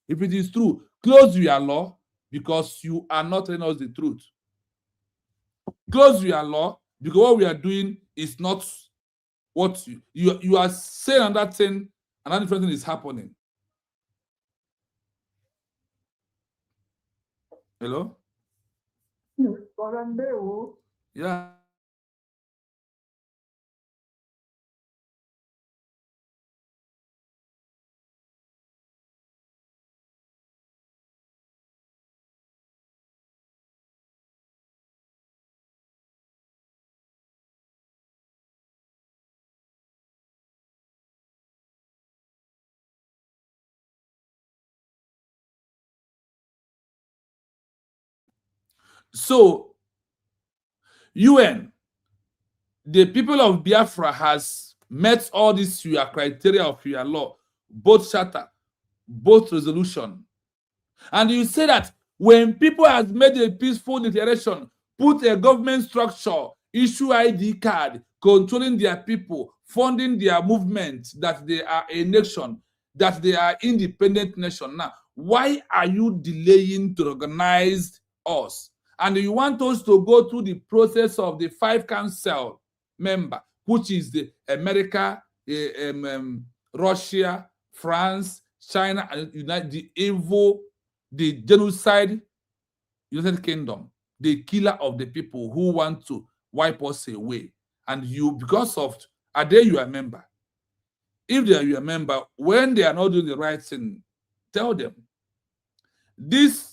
If it is true, close your law because you are not telling us the truth. Close your law because what we are doing is not what you are saying, and that thing, another different thing is happening. Hello? Yeah. So, UN, the people of Biafra has met all these your criteria of your law, both charter, both resolution. And you say that when people have made a peaceful declaration, put a government structure, issue ID card, controlling their people, funding their movement, that they are a nation, that they are independent nation. Now, why are you delaying to organize us? And you want us to go through the process of the 5 council member, which is the America, Russia, France, China, and the evil, the genocide, United Kingdom, the killer of the people who want to wipe us away. And you, because of, are they your member? If they are your member, when they are not doing the right thing, tell them. This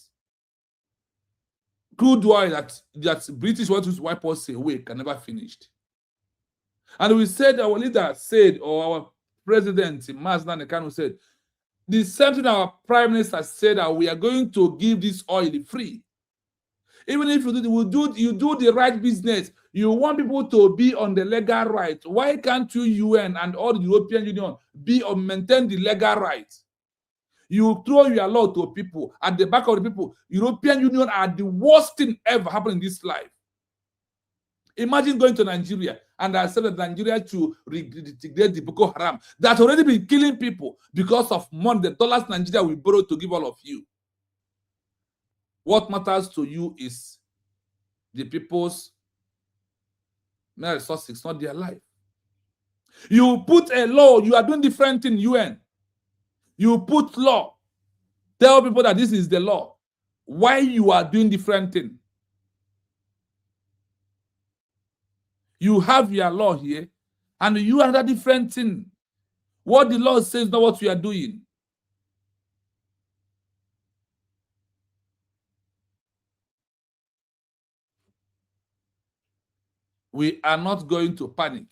crude oil that British want to wipe us away can never finish. And we said, our leader said, or our president, Mazda Nekano said, the same thing our prime minister said, that we are going to give this oil free. Even if you do the right business, you want people to be on the legal right. Why can't you UN and all the European Union maintain the legal right? You throw your law to people at the back of the people. European Union are the worst thing ever happened in this life. Imagine going to Nigeria and I said that Nigeria to integrate the Boko Haram that's already been killing people because of money, the dollars Nigeria will borrow to give all of you. What matters to you is the people's resources, not their life. You put a law, you are doing different in UN. You put law, tell people that this is the law. Why you are doing different thing? You have your law here, and you are another different thing. What the law says, not what you are doing. We are not going to panic.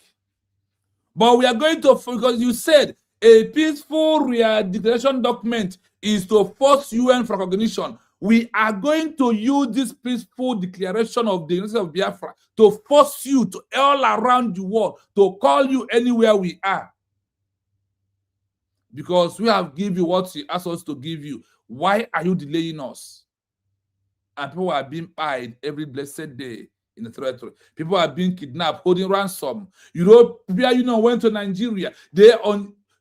But we are going to, because you said a peaceful declaration document is to force UN for recognition. We are going to use this peaceful declaration of the University of Biafra to force you to all around the world to call you anywhere we are. Because we have given you what you asked us to give you. Why are you delaying us? And people are being paid every blessed day in the territory. People are being kidnapped, holding ransom. European Union went to Nigeria. They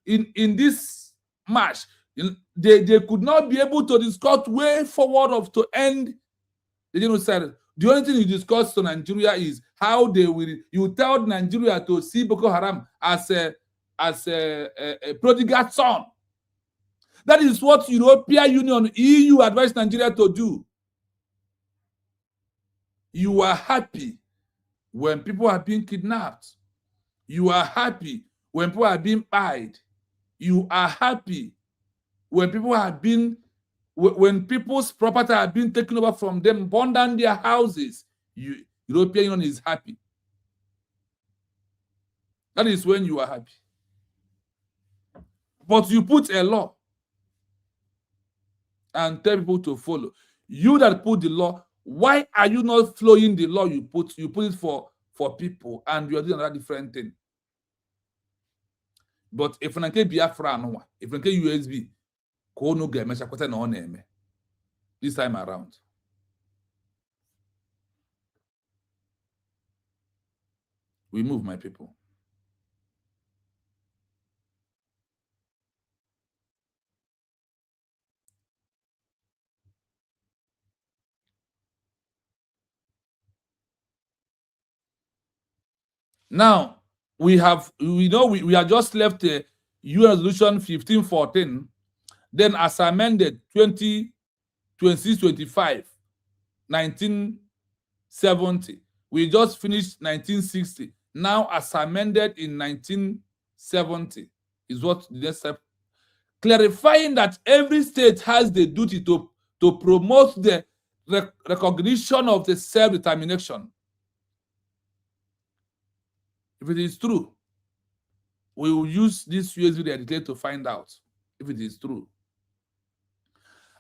in this march, they could not be able to discuss way forward of to end the genocide. The only thing you discuss to Nigeria is how they will. You tell Nigeria to see Boko Haram as as a prodigal son. That is what European Union, EU advised Nigeria to do. You are happy when people are being kidnapped. You are happy when people are being pied. You are happy when people have been, when people's property are being taken over from them, burn down their houses. European Union is happy. That is when you are happy. But you put a law and tell people to follow. You that put the law, why are you not following the law you put? You put it for people, and you are doing another different thing. But if I can Biafra no, if I can USB, no game, this time around. We move, my people. Now, we are just left a UN Resolution 1514, then as amended 2625, 1970. We just finished 1960. Now, as amended in 1970, is what the next step. Clarifying that every state has the duty to promote the recognition of the self-determination. If it is true, we will use this USB editor to find out if it is true.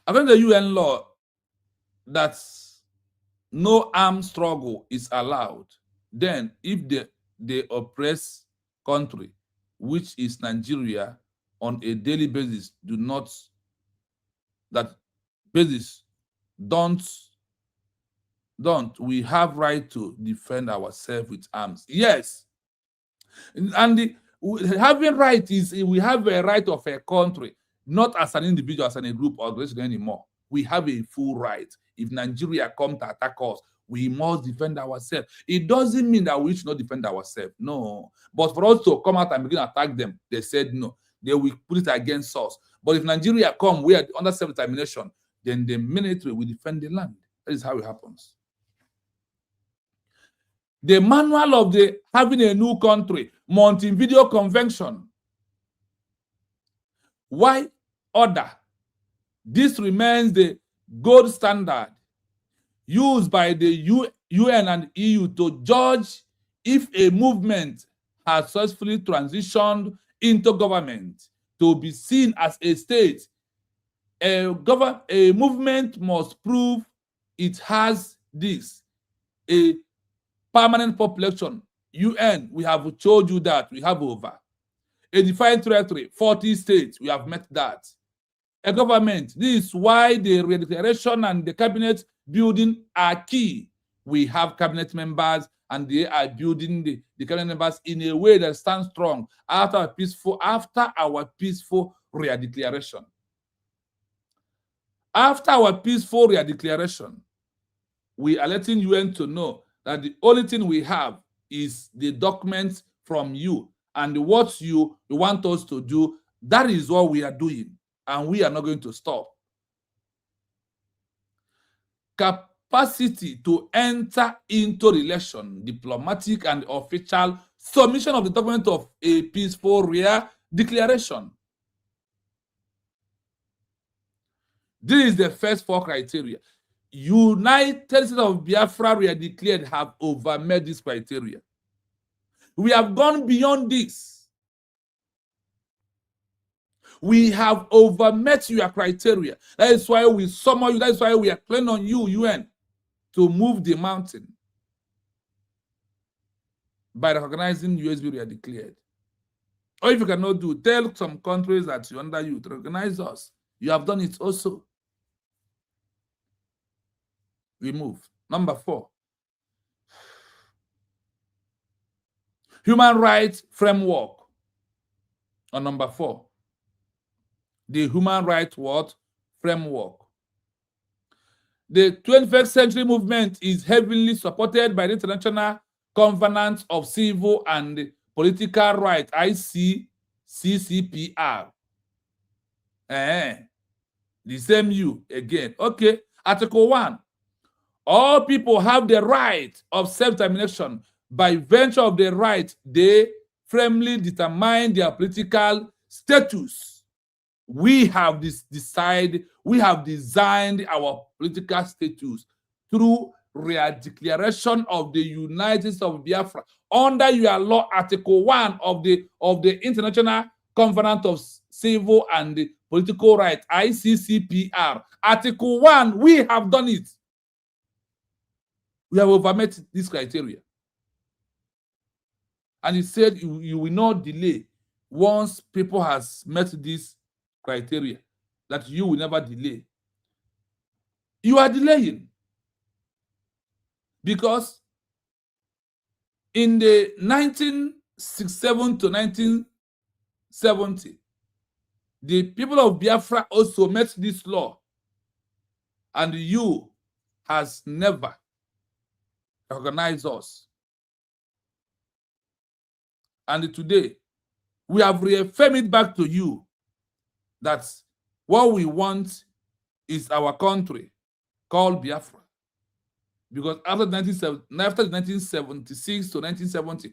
According to the UN law, that no armed struggle is allowed. Then, if the oppressed country, which is Nigeria, on a daily basis, don't we have right to defend ourselves with arms? Yes. And having right is, we have a right of a country, not as an individual, as in a group or organization anymore. We have a full right. If Nigeria come to attack us, we must defend ourselves. It doesn't mean that we should not defend ourselves. No. But for us to come out and begin to attack them, they said no. They will put it against us. But if Nigeria come, we are under self-determination, then the military will defend the land. That is how it happens. The manual of having a new country, Montevideo Convention. Why order? This remains the gold standard used by the UN and EU to judge if a movement has successfully transitioned into government. To be seen as a state, a movement must prove it has a permanent population. UN, we have told you that we have over. A defined territory, 40 states, we have met that. A government, this is why the declaration and the cabinet building are key. We have cabinet members, and they are building the cabinet members in a way that stands strong after our peaceful redeclaration. After our peaceful redeclaration, we are letting UN to know that the only thing we have is the documents from you, and what you want us to do, that is what we are doing, and we are not going to stop. Capacity to enter into relation, diplomatic and official submission of the document of a peaceful declaration. This is the first 4 criteria. United States of Biafra, we are declared, have overmet this criteria. We have gone beyond this. We have overmet your criteria. That is why we summon you. That is why we are calling on you, UN, to move the mountain by recognizing USB we are declared. Or if you cannot do, tell some countries that you're under you to recognize us. You have done it also. We move. Number 4. Human rights framework. On number 4. The human rights framework. The 21st century movement is heavily supported by the International Covenant of Civil and Political Rights, CCPR. The same you again. Okay. Article 1. All people have the right of self-determination. By virtue of the right, they firmly determine their political status. We have designed our political status through declaration of the United States of Biafra under your law, Article 1 of the International Covenant of Civil and Political Rights, ICCPR. Article 1, we have done it. We have overmet this criteria. And he said you will not delay once people has met this criteria, that you will never delay. You are delaying because in the 1967 to 1970, the people of Biafra also met this law, and you has never recognized us. And today, we have reaffirmed it back to you that what we want is our country called Biafra. Because after 1976 to 1970,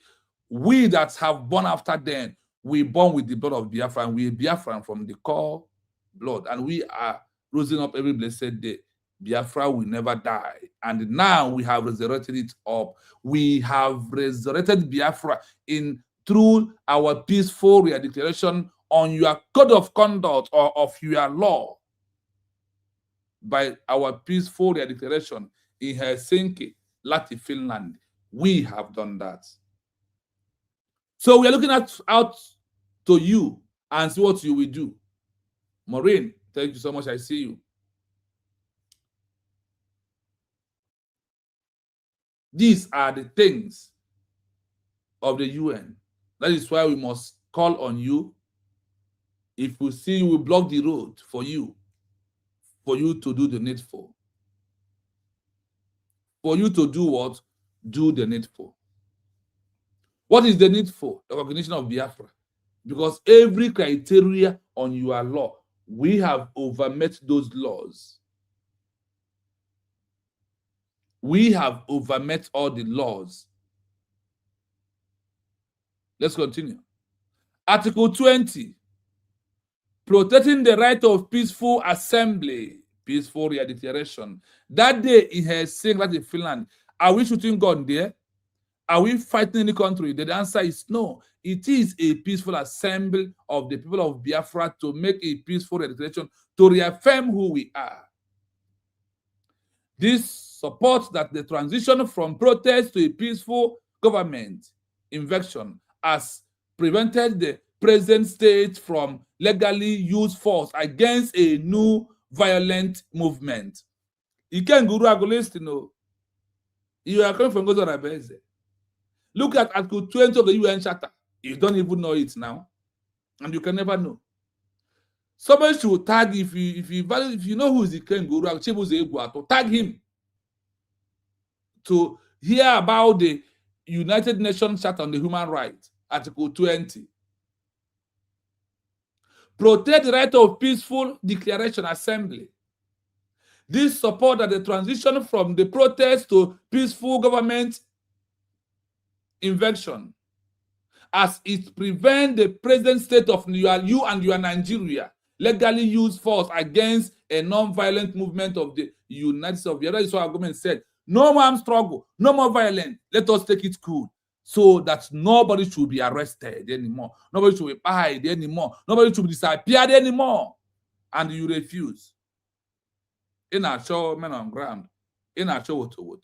we that have born after then, we born with the blood of Biafra, and we are Biafran from the core blood, and we are rising up every blessed day. Biafra will never die. And now we have resurrected it up. We have resurrected Biafra through our peaceful declaration on your code of conduct or of your law. By our peaceful declaration in Helsinki, Latvia, Finland, we have done that. So we are looking out to you and see what you will do. Maureen, thank you so much. I see you. These are the things of the UN. That is why we must call on you. If we see you, we block the road for you to do the needful. For you to do what? Do the needful. What is the needful? The recognition of Biafra. Because every criteria on your law, we have overmet those laws. We have overmet all the laws. Let's continue. Article 20. Protecting the right of peaceful assembly, peaceful declaration. That day in Helsinki, in Finland, are we shooting gun there? Are we fighting any country? The answer is no. It is a peaceful assembly of the people of Biafra to make a peaceful declaration to reaffirm who we are. This supports that the transition from protest to a peaceful government invention has prevented the present state from legally use force against a new violent movement. You can't go to you are coming from Gozarabeze. Look at Article 20 of the UN Charter. You don't even know it now, and you can never know. Somebody should tag if you know who is the Kenguru, to tag him to hear about the United Nations Charter on the Human Rights, Article 20. Protect the right of peaceful declaration assembly. This support that the transition from the protest to peaceful government invention, as it prevents the present state of you and your Nigeria legally use force against a non-violent movement of the United States of Biafra. That is what our government said. No more armed struggle, no more violence. Let us take it cool, so that nobody should be arrested anymore. Nobody should be pied anymore. Nobody should be disappeared anymore. And you refuse. In our show, men on ground. In our show, what.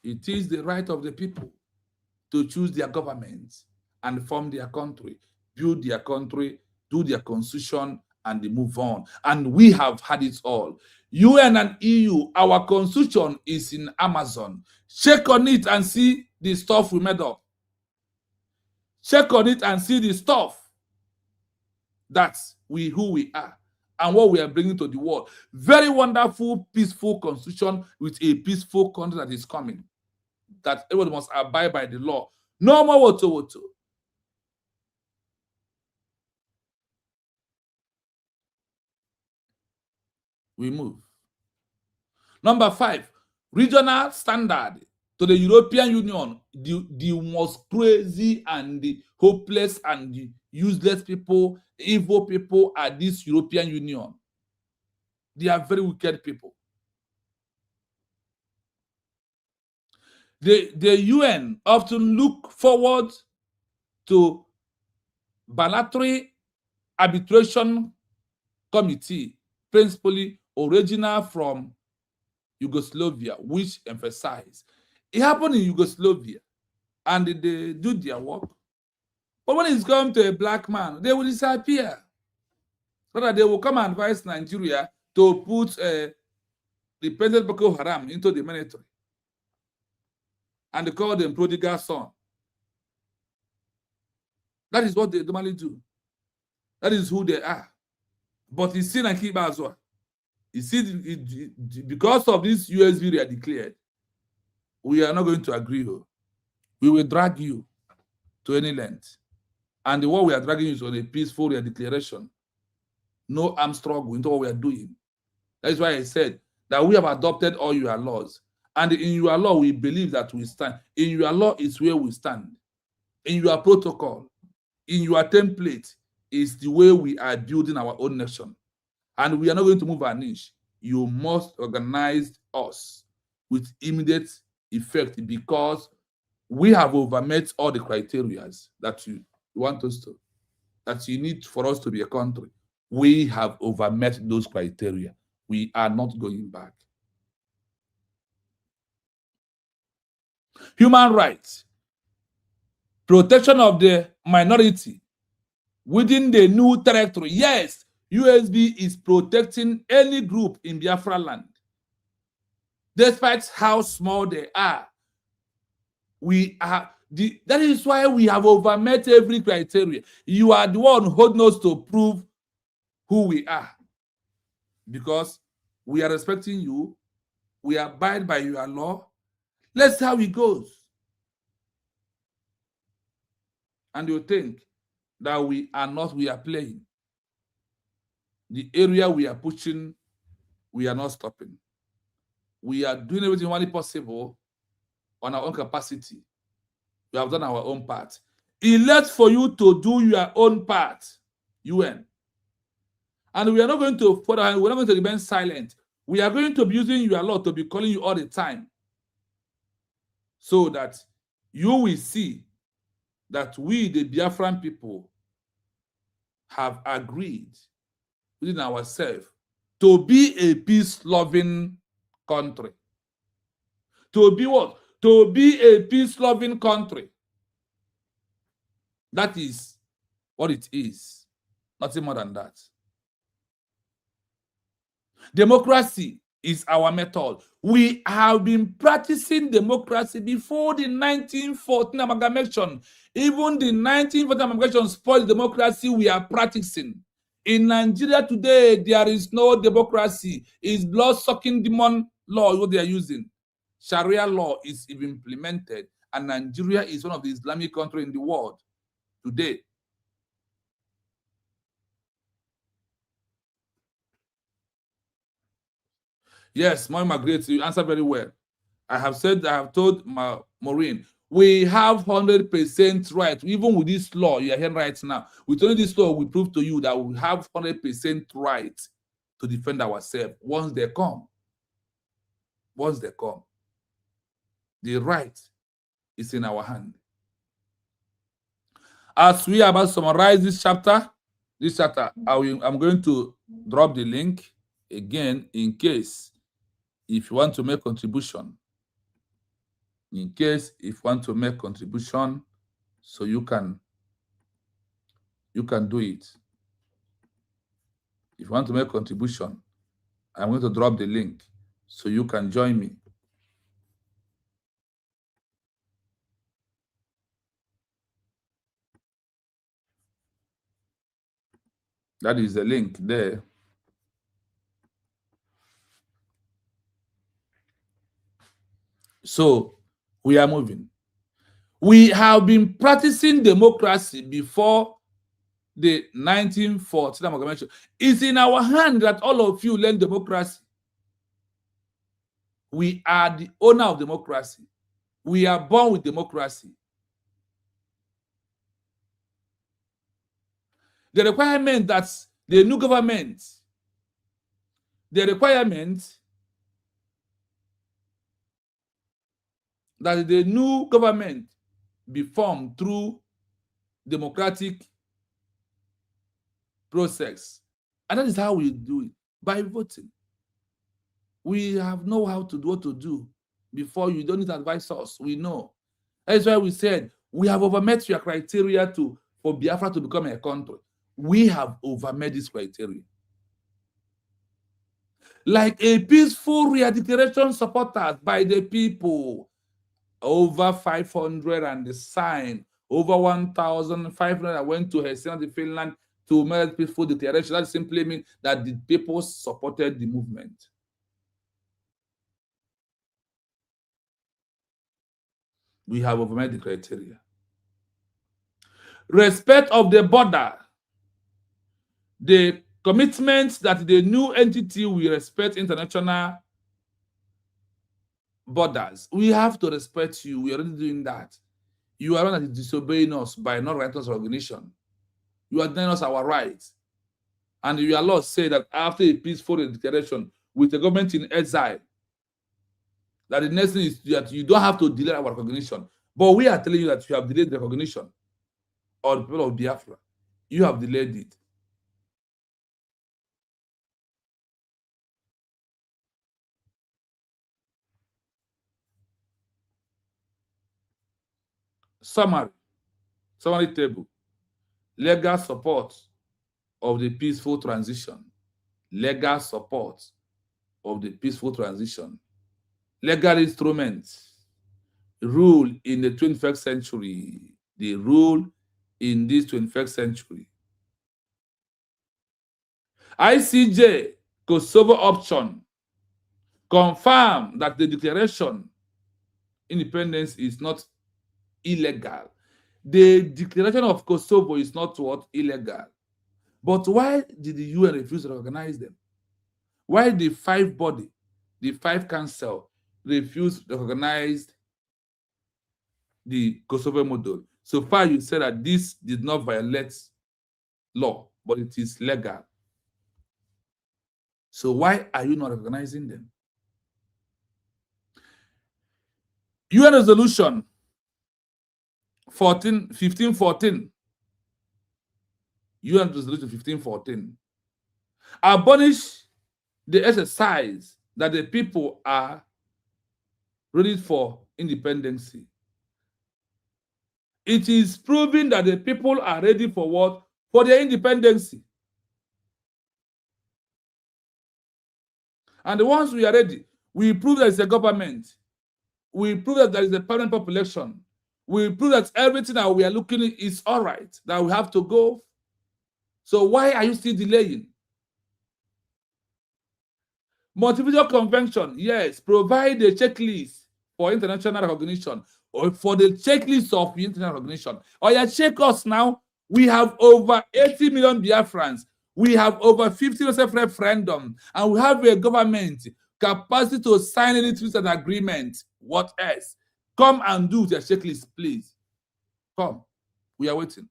It is the right of the people to choose their governments and form their country, build their country, do their constitution, and they move on. And we have had it all. UN and EU, our constitution is in Amazon. Check on it and see the stuff we made up. Check on it and see the stuff that's who we are and what we are bringing to the world. Very wonderful, peaceful constitution with a peaceful country that is coming. that everybody must abide by the law. No more woto. We move. Number 5, regional standard to the European Union. The most crazy and the hopeless and the useless people, evil people at this European Union. They are very wicked people. The UN often look forward to bilateral arbitration committee, principally original from Yugoslavia, which emphasize it happened in Yugoslavia and they do their work. But when it's come to a black man, they will disappear. So that they will come and advise Nigeria to put the President Boko Haram into the military. And they call them prodigal son. That is what they normally do. That is who they are. But it's still and keep as well. You see, because of this USB they are declared, we are not going to agree. We will drag you to any length. And the what we are dragging is on a peaceful declaration. No armed struggle into what we are doing. That is why I said that we have adopted all your laws. And in your law, we believe that we stand. In your law is where we stand. In your protocol, in your template is the way we are building our own nation. And we are not going to move an inch. You must organize us with immediate effect because we have overmet all the criteria that you want us to, that you need for us to be a country. We have overmet those criteria. We are not going back. Human rights, protection of the minority within the new territory. Yes, USB is protecting any group in Biafra land. Despite how small they are, that is why we have overmet every criteria. You are the one holding us to prove who we are. Because we are respecting you, we abide by your law. Let's see how it goes. And you think that we are playing. The area we are pushing, we are not stopping. We are doing everything humanly possible on our own capacity. We have done our own part. It left for you to do your own part, UN. And we are not going to we're not going to remain silent. We are going to be using your law to be calling you all the time so that you will see that we, the Biafran people, have agreed within ourselves to be a peace-loving country. To be what? To be a peace-loving country. That is what it is. Nothing more than that. Democracy is our method. We have been practicing democracy before the 1914 amalgamation. Even the 1914 amalgamation spoiled democracy we are practicing. In Nigeria today, there is no democracy. It's blood-sucking demon law what they are using. Sharia law is implemented, and Nigeria is one of the Islamic countries in the world today. Yes, Margaret, you answer very well. I have told Maureen, we have 100% right, even with this law you are hearing right now. With only this law, we prove to you that we have 100% right to defend ourselves once they come. Once they come. The right is in our hand. As we are about to summarize this chapter, I'm going to drop the link again in case if you want to make contribution. In case if you want to make contribution, so you can do it. If you want to make contribution, I'm going to drop the link so you can join me. That is the link there. So We are moving. We have been practicing democracy before the 1914 Convention. It's in our hand that all of you learn democracy. We are the owner of democracy. We are born with democracy. The requirement that the new government, the requirement that the new government be formed through democratic process. And that is how we do it, by voting. We know how to do what to do before. You don't need to advise us. We know. That's why we said we have overmet your criteria for Biafra to become a country. We have overmet this criteria. Like a peaceful re-declaration supporters by the people, over 500 and the sign, over 1,500 went to Helsinki, Finland to make peaceful declaration. That simply means that the people supported the movement. We have overmet the criteria. Respect of the border. The commitment that the new entity will respect international borders. We have to respect you. We are already doing that. You are not disobeying us by not granting us recognition. You are denying us our rights. And your law say that after a peaceful declaration with the government in exile, that the next thing is that you don't have to delay our recognition. But we are telling you that you have delayed the recognition of the people of Biafra. You have delayed it. Summary table. Legal support of the peaceful transition. Legal support of the peaceful transition. Legal instruments. Rule in the 21st century. The rule in this 21st century. ICJ Kosovo option. Confirm that the declaration independence is not illegal. The declaration of Kosovo is not what? Illegal. But why did the UN refuse to recognize them? Why the five body, the five council refused to recognize the Kosovo model? So far you said that this did not violate law, but it is legal. So why are you not recognizing them? UN resolution 1514. UN resolution 1514. Abolish the exercise that the people are ready for independence. It is proving that the people are ready for what? For their independence. And once we are ready, we prove that it's a government. We prove that there is a permanent population. We prove that everything that we are looking at is all right, that we have to go. So why are you still delaying? Montevideo Convention, yes, provide a checklist for international recognition or for the checklist of international recognition. Oh yeah, check us now. We have over 80 million Biafrans. We have over 50% referendum, and we have a government capacity to sign any treaty and agreement. What else? Come and do the checklist, please. Come. We are waiting.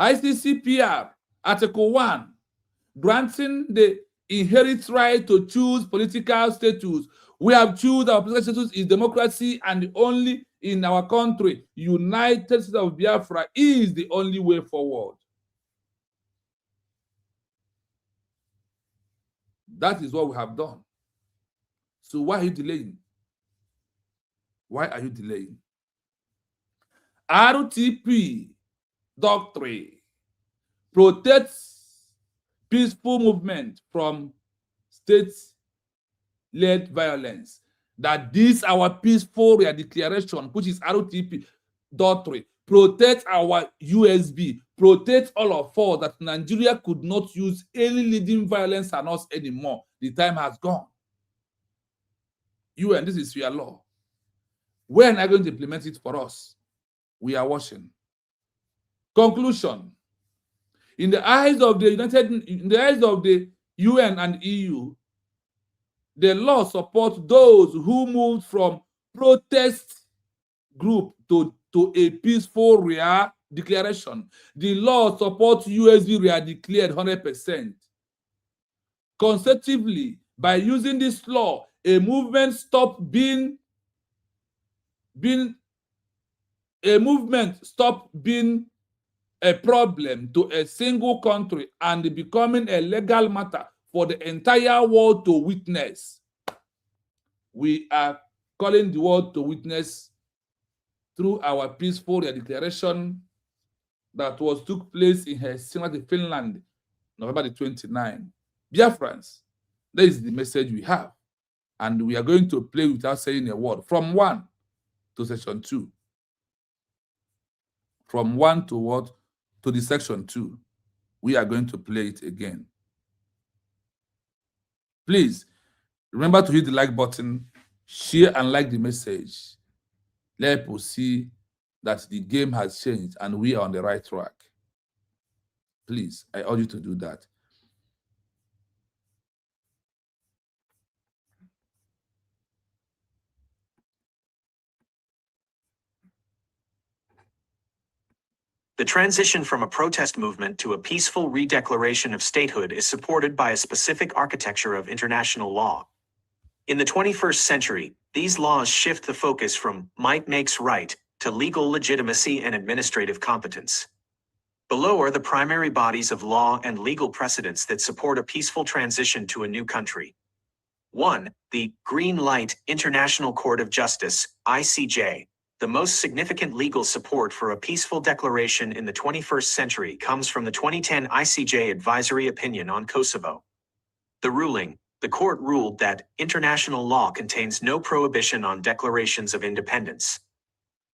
ICCPR, Article 1, granting the inherent right to choose political status. We have chosen our political status is democracy, and only in our country, United States of Biafra is the only way forward. That is what we have done. So why are you delaying? Why are you delaying? RTP doctrine protects peaceful movement from state-led violence. That this our peaceful declaration, which is RTP doctrine, protect our USB, protect all of us, that Nigeria could not use any leading violence on us anymore. The time has gone. UN, this is your law. When are you going to implement it for us? We are watching. Conclusion. In the eyes of the UN and EU, the law supports those who moved from protest group to a peaceful real declaration. The law supports USB real declared 100%. Consecutively, by using this law, a movement stopped being a problem to a single country and becoming a legal matter for the entire world to witness. We are calling the world to witness through our peaceful declaration that took place in Helsinki, Finland, November the 29th. Dear friends, that is the message we have. And we are going to play without saying a word from 1 to section 2. From 1 to what? To the section 2. We are going to play it again. Please remember to hit the like button, share and like the message. Let people see that the game has changed and we are on the right track. Please, I urge you to do that. The transition from a protest movement to a peaceful redeclaration of statehood is supported by a specific architecture of international law. In the 21st century, these laws shift the focus from might makes right to legal legitimacy and administrative competence. Below are the primary bodies of law and legal precedents that support a peaceful transition to a new country. 1. The Green Light International Court of Justice, ICJ. The most significant legal support for a peaceful declaration in the 21st century comes from the 2010 ICJ advisory opinion on Kosovo. The ruling, the court ruled that international law contains no prohibition on declarations of independence.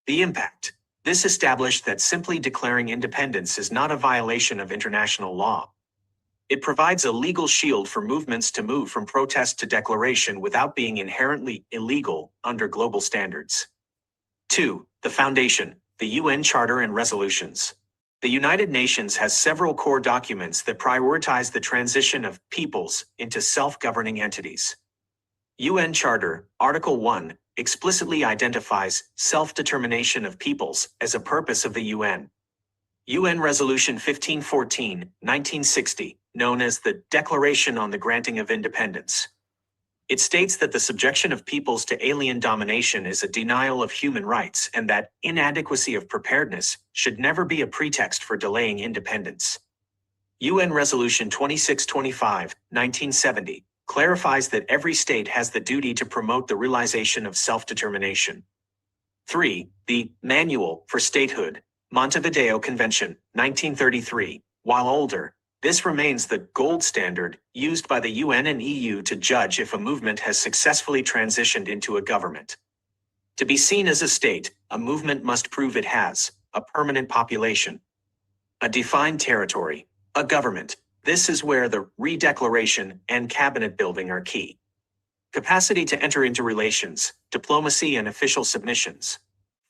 The impact. This established that simply declaring independence is not a violation of international law. It provides a legal shield for movements to move from protest to declaration without being inherently illegal under global standards. 2. The Foundation, the UN Charter and Resolutions. The United Nations has several core documents that prioritize the transition of peoples into self-governing entities. UN Charter, Article 1, explicitly identifies self-determination of peoples as a purpose of the UN. UN Resolution 1514, 1960, known as the Declaration on the Granting of Independence. It states that the subjection of peoples to alien domination is a denial of human rights and that inadequacy of preparedness should never be a pretext for delaying independence. UN Resolution 2625, 1970, clarifies that every state has the duty to promote the realization of self-determination. 3. The Manual for Statehood, Montevideo Convention, 1933. While older, this remains the gold standard used by the UN and EU to judge if a movement has successfully transitioned into a government. To be seen as a state, a movement must prove it has a permanent population, a defined territory, a government. This is where the redeclaration and cabinet building are key. Capacity to enter into relations, diplomacy and official submissions.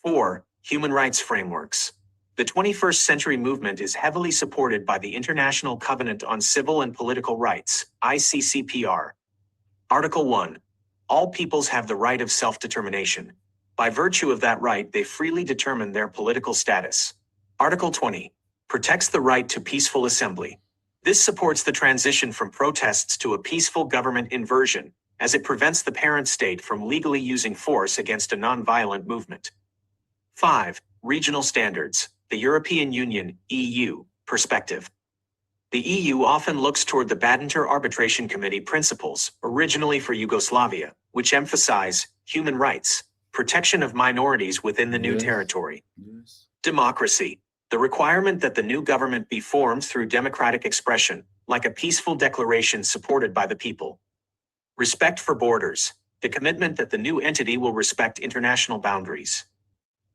4. Human rights frameworks. The 21st century movement is heavily supported by the International Covenant on Civil and Political Rights, ICCPR. Article 1. All peoples have the right of self-determination. By virtue of that right, they freely determine their political status. Article 20. Protects the right to peaceful assembly. This supports the transition from protests to a peaceful government inversion, as it prevents the parent state from legally using force against a non-violent movement. 5. Regional standards. The European Union, EU, perspective. The EU often looks toward the Badinter Arbitration Committee principles, originally for Yugoslavia, which emphasize human rights, protection of minorities within the new territory. Democracy. The requirement that the new government be formed through democratic expression, like a peaceful declaration supported by the people. Respect for borders. The commitment that the new entity will respect international boundaries.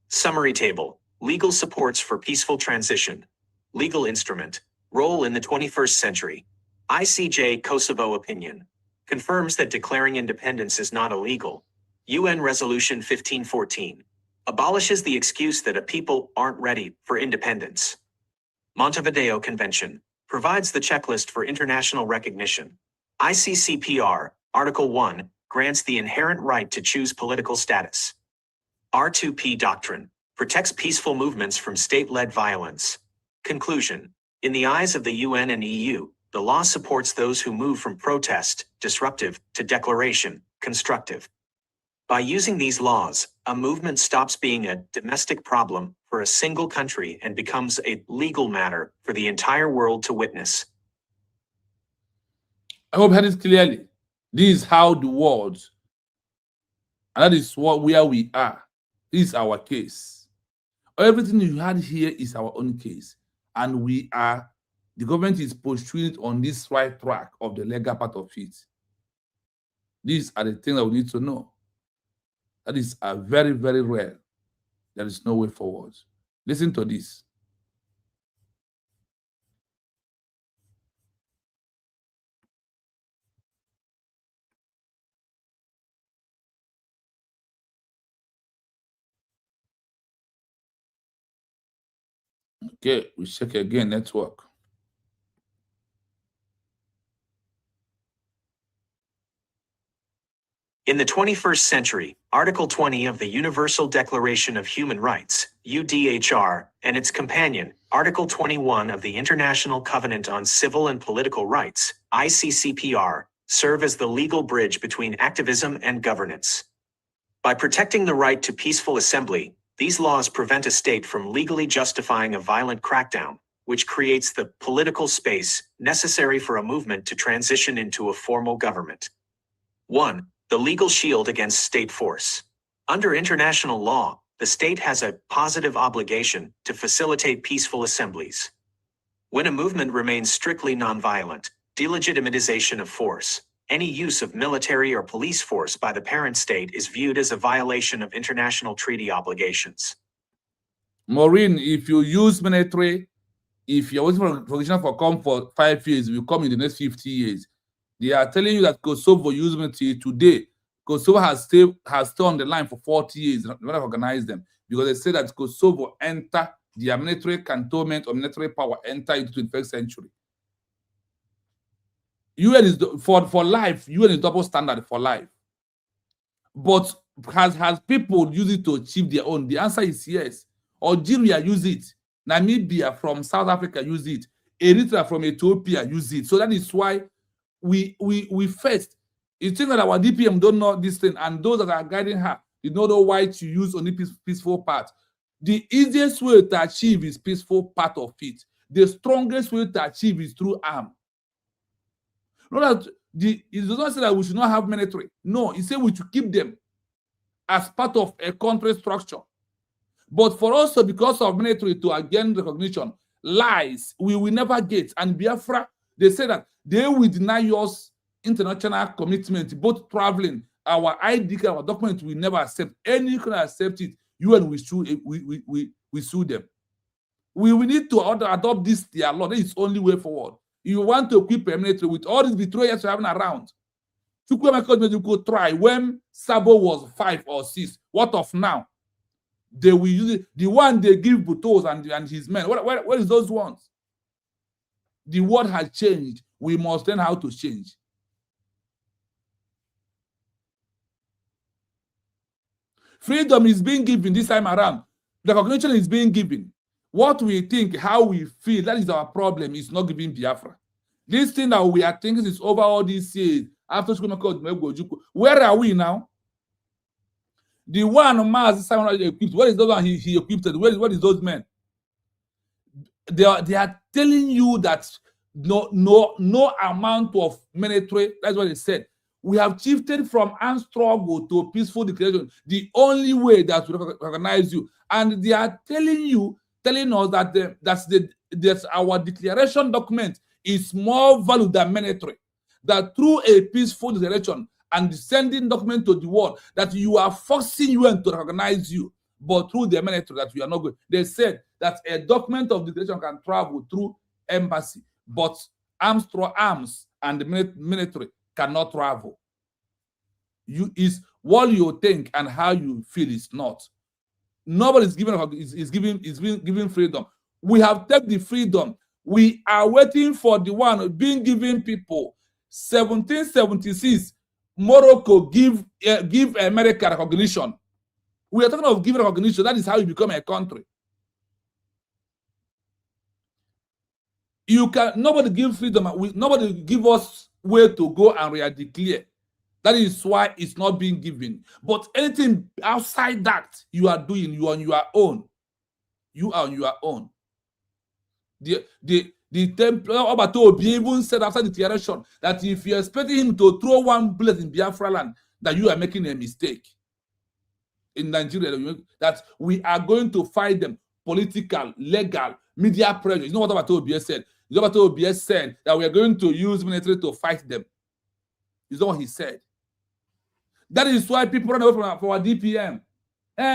Summary table. Legal supports for peaceful transition. Legal instrument. Role in the 21st century. ICJ Kosovo opinion. Confirms that declaring independence is not illegal. UN Resolution 1514 abolishes the excuse that a people aren't ready for independence. Montevideo Convention provides the checklist for international recognition. ICCPR, Article 1, grants the inherent right to choose political status. R2P Doctrine protects peaceful movements from state-led violence. Conclusion: in the eyes of the UN and EU, the law supports those who move from protest, disruptive, to declaration, constructive. By using these laws, a movement stops being a domestic problem for a single country and becomes a legal matter for the entire world to witness. I hope I heard it clearly. This is how the world, and that is where we are. This is our case. Everything you had here is our own case. And the government is pursuing it on this right track of the legal part of it. These are the things that we need to know. That is very, very rare. There is no way forward. Listen to this. Okay, we check again, network. In the 21st century, Article 20 of the Universal Declaration of Human Rights, UDHR, and its companion, Article 21 of the International Covenant on Civil and Political Rights, ICCPR, serve as the legal bridge between activism and governance. By protecting the right to peaceful assembly, these laws prevent a state from legally justifying a violent crackdown, which creates the political space necessary for a movement to transition into a formal government. 1. The legal shield against state force. Under international law, the state has a positive obligation to facilitate peaceful assemblies. When a movement remains strictly nonviolent, delegitimization of force, any use of military or police force by the parent state is viewed as a violation of international treaty obligations. Maureen, if you use military, if you're waiting for recognition for come for 5 years, will come in the next 50 years. They are telling you that Kosovo used military today. Kosovo has stayed on the line for 40 years, not organize them, because they say that Kosovo enter their military cantonment or military power enter into the 21st century. UN is for life. UN is double standard for life. But has people used it to achieve their own? The answer is yes. Algeria use it. Namibia from South Africa use it. Eritrea from Ethiopia use it. So that is why we first. You think that our DPM don't know this thing, and those that are guiding her did not know why to use only peaceful part. The easiest way to achieve is peaceful part of it. The strongest way to achieve is through arm. Not that it does not say that we should not have military. No, it says we should keep them as part of a country structure. But for us, because of military to again recognition, lies we will never get. And Biafra, they say that they will deny us international commitment, both traveling, our ID card, our document we never accept. Any can accept it. UN we sue them. We need to adopt this their law. That is the only way forward. You want to equip a military with all these betrayers you're having around. You could try when Sabo was 5 or 6. What of now? They will use it. The one they give Butos and his men. What is those ones? The world has changed. We must learn how to change. Freedom is being given this time around. The recognition is being given. What we think, how we feel, that is our problem. It's not giving Biafra. This thing that we are thinking is over all these years. After where are we now? The one Mars equipped. What is the one he equipped? What is those men? They are telling you that no amount of military. That's what they said. We have shifted from armed struggle to peaceful declaration. The only way that we recognize you, and they are telling us that that our declaration document is more value than military. That through a peaceful declaration and sending document to the world, that you are forcing UN to recognize you, but through the military that we are not good. They said that a document of declaration can travel through embassy, but arms and the military cannot travel. You is what you think and how you feel is not. Nobody is being given freedom. We have taken the freedom. We are waiting for the one being given people. 1776, Morocco give America recognition. We are talking of giving recognition. That is how you become a country. Nobody give freedom. Nobody give us way to go and re-declare. That is why it's not being given. But anything outside that you are doing, you are on your own. You are on your own. The Templar Obatobi even said after the declaration that if you're expecting him to throw one bullet in Biafra land, that you are making a mistake. In Nigeria, that we are going to fight them, political, legal, media pressure. You know what Obatobi said? Obatobi said that we are going to use military to fight them. You know what he said? That is why people run away from our DPM.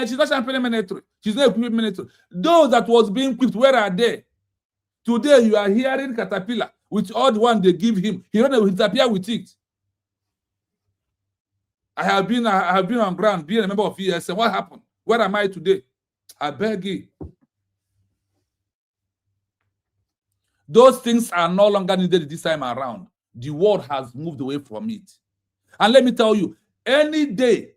She's not championing military. She's not equipping military. Those that was being equipped, where are they? Today you are hearing Caterpillar with all the one they give him. He ran away, disappear with it. I have been on ground, being a member of ESN. What happened? Where am I today? I beg you. Those things are no longer needed this time around. The world has moved away from it. And let me tell you, any day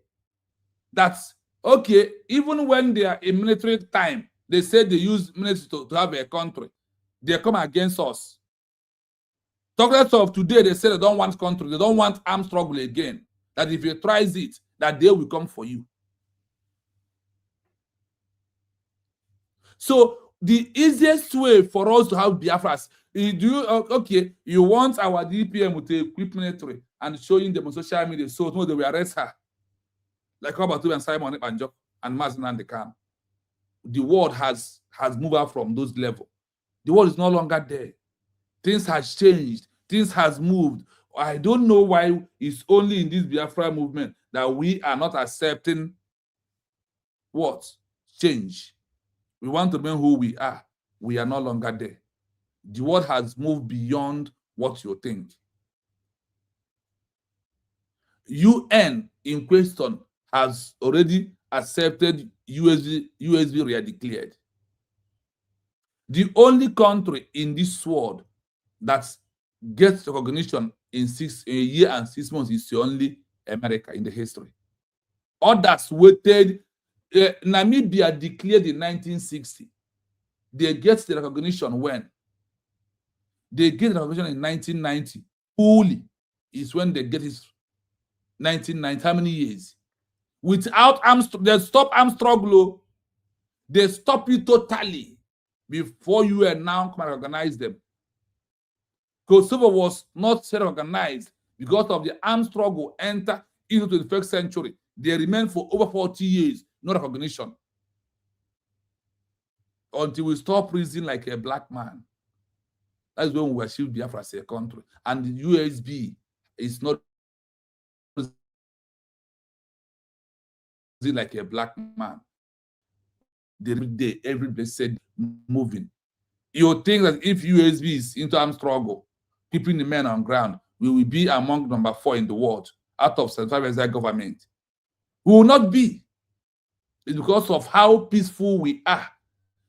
that's okay, even when they are in military time, they say they use military to have a country. They come against us. Talkers of today, they say they don't want country. They don't want armed struggle again. That if you try it, that day will come for you. So the easiest way for us to have Biafras, you want our DPM to equip military and showing them on social media, so no, they will arrest her. Like Obatu and Simon Banjok and Mazin and the Khan. The world has moved out from those levels. The world is no longer there. Things has changed. Things has moved. I don't know why it's only in this Biafra movement that we are not accepting what? Change. We want to be who we are. We are no longer there. The world has moved beyond what you think. UN in question has already accepted USB re-declared. The only country in this world that gets recognition in a year and 6 months is only America in the history. Others waited. Namibia declared in 1960. They get the recognition when? They get the recognition in 1990. Fully is when they get it. 1990. How many years? Without arms, they stop armed struggle. They stop it totally before you and now come and organize them. Kosovo was not organized because of the armed struggle enter into the 21st century. They remained for over 40 years, no recognition. Until we stop reasoning like a black man. That's when we achieve Biafra as a country. And the USB is not like a black man. Every blessed moving. You think that if USB is into armed struggle, keeping the men on ground, we will be among number 4 in the world out of 75% government. We will not be. It's because of how peaceful we are.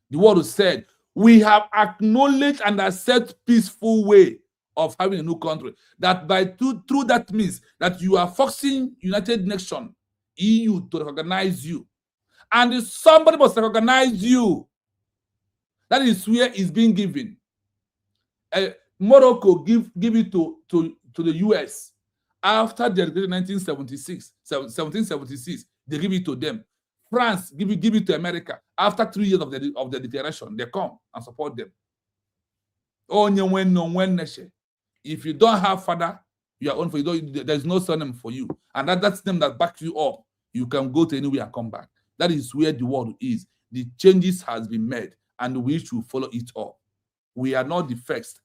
The world said, we have acknowledged and accept peaceful way of having a new country. That through that means that you are forcing United Nations, EU to recognize you. And if somebody must recognize you, that is where it's being given. Morocco give it to the US after the 1776, they give it to them. France give it to America after 3 years of the declaration. They come and support them. If you don't have father, you are own for you. There's no surname for you, and that's them that backs you up. You can go to anywhere and come back. That is where the world is. The changes has been made, and we should follow it up. We are not the first.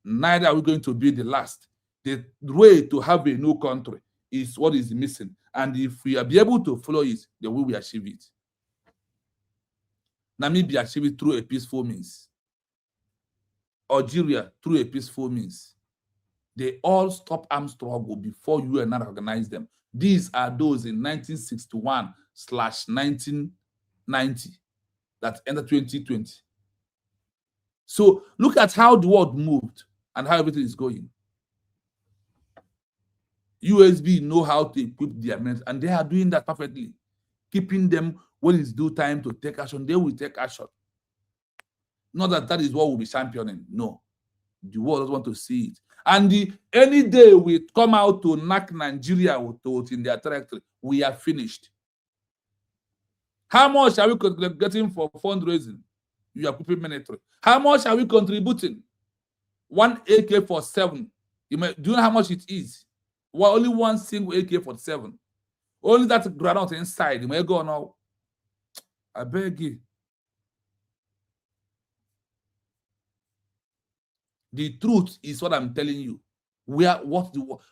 Neither are we going to be the last. The way to have a new country is what is missing. And if we are be able to follow it, then we will achieve it. Namibia achieve it through a peaceful means. Algeria through a peaceful means. They all stop armed struggle before you and I recognize them. These are those in 1961/1990 that entered 2020. So look at how the world moved and how everything is going. USB know how to equip their men, and they are doing that perfectly, keeping them when it's due time to take action. They will take action. Not that that is what we'll be championing. No, the world doesn't want to see it. And any day we come out to knock Nigeria in their territory, we are finished. How much are we getting for fundraising? You are equipping military. How much are we contributing? One AK-47. Do you know how much it is? Well, only one single AK-47. Only that granite inside. You may go now. I beg you. The truth is what I'm telling you.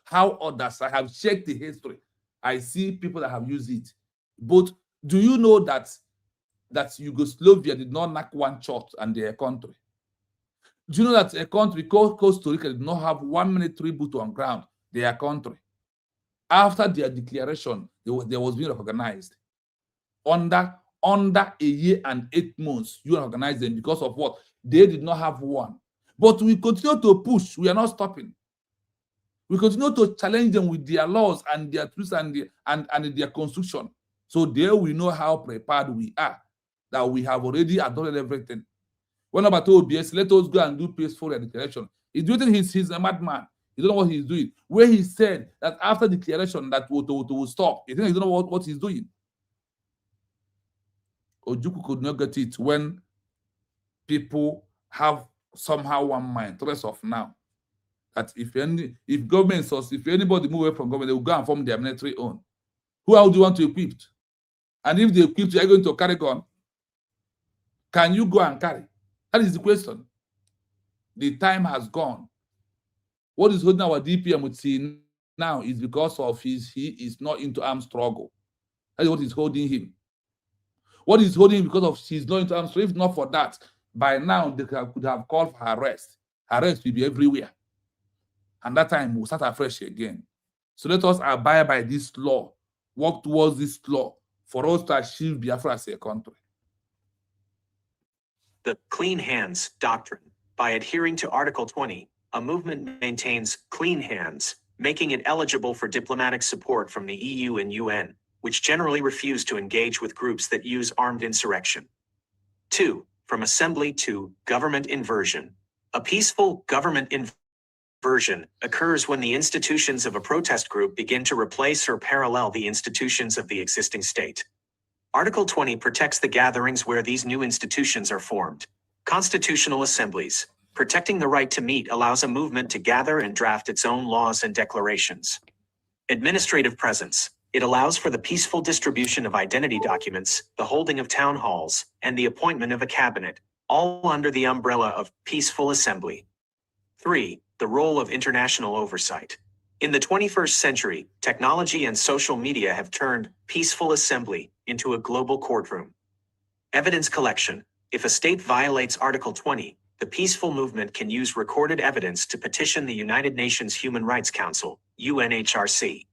How others, I have checked the history. I see people that have used it. But do you know that Yugoslavia did not knock one church and their country? Do you know that a country called Costa Rica did not have one military boot on ground, their country? After their declaration, there was being recognized. Under a year and 8 months, you organize them because of what? They did not have one. But we continue to push. We are not stopping. We continue to challenge them with their laws and their truths and their construction. So there we know how prepared we are, that we have already adopted everything. When about OBS, let us go and do peaceful declaration. He's a madman. He don't know what he's doing. Where he said that after declaration that will stop, he don't know what he's doing. Ojukwu could not get it when people have somehow one mind, the rest of now, that if anybody move away from government, they will go and form their military own. Who else do you want to equip? And if they equip you, are you going to carry gun? Can you go and carry? That is the question. The time has gone. What is holding our DPM with C now is because of he is not into armed struggle. That is what is holding him. What is holding him because of she's not into armed struggle? If not for that, by now they could have called for her arrest. Her arrest will be everywhere. And that time we'll start afresh again. So let us abide by this law, work towards this law for us to achieve Biafra as a country. The Clean Hands Doctrine. By adhering to Article 20, a movement maintains clean hands, making it eligible for diplomatic support from the EU and UN, which generally refuse to engage with groups that use armed insurrection. 2. From assembly to government inversion. A peaceful government inversion occurs when the institutions of a protest group begin to replace or parallel the institutions of the existing state. Article 20 protects the gatherings where these new institutions are formed. Constitutional assemblies. Protecting the right to meet allows a movement to gather and draft its own laws and declarations. Administrative presence. It allows for the peaceful distribution of identity documents, the holding of town halls, and the appointment of a cabinet, all under the umbrella of peaceful assembly. 3. The role of international oversight. In the 21st century, technology and social media have turned peaceful assembly into a global courtroom. Evidence collection. If a state violates Article 20, the peaceful movement can use recorded evidence to petition the United Nations Human Rights Council, UNHRC.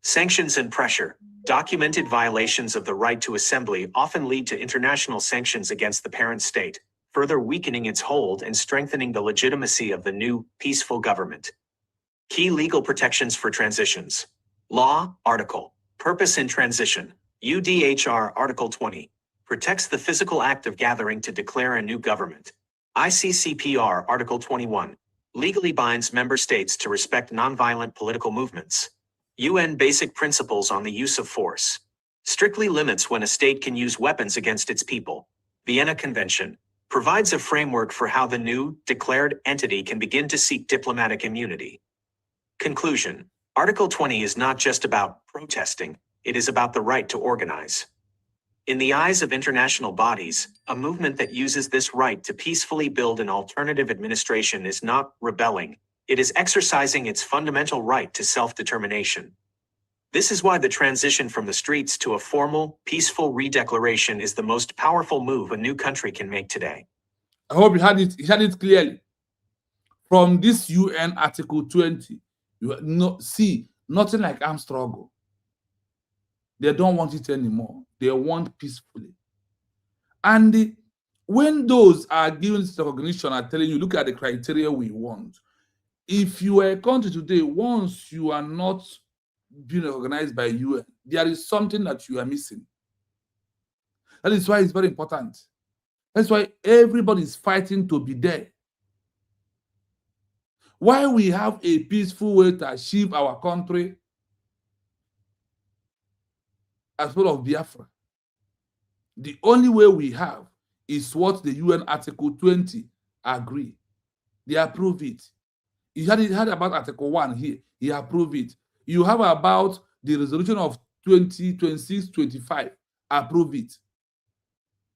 Sanctions and pressure. Documented violations of the right to assembly often lead to international sanctions against the parent state, further weakening its hold and strengthening the legitimacy of the new, peaceful government. Key legal protections for transitions. Law, Article. Purpose in transition. UDHR Article 20. Protects the physical act of gathering to declare a new government. ICCPR Article 21. Legally binds member states to respect nonviolent political movements. UN Basic Principles on the Use of Force. Strictly limits when a state can use weapons against its people. Vienna Convention. Provides a framework for how the new, declared entity can begin to seek diplomatic immunity. Conclusion. Article 20 is not just about protesting, it is about the right to organize. In the eyes of international bodies, a movement that uses this right to peacefully build an alternative administration is not rebelling, it is exercising its fundamental right to self-determination. This is why the transition from the streets to a formal, peaceful redeclaration is the most powerful move a new country can make today. I hope you had it clearly. From this UN Article 20, you see nothing like armed struggle. They don't want it anymore. They want peacefully. And when those are given this recognition, are telling you, look at the criteria we want. If you are a country today, once you are not being recognized by UN, there is something that you are missing. That is why it's very important. That's why everybody is fighting to be there. Why we have a peaceful way to achieve our country as well of Biafra. The only way we have is what the UN Article 20 agree. They approve it. He had about Article 1 here. He approved it. You have about the resolution of 2026, 25. Approve it.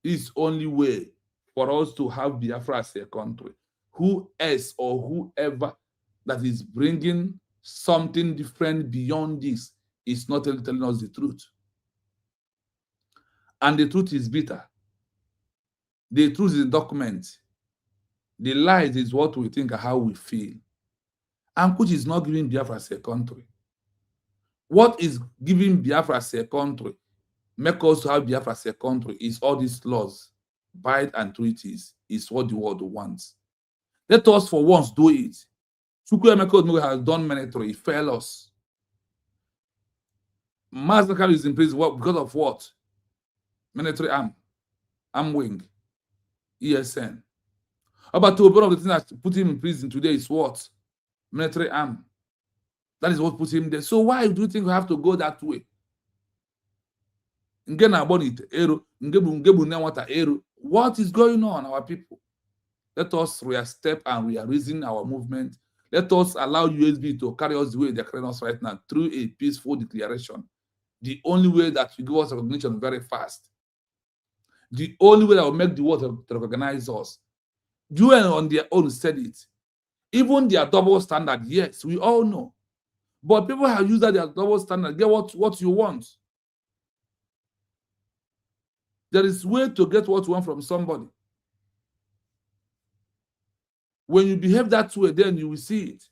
This is only way for us to have Biafra as a country. Who else or whoever that is bringing something different beyond this is not telling us the truth. And the truth is bitter. The truth is in document. The lies is what we think and how we feel. And which is not giving Biafra as a country. What is giving Biafra as a country, make us have Biafra as a country, is all these laws, bind and treaties, is what the world wants. Let us for once do it. Chukwuemeka has done military, he failed us. Massacre is in prison because of what? Military arm wing, ESN. About one of the things that put him in prison today is what? Military arm. That is what put him there. So why do you think we have to go that way? What is going on, our people? Let us re-step and reason our movement. Let us allow USB to carry us the way they're carrying us right now through a peaceful declaration. The only way that will give us recognition very fast. The only way that will make the world to recognize us. UN on their own said it. Even their double standard, yes, we all know. But people have used that their double standard. Get what you want. There is a way to get what you want from somebody. When you behave that way, then you will see it.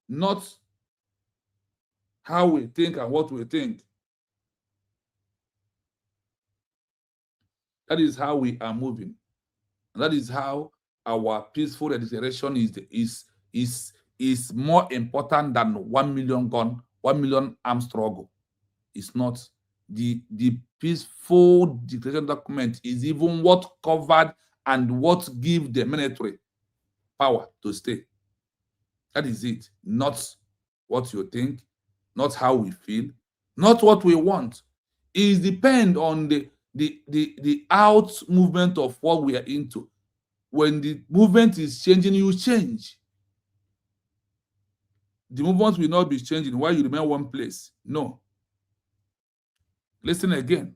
Not how we think and what we think. That is how we are moving. And that is how our peaceful declaration is more important than 1 million gun, 1 million armed struggle. It's not. The peaceful declaration document is even what covered and what give the military power to stay. That is it. Not what you think, not how we feel, not what we want. It depends on the out movement of what we are into. When the movement is changing, you change. The movement will not be changing while you remain one place. No. Listen again.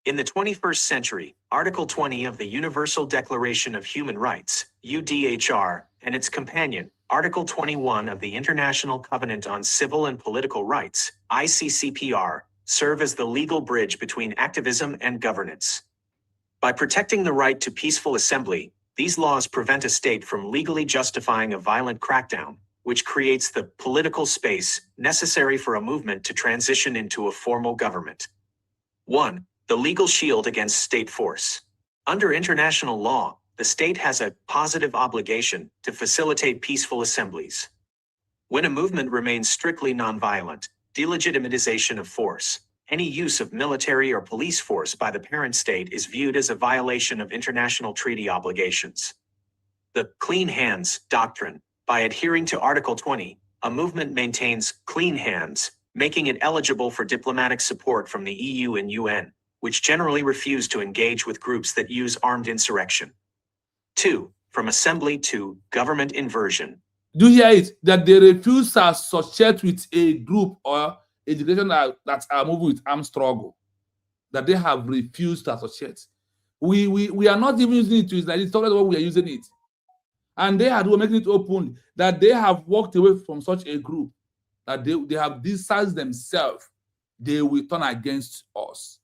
In the 21st century, Article 20 of the Universal Declaration of Human Rights, UDHR, and its companion, Article 21 of the International Covenant on Civil and Political Rights, ICCPR, serve as the legal bridge between activism and governance. By protecting the right to peaceful assembly, these laws prevent a state from legally justifying a violent crackdown, which creates the political space necessary for a movement to transition into a formal government. 1. The legal shield against state force. Under international law, the state has a positive obligation to facilitate peaceful assemblies. When a movement remains strictly nonviolent, delegitimization of force, any use of military or police force by the parent state is viewed as a violation of international treaty obligations. The clean hands doctrine. By adhering to Article 20, a movement maintains clean hands, making it eligible for diplomatic support from the EU and UN, which generally refuse to engage with groups that use armed insurrection. 2. From assembly to government inversion. Do you hear it? That they refuse to associate with a group or a declaration that are moving with armed struggle. That they have refused to associate. We are not even using it to like it's already what we are using it. And they are making it open that they have walked away from such a group, that they have distanced themselves they will turn against us.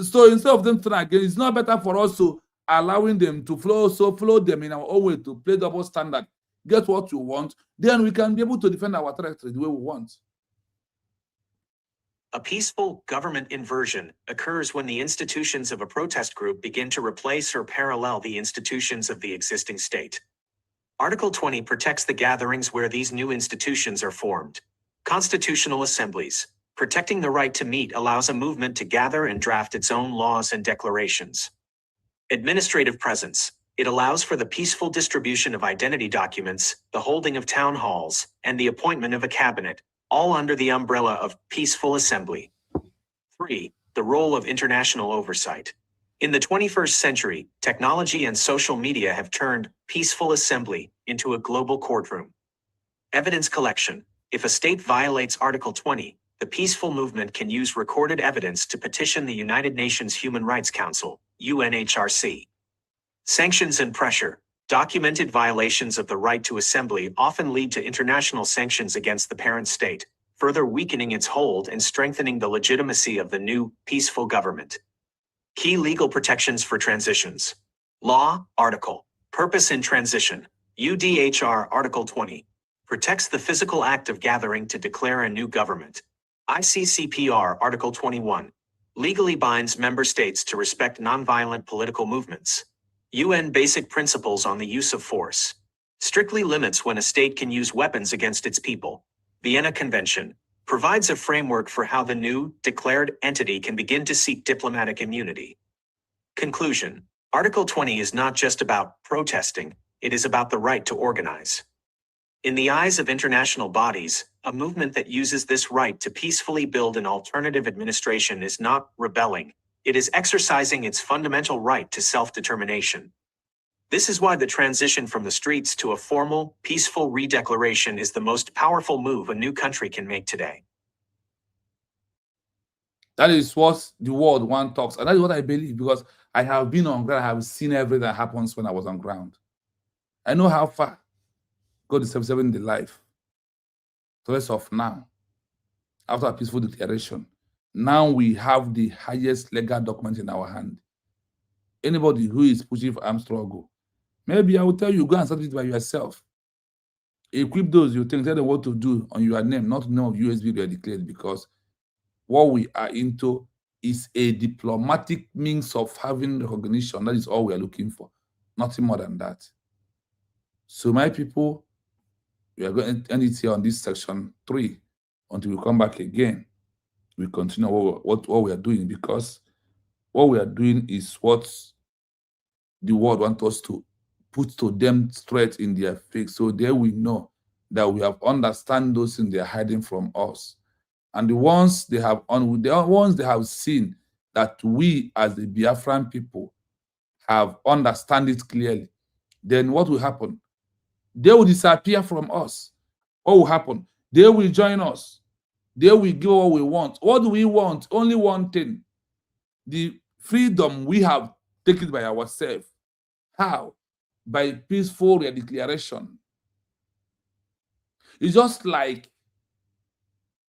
So instead of them turning against, it's not better for us to allowing them to follow them in our own way to play double standard, get what you want, then we can be able to defend our territory the way we want. A peaceful government inversion occurs when the institutions of a protest group begin to replace or parallel the institutions of the existing state. Article 20 protects the gatherings where these new institutions are formed. Constitutional assemblies. Protecting the right to meet allows a movement to gather and draft its own laws and declarations. Administrative presence. It allows for the peaceful distribution of identity documents, the holding of town halls, and the appointment of a cabinet, all under the umbrella of peaceful assembly. 3. The role of international oversight. In the 21st century, technology and social media have turned peaceful assembly into a global courtroom. Evidence collection. If a state violates Article 20, the peaceful movement can use recorded evidence to petition the United Nations Human Rights Council, UNHRC. Sanctions and pressure. Documented violations of the right to assembly often lead to international sanctions against the parent state, further weakening its hold and strengthening the legitimacy of the new, peaceful government. Key legal protections for transitions. Law, Article. Purpose in transition. UDHR Article 20. Protects the physical act of gathering to declare a new government. ICCPR Article 21. Legally binds member states to respect nonviolent political movements. UN Basic Principles on the Use of Force. Strictly limits when a state can use weapons against its people. Vienna Convention. Provides a framework for how the new, declared entity can begin to seek diplomatic immunity. Conclusion. Article 20 is not just about protesting, it is about the right to organize. In the eyes of international bodies, a movement that uses this right to peacefully build an alternative administration is not rebelling, it is exercising its fundamental right to self-determination. This is why the transition from the streets to a formal, peaceful redeclaration is the most powerful move a new country can make today. That is what the world one talks, and that is what I believe, because I have been on ground, I have seen everything that happens when I was on ground. I know how far God is observing the life. So as of now, after a peaceful declaration, now we have the highest legal document in our hand. Anybody who is pushing for armed struggle, maybe I will tell you, go and start it by yourself. Equip those you think, tell them what to do on your name, not know of USB were declared, because what we are into is a diplomatic means of having recognition. That is all we are looking for, nothing more than that. So my people, we are going to end it here on this section 3 until we come back again. We continue what we are doing, because what we are doing is what the world wants us to put to them straight in their face. So there we know that we have understand those things they are hiding from us. And the ones they have seen that we as the Biafran people have understand it clearly, then what will happen? They will disappear from us. What will happen? They will join us. They will give what we want. What do we want? Only one thing. The freedom we have taken by ourselves. How? By peaceful redeclaration. It's just like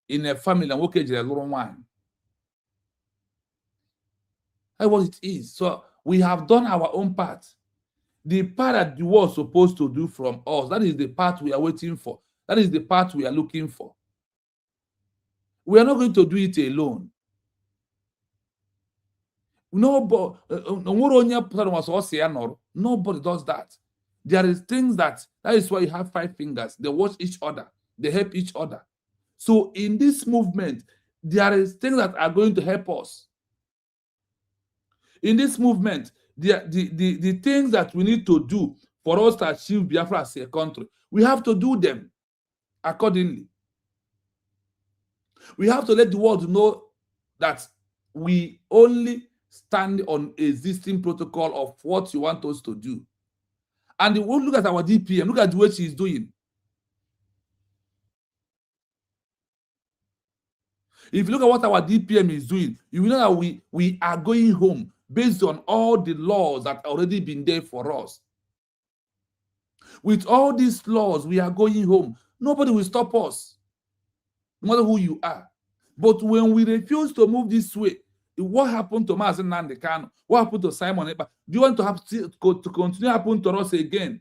in a family, and okay, there's a little one. That's what it is. So we have done our own part. The part that the world is supposed to do from us, that is the part we are waiting for. That is the part we are looking for. We are not going to do it alone. Nobody does that. There is things that is why you have 5 fingers. They watch each other. They help each other. So in this movement, there is things that are going to help us. In this movement, the things that we need to do for us to achieve Biafra as a country, we have to do them accordingly. We have to let the world know that we only stand on existing protocol of what you want us to do. And we look at our DPM, look at the way she is doing. If you look at what our DPM is doing, you will know that we are going home based on all the laws that have already been there for us. With all these laws, we are going home. Nobody will stop us, no matter who you are. But when we refuse to move this way, what happened to Mazen Nnamdi Kanu? What happened to Simon Ekpa? Do you want to have to continue happen to us again?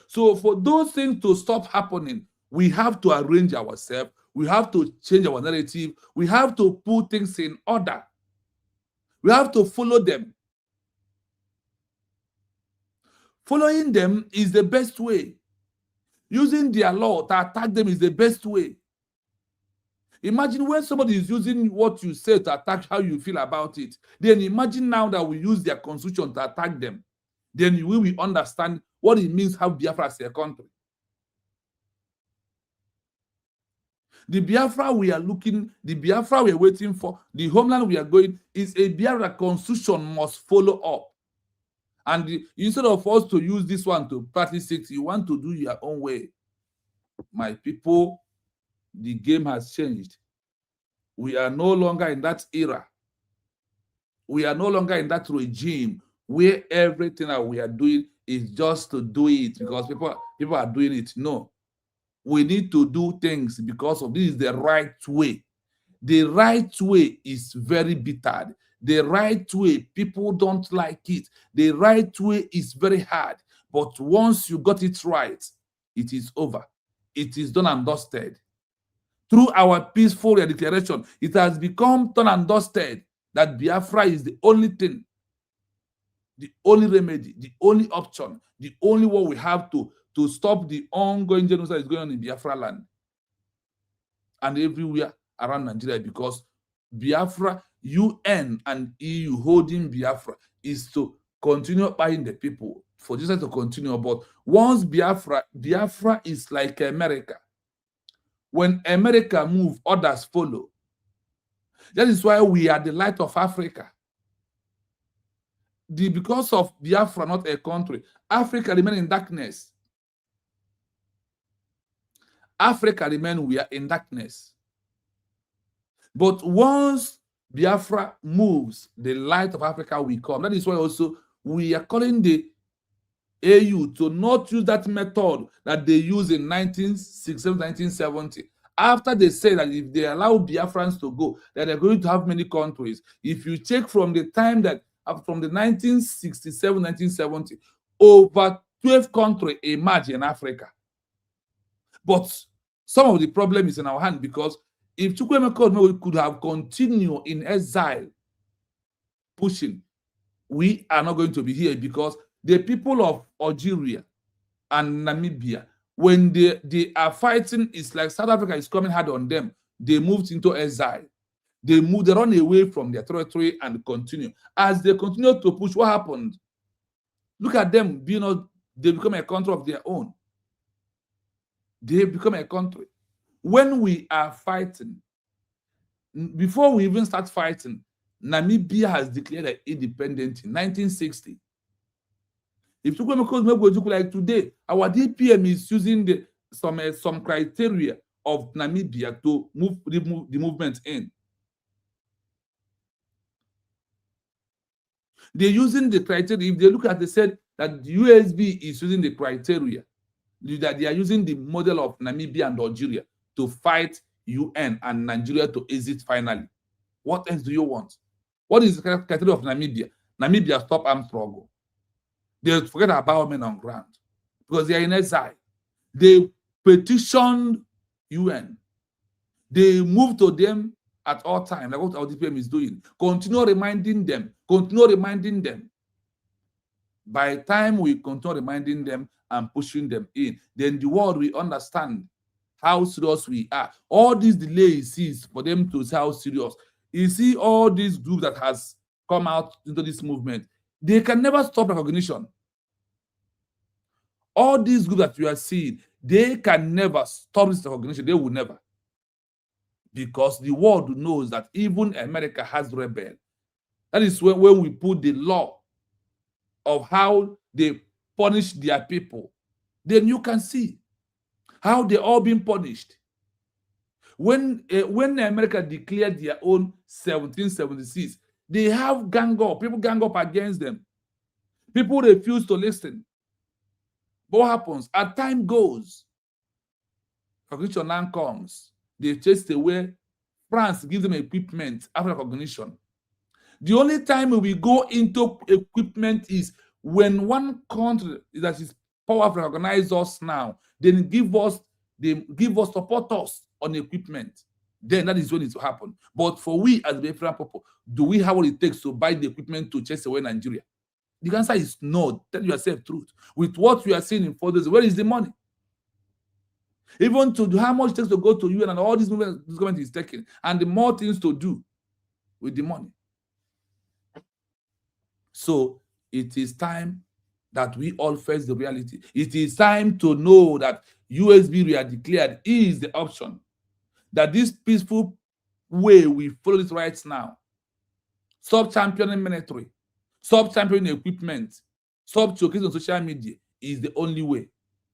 So for those things to stop happening, we have to arrange ourselves. We have to change our narrative. We have to put things in order. We have to follow them. Following them is the best way. Using their law to attack them is the best way. Imagine when somebody is using what you say to attack how you feel about it. Then imagine now that we use their constitution to attack them. Then we will understand what it means to have Biafra as a country. The Biafra we are looking, the Biafra we are waiting for, the homeland we are going is a Biafra constitution must follow up. And instead of us to use this one to practice it, you want to do your own way. My people, the game has changed. We are no longer in that era. We are no longer in that regime where everything that we are doing is just to do it because people are doing it. No. We need to do things because of this is the right way. The right way is very bitter. The right way, people don't like it. The right way is very hard. But once you got it right, it is over. It is done and dusted. Through our peaceful declaration, it has become done and dusted that Biafra is the only thing, the only remedy, the only option, the only way we have to stop the ongoing genocide that is going on in Biafra land and everywhere around Nigeria, because Biafra, UN and EU holding Biafra is to continue buying the people, for this to continue. But once Biafra is like America. When America moves, others follow. That is why we are the light of Africa. Because of Biafra, not a country, Africa remains in darkness. Africa remains, we are in darkness. But once Biafra moves, the light of Africa will come. That is why also we are calling the AU to not use that method that they used in 1967, 1970. After they say that if they allow Biafrans to go, that they're going to have many countries. If you check from the time that, from the 1967, 1970, over 12 countries emerged in Africa. But some of the problem is in our hand, because if Chukwuemeka could have continued in exile pushing, we are not going to be here, because the people of Algeria and Namibia, when they are fighting, it's like South Africa is coming hard on them. They moved into exile. They run away from their territory and continue. As they continue to push, what happened? Look at them, they become a country of their own. They become a country. When we are fighting, before we even start fighting, Namibia has declared an independence in 1960. If you go like today, our DPM is using some criteria of Namibia to move the movement in. They're using the criteria. If they look at, they said that the USB is using the criteria, that they are using the model of Namibia and Algeria to fight UN and Nigeria to exit finally. What else do you want? What is the criteria of Namibia? Namibia stop armed struggle. They forget about men on ground because they are in exile. They petitioned UN. They moved to them at all times, like what our DPM is doing. Continue reminding them. Continue reminding them. By the time we continue reminding them and pushing them in, then the world will understand how serious we are. All these delays is for them to see how serious. You see all these groups that has come out into this movement, they can never stop recognition. All these groups that you are seeing, they can never stop this recognition. They will never. Because the world knows that even America has rebel. That is when we put the law of how they punish their people. Then you can see how they all been punished. When America declared their own 1776, they have gang up. People gang up against them. People refuse to listen. But what happens? As time goes, recognition now comes. They chased away. France gives them equipment after recognition. The only time we go into equipment is when one country that is powerful recognize us now, then they support us on equipment. Then that is when it will happen. But for we as Biafran people, do we have what it takes to buy the equipment to chase away Nigeria? The answer is no. Tell yourself truth. With what we are seeing in 4 days, where is the money? Even to do how much it takes to go to UN and all these movements this government is taking, and the more things to do with the money. So it is time that we all face the reality. It is time to know that USB we are declared is the option. That this peaceful way we follow it right now. Stop championing military. Stop championing equipment. Stop showcasing on social media is the only way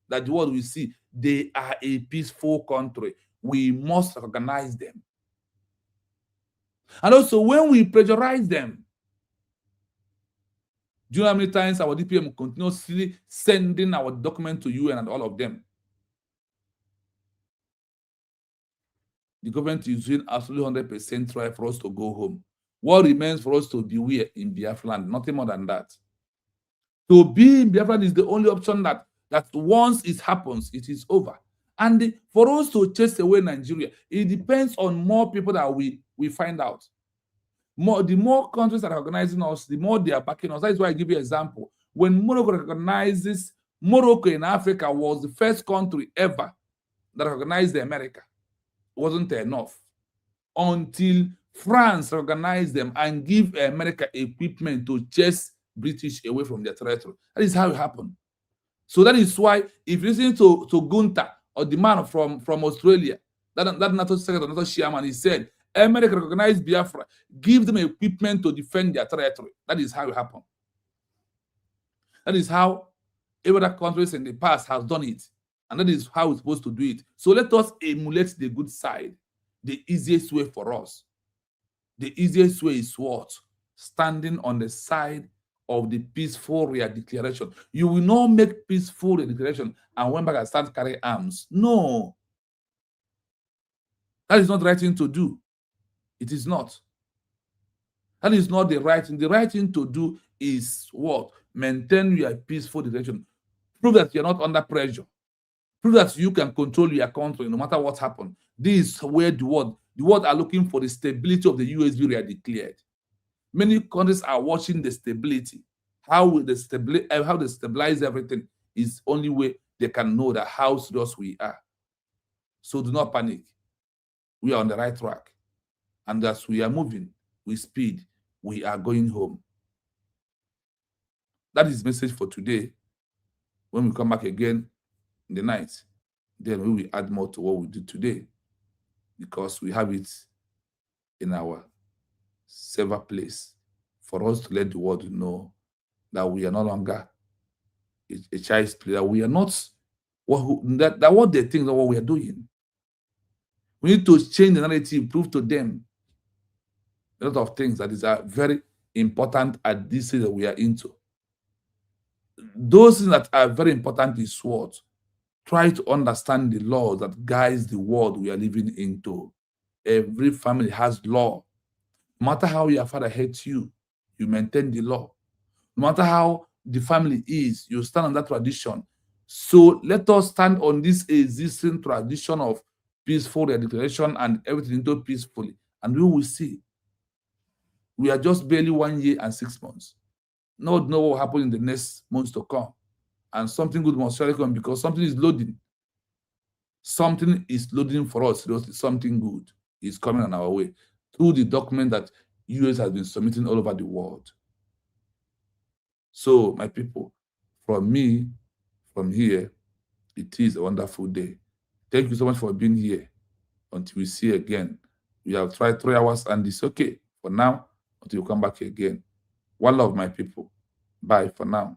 that the world will see they are a peaceful country. We must recognize them. And also, when we pressurize them, do you know how many times our DPM continuously sending our document to UN and all of them? The government is doing absolutely 100% try for us to go home. What remains for us to beware in Biafra land? Nothing more than that. To be in Biafra is the only option that once it happens, it is over. And for us to chase away Nigeria, it depends on more people that we find out. The more countries that are organizing us, the more they are backing us. That is why I give you an example. When Morocco recognizes, Morocco in Africa was the first country ever that recognized America. It wasn't enough until France recognized them and give America equipment to chase British away from their territory. That is how it happened. So that is why, if you listen to Gunther, or the man from Australia, that NATO secretary, NATO chairman, he said, America recognized Biafra, give them equipment to defend their territory. That is how it happened. That is how every other countries in the past has done it. And that is how we're supposed to do it. So let us emulate the good side. The easiest way for us. The easiest way is what? Standing on the side of the peaceful declaration. You will not make peaceful declaration and went back and start carrying arms. No. That is not the right thing to do. It is not. That is not the right thing. The right thing to do is what? Maintain your peaceful declaration. Prove that you're not under pressure. Prove that you can control your country no matter what happens. This is where the world are looking for the stability of the USB declared. Many countries are watching the stability. How they stabilize everything is only way they can know that how serious we are. So do not panic. We are on the right track. And as we are moving with speed, we are going home. That is the message for today. When we come back again in the night, then we will add more to what we did today, because we have it in our safer place for us to let the world know that we are no longer a child's play, that we are not that what they think that what we are doing. We need to change the narrative, prove to them a lot of things that is very important at this stage that we are into. Those things that are very important is what? Try to understand the law that guides the world we are living into. Every family has law. No matter how your father hates you, you maintain the law. No matter how the family is, you stand on that tradition. So let us stand on this existing tradition of peaceful declaration and everything into peacefully. And we will see. We are just barely 1 year and 6 months. No one knows what will happen in the next months to come. And something good must surely come, because something is loading. Something is loading for us. Something good is coming on our way through the document that US has been submitting all over the world. So, my people, from me, from here, it is a wonderful day. Thank you so much for being here. Until we see again. We have tried 3 hours and it's okay for now until you come back again. One love, my people. Bye for now.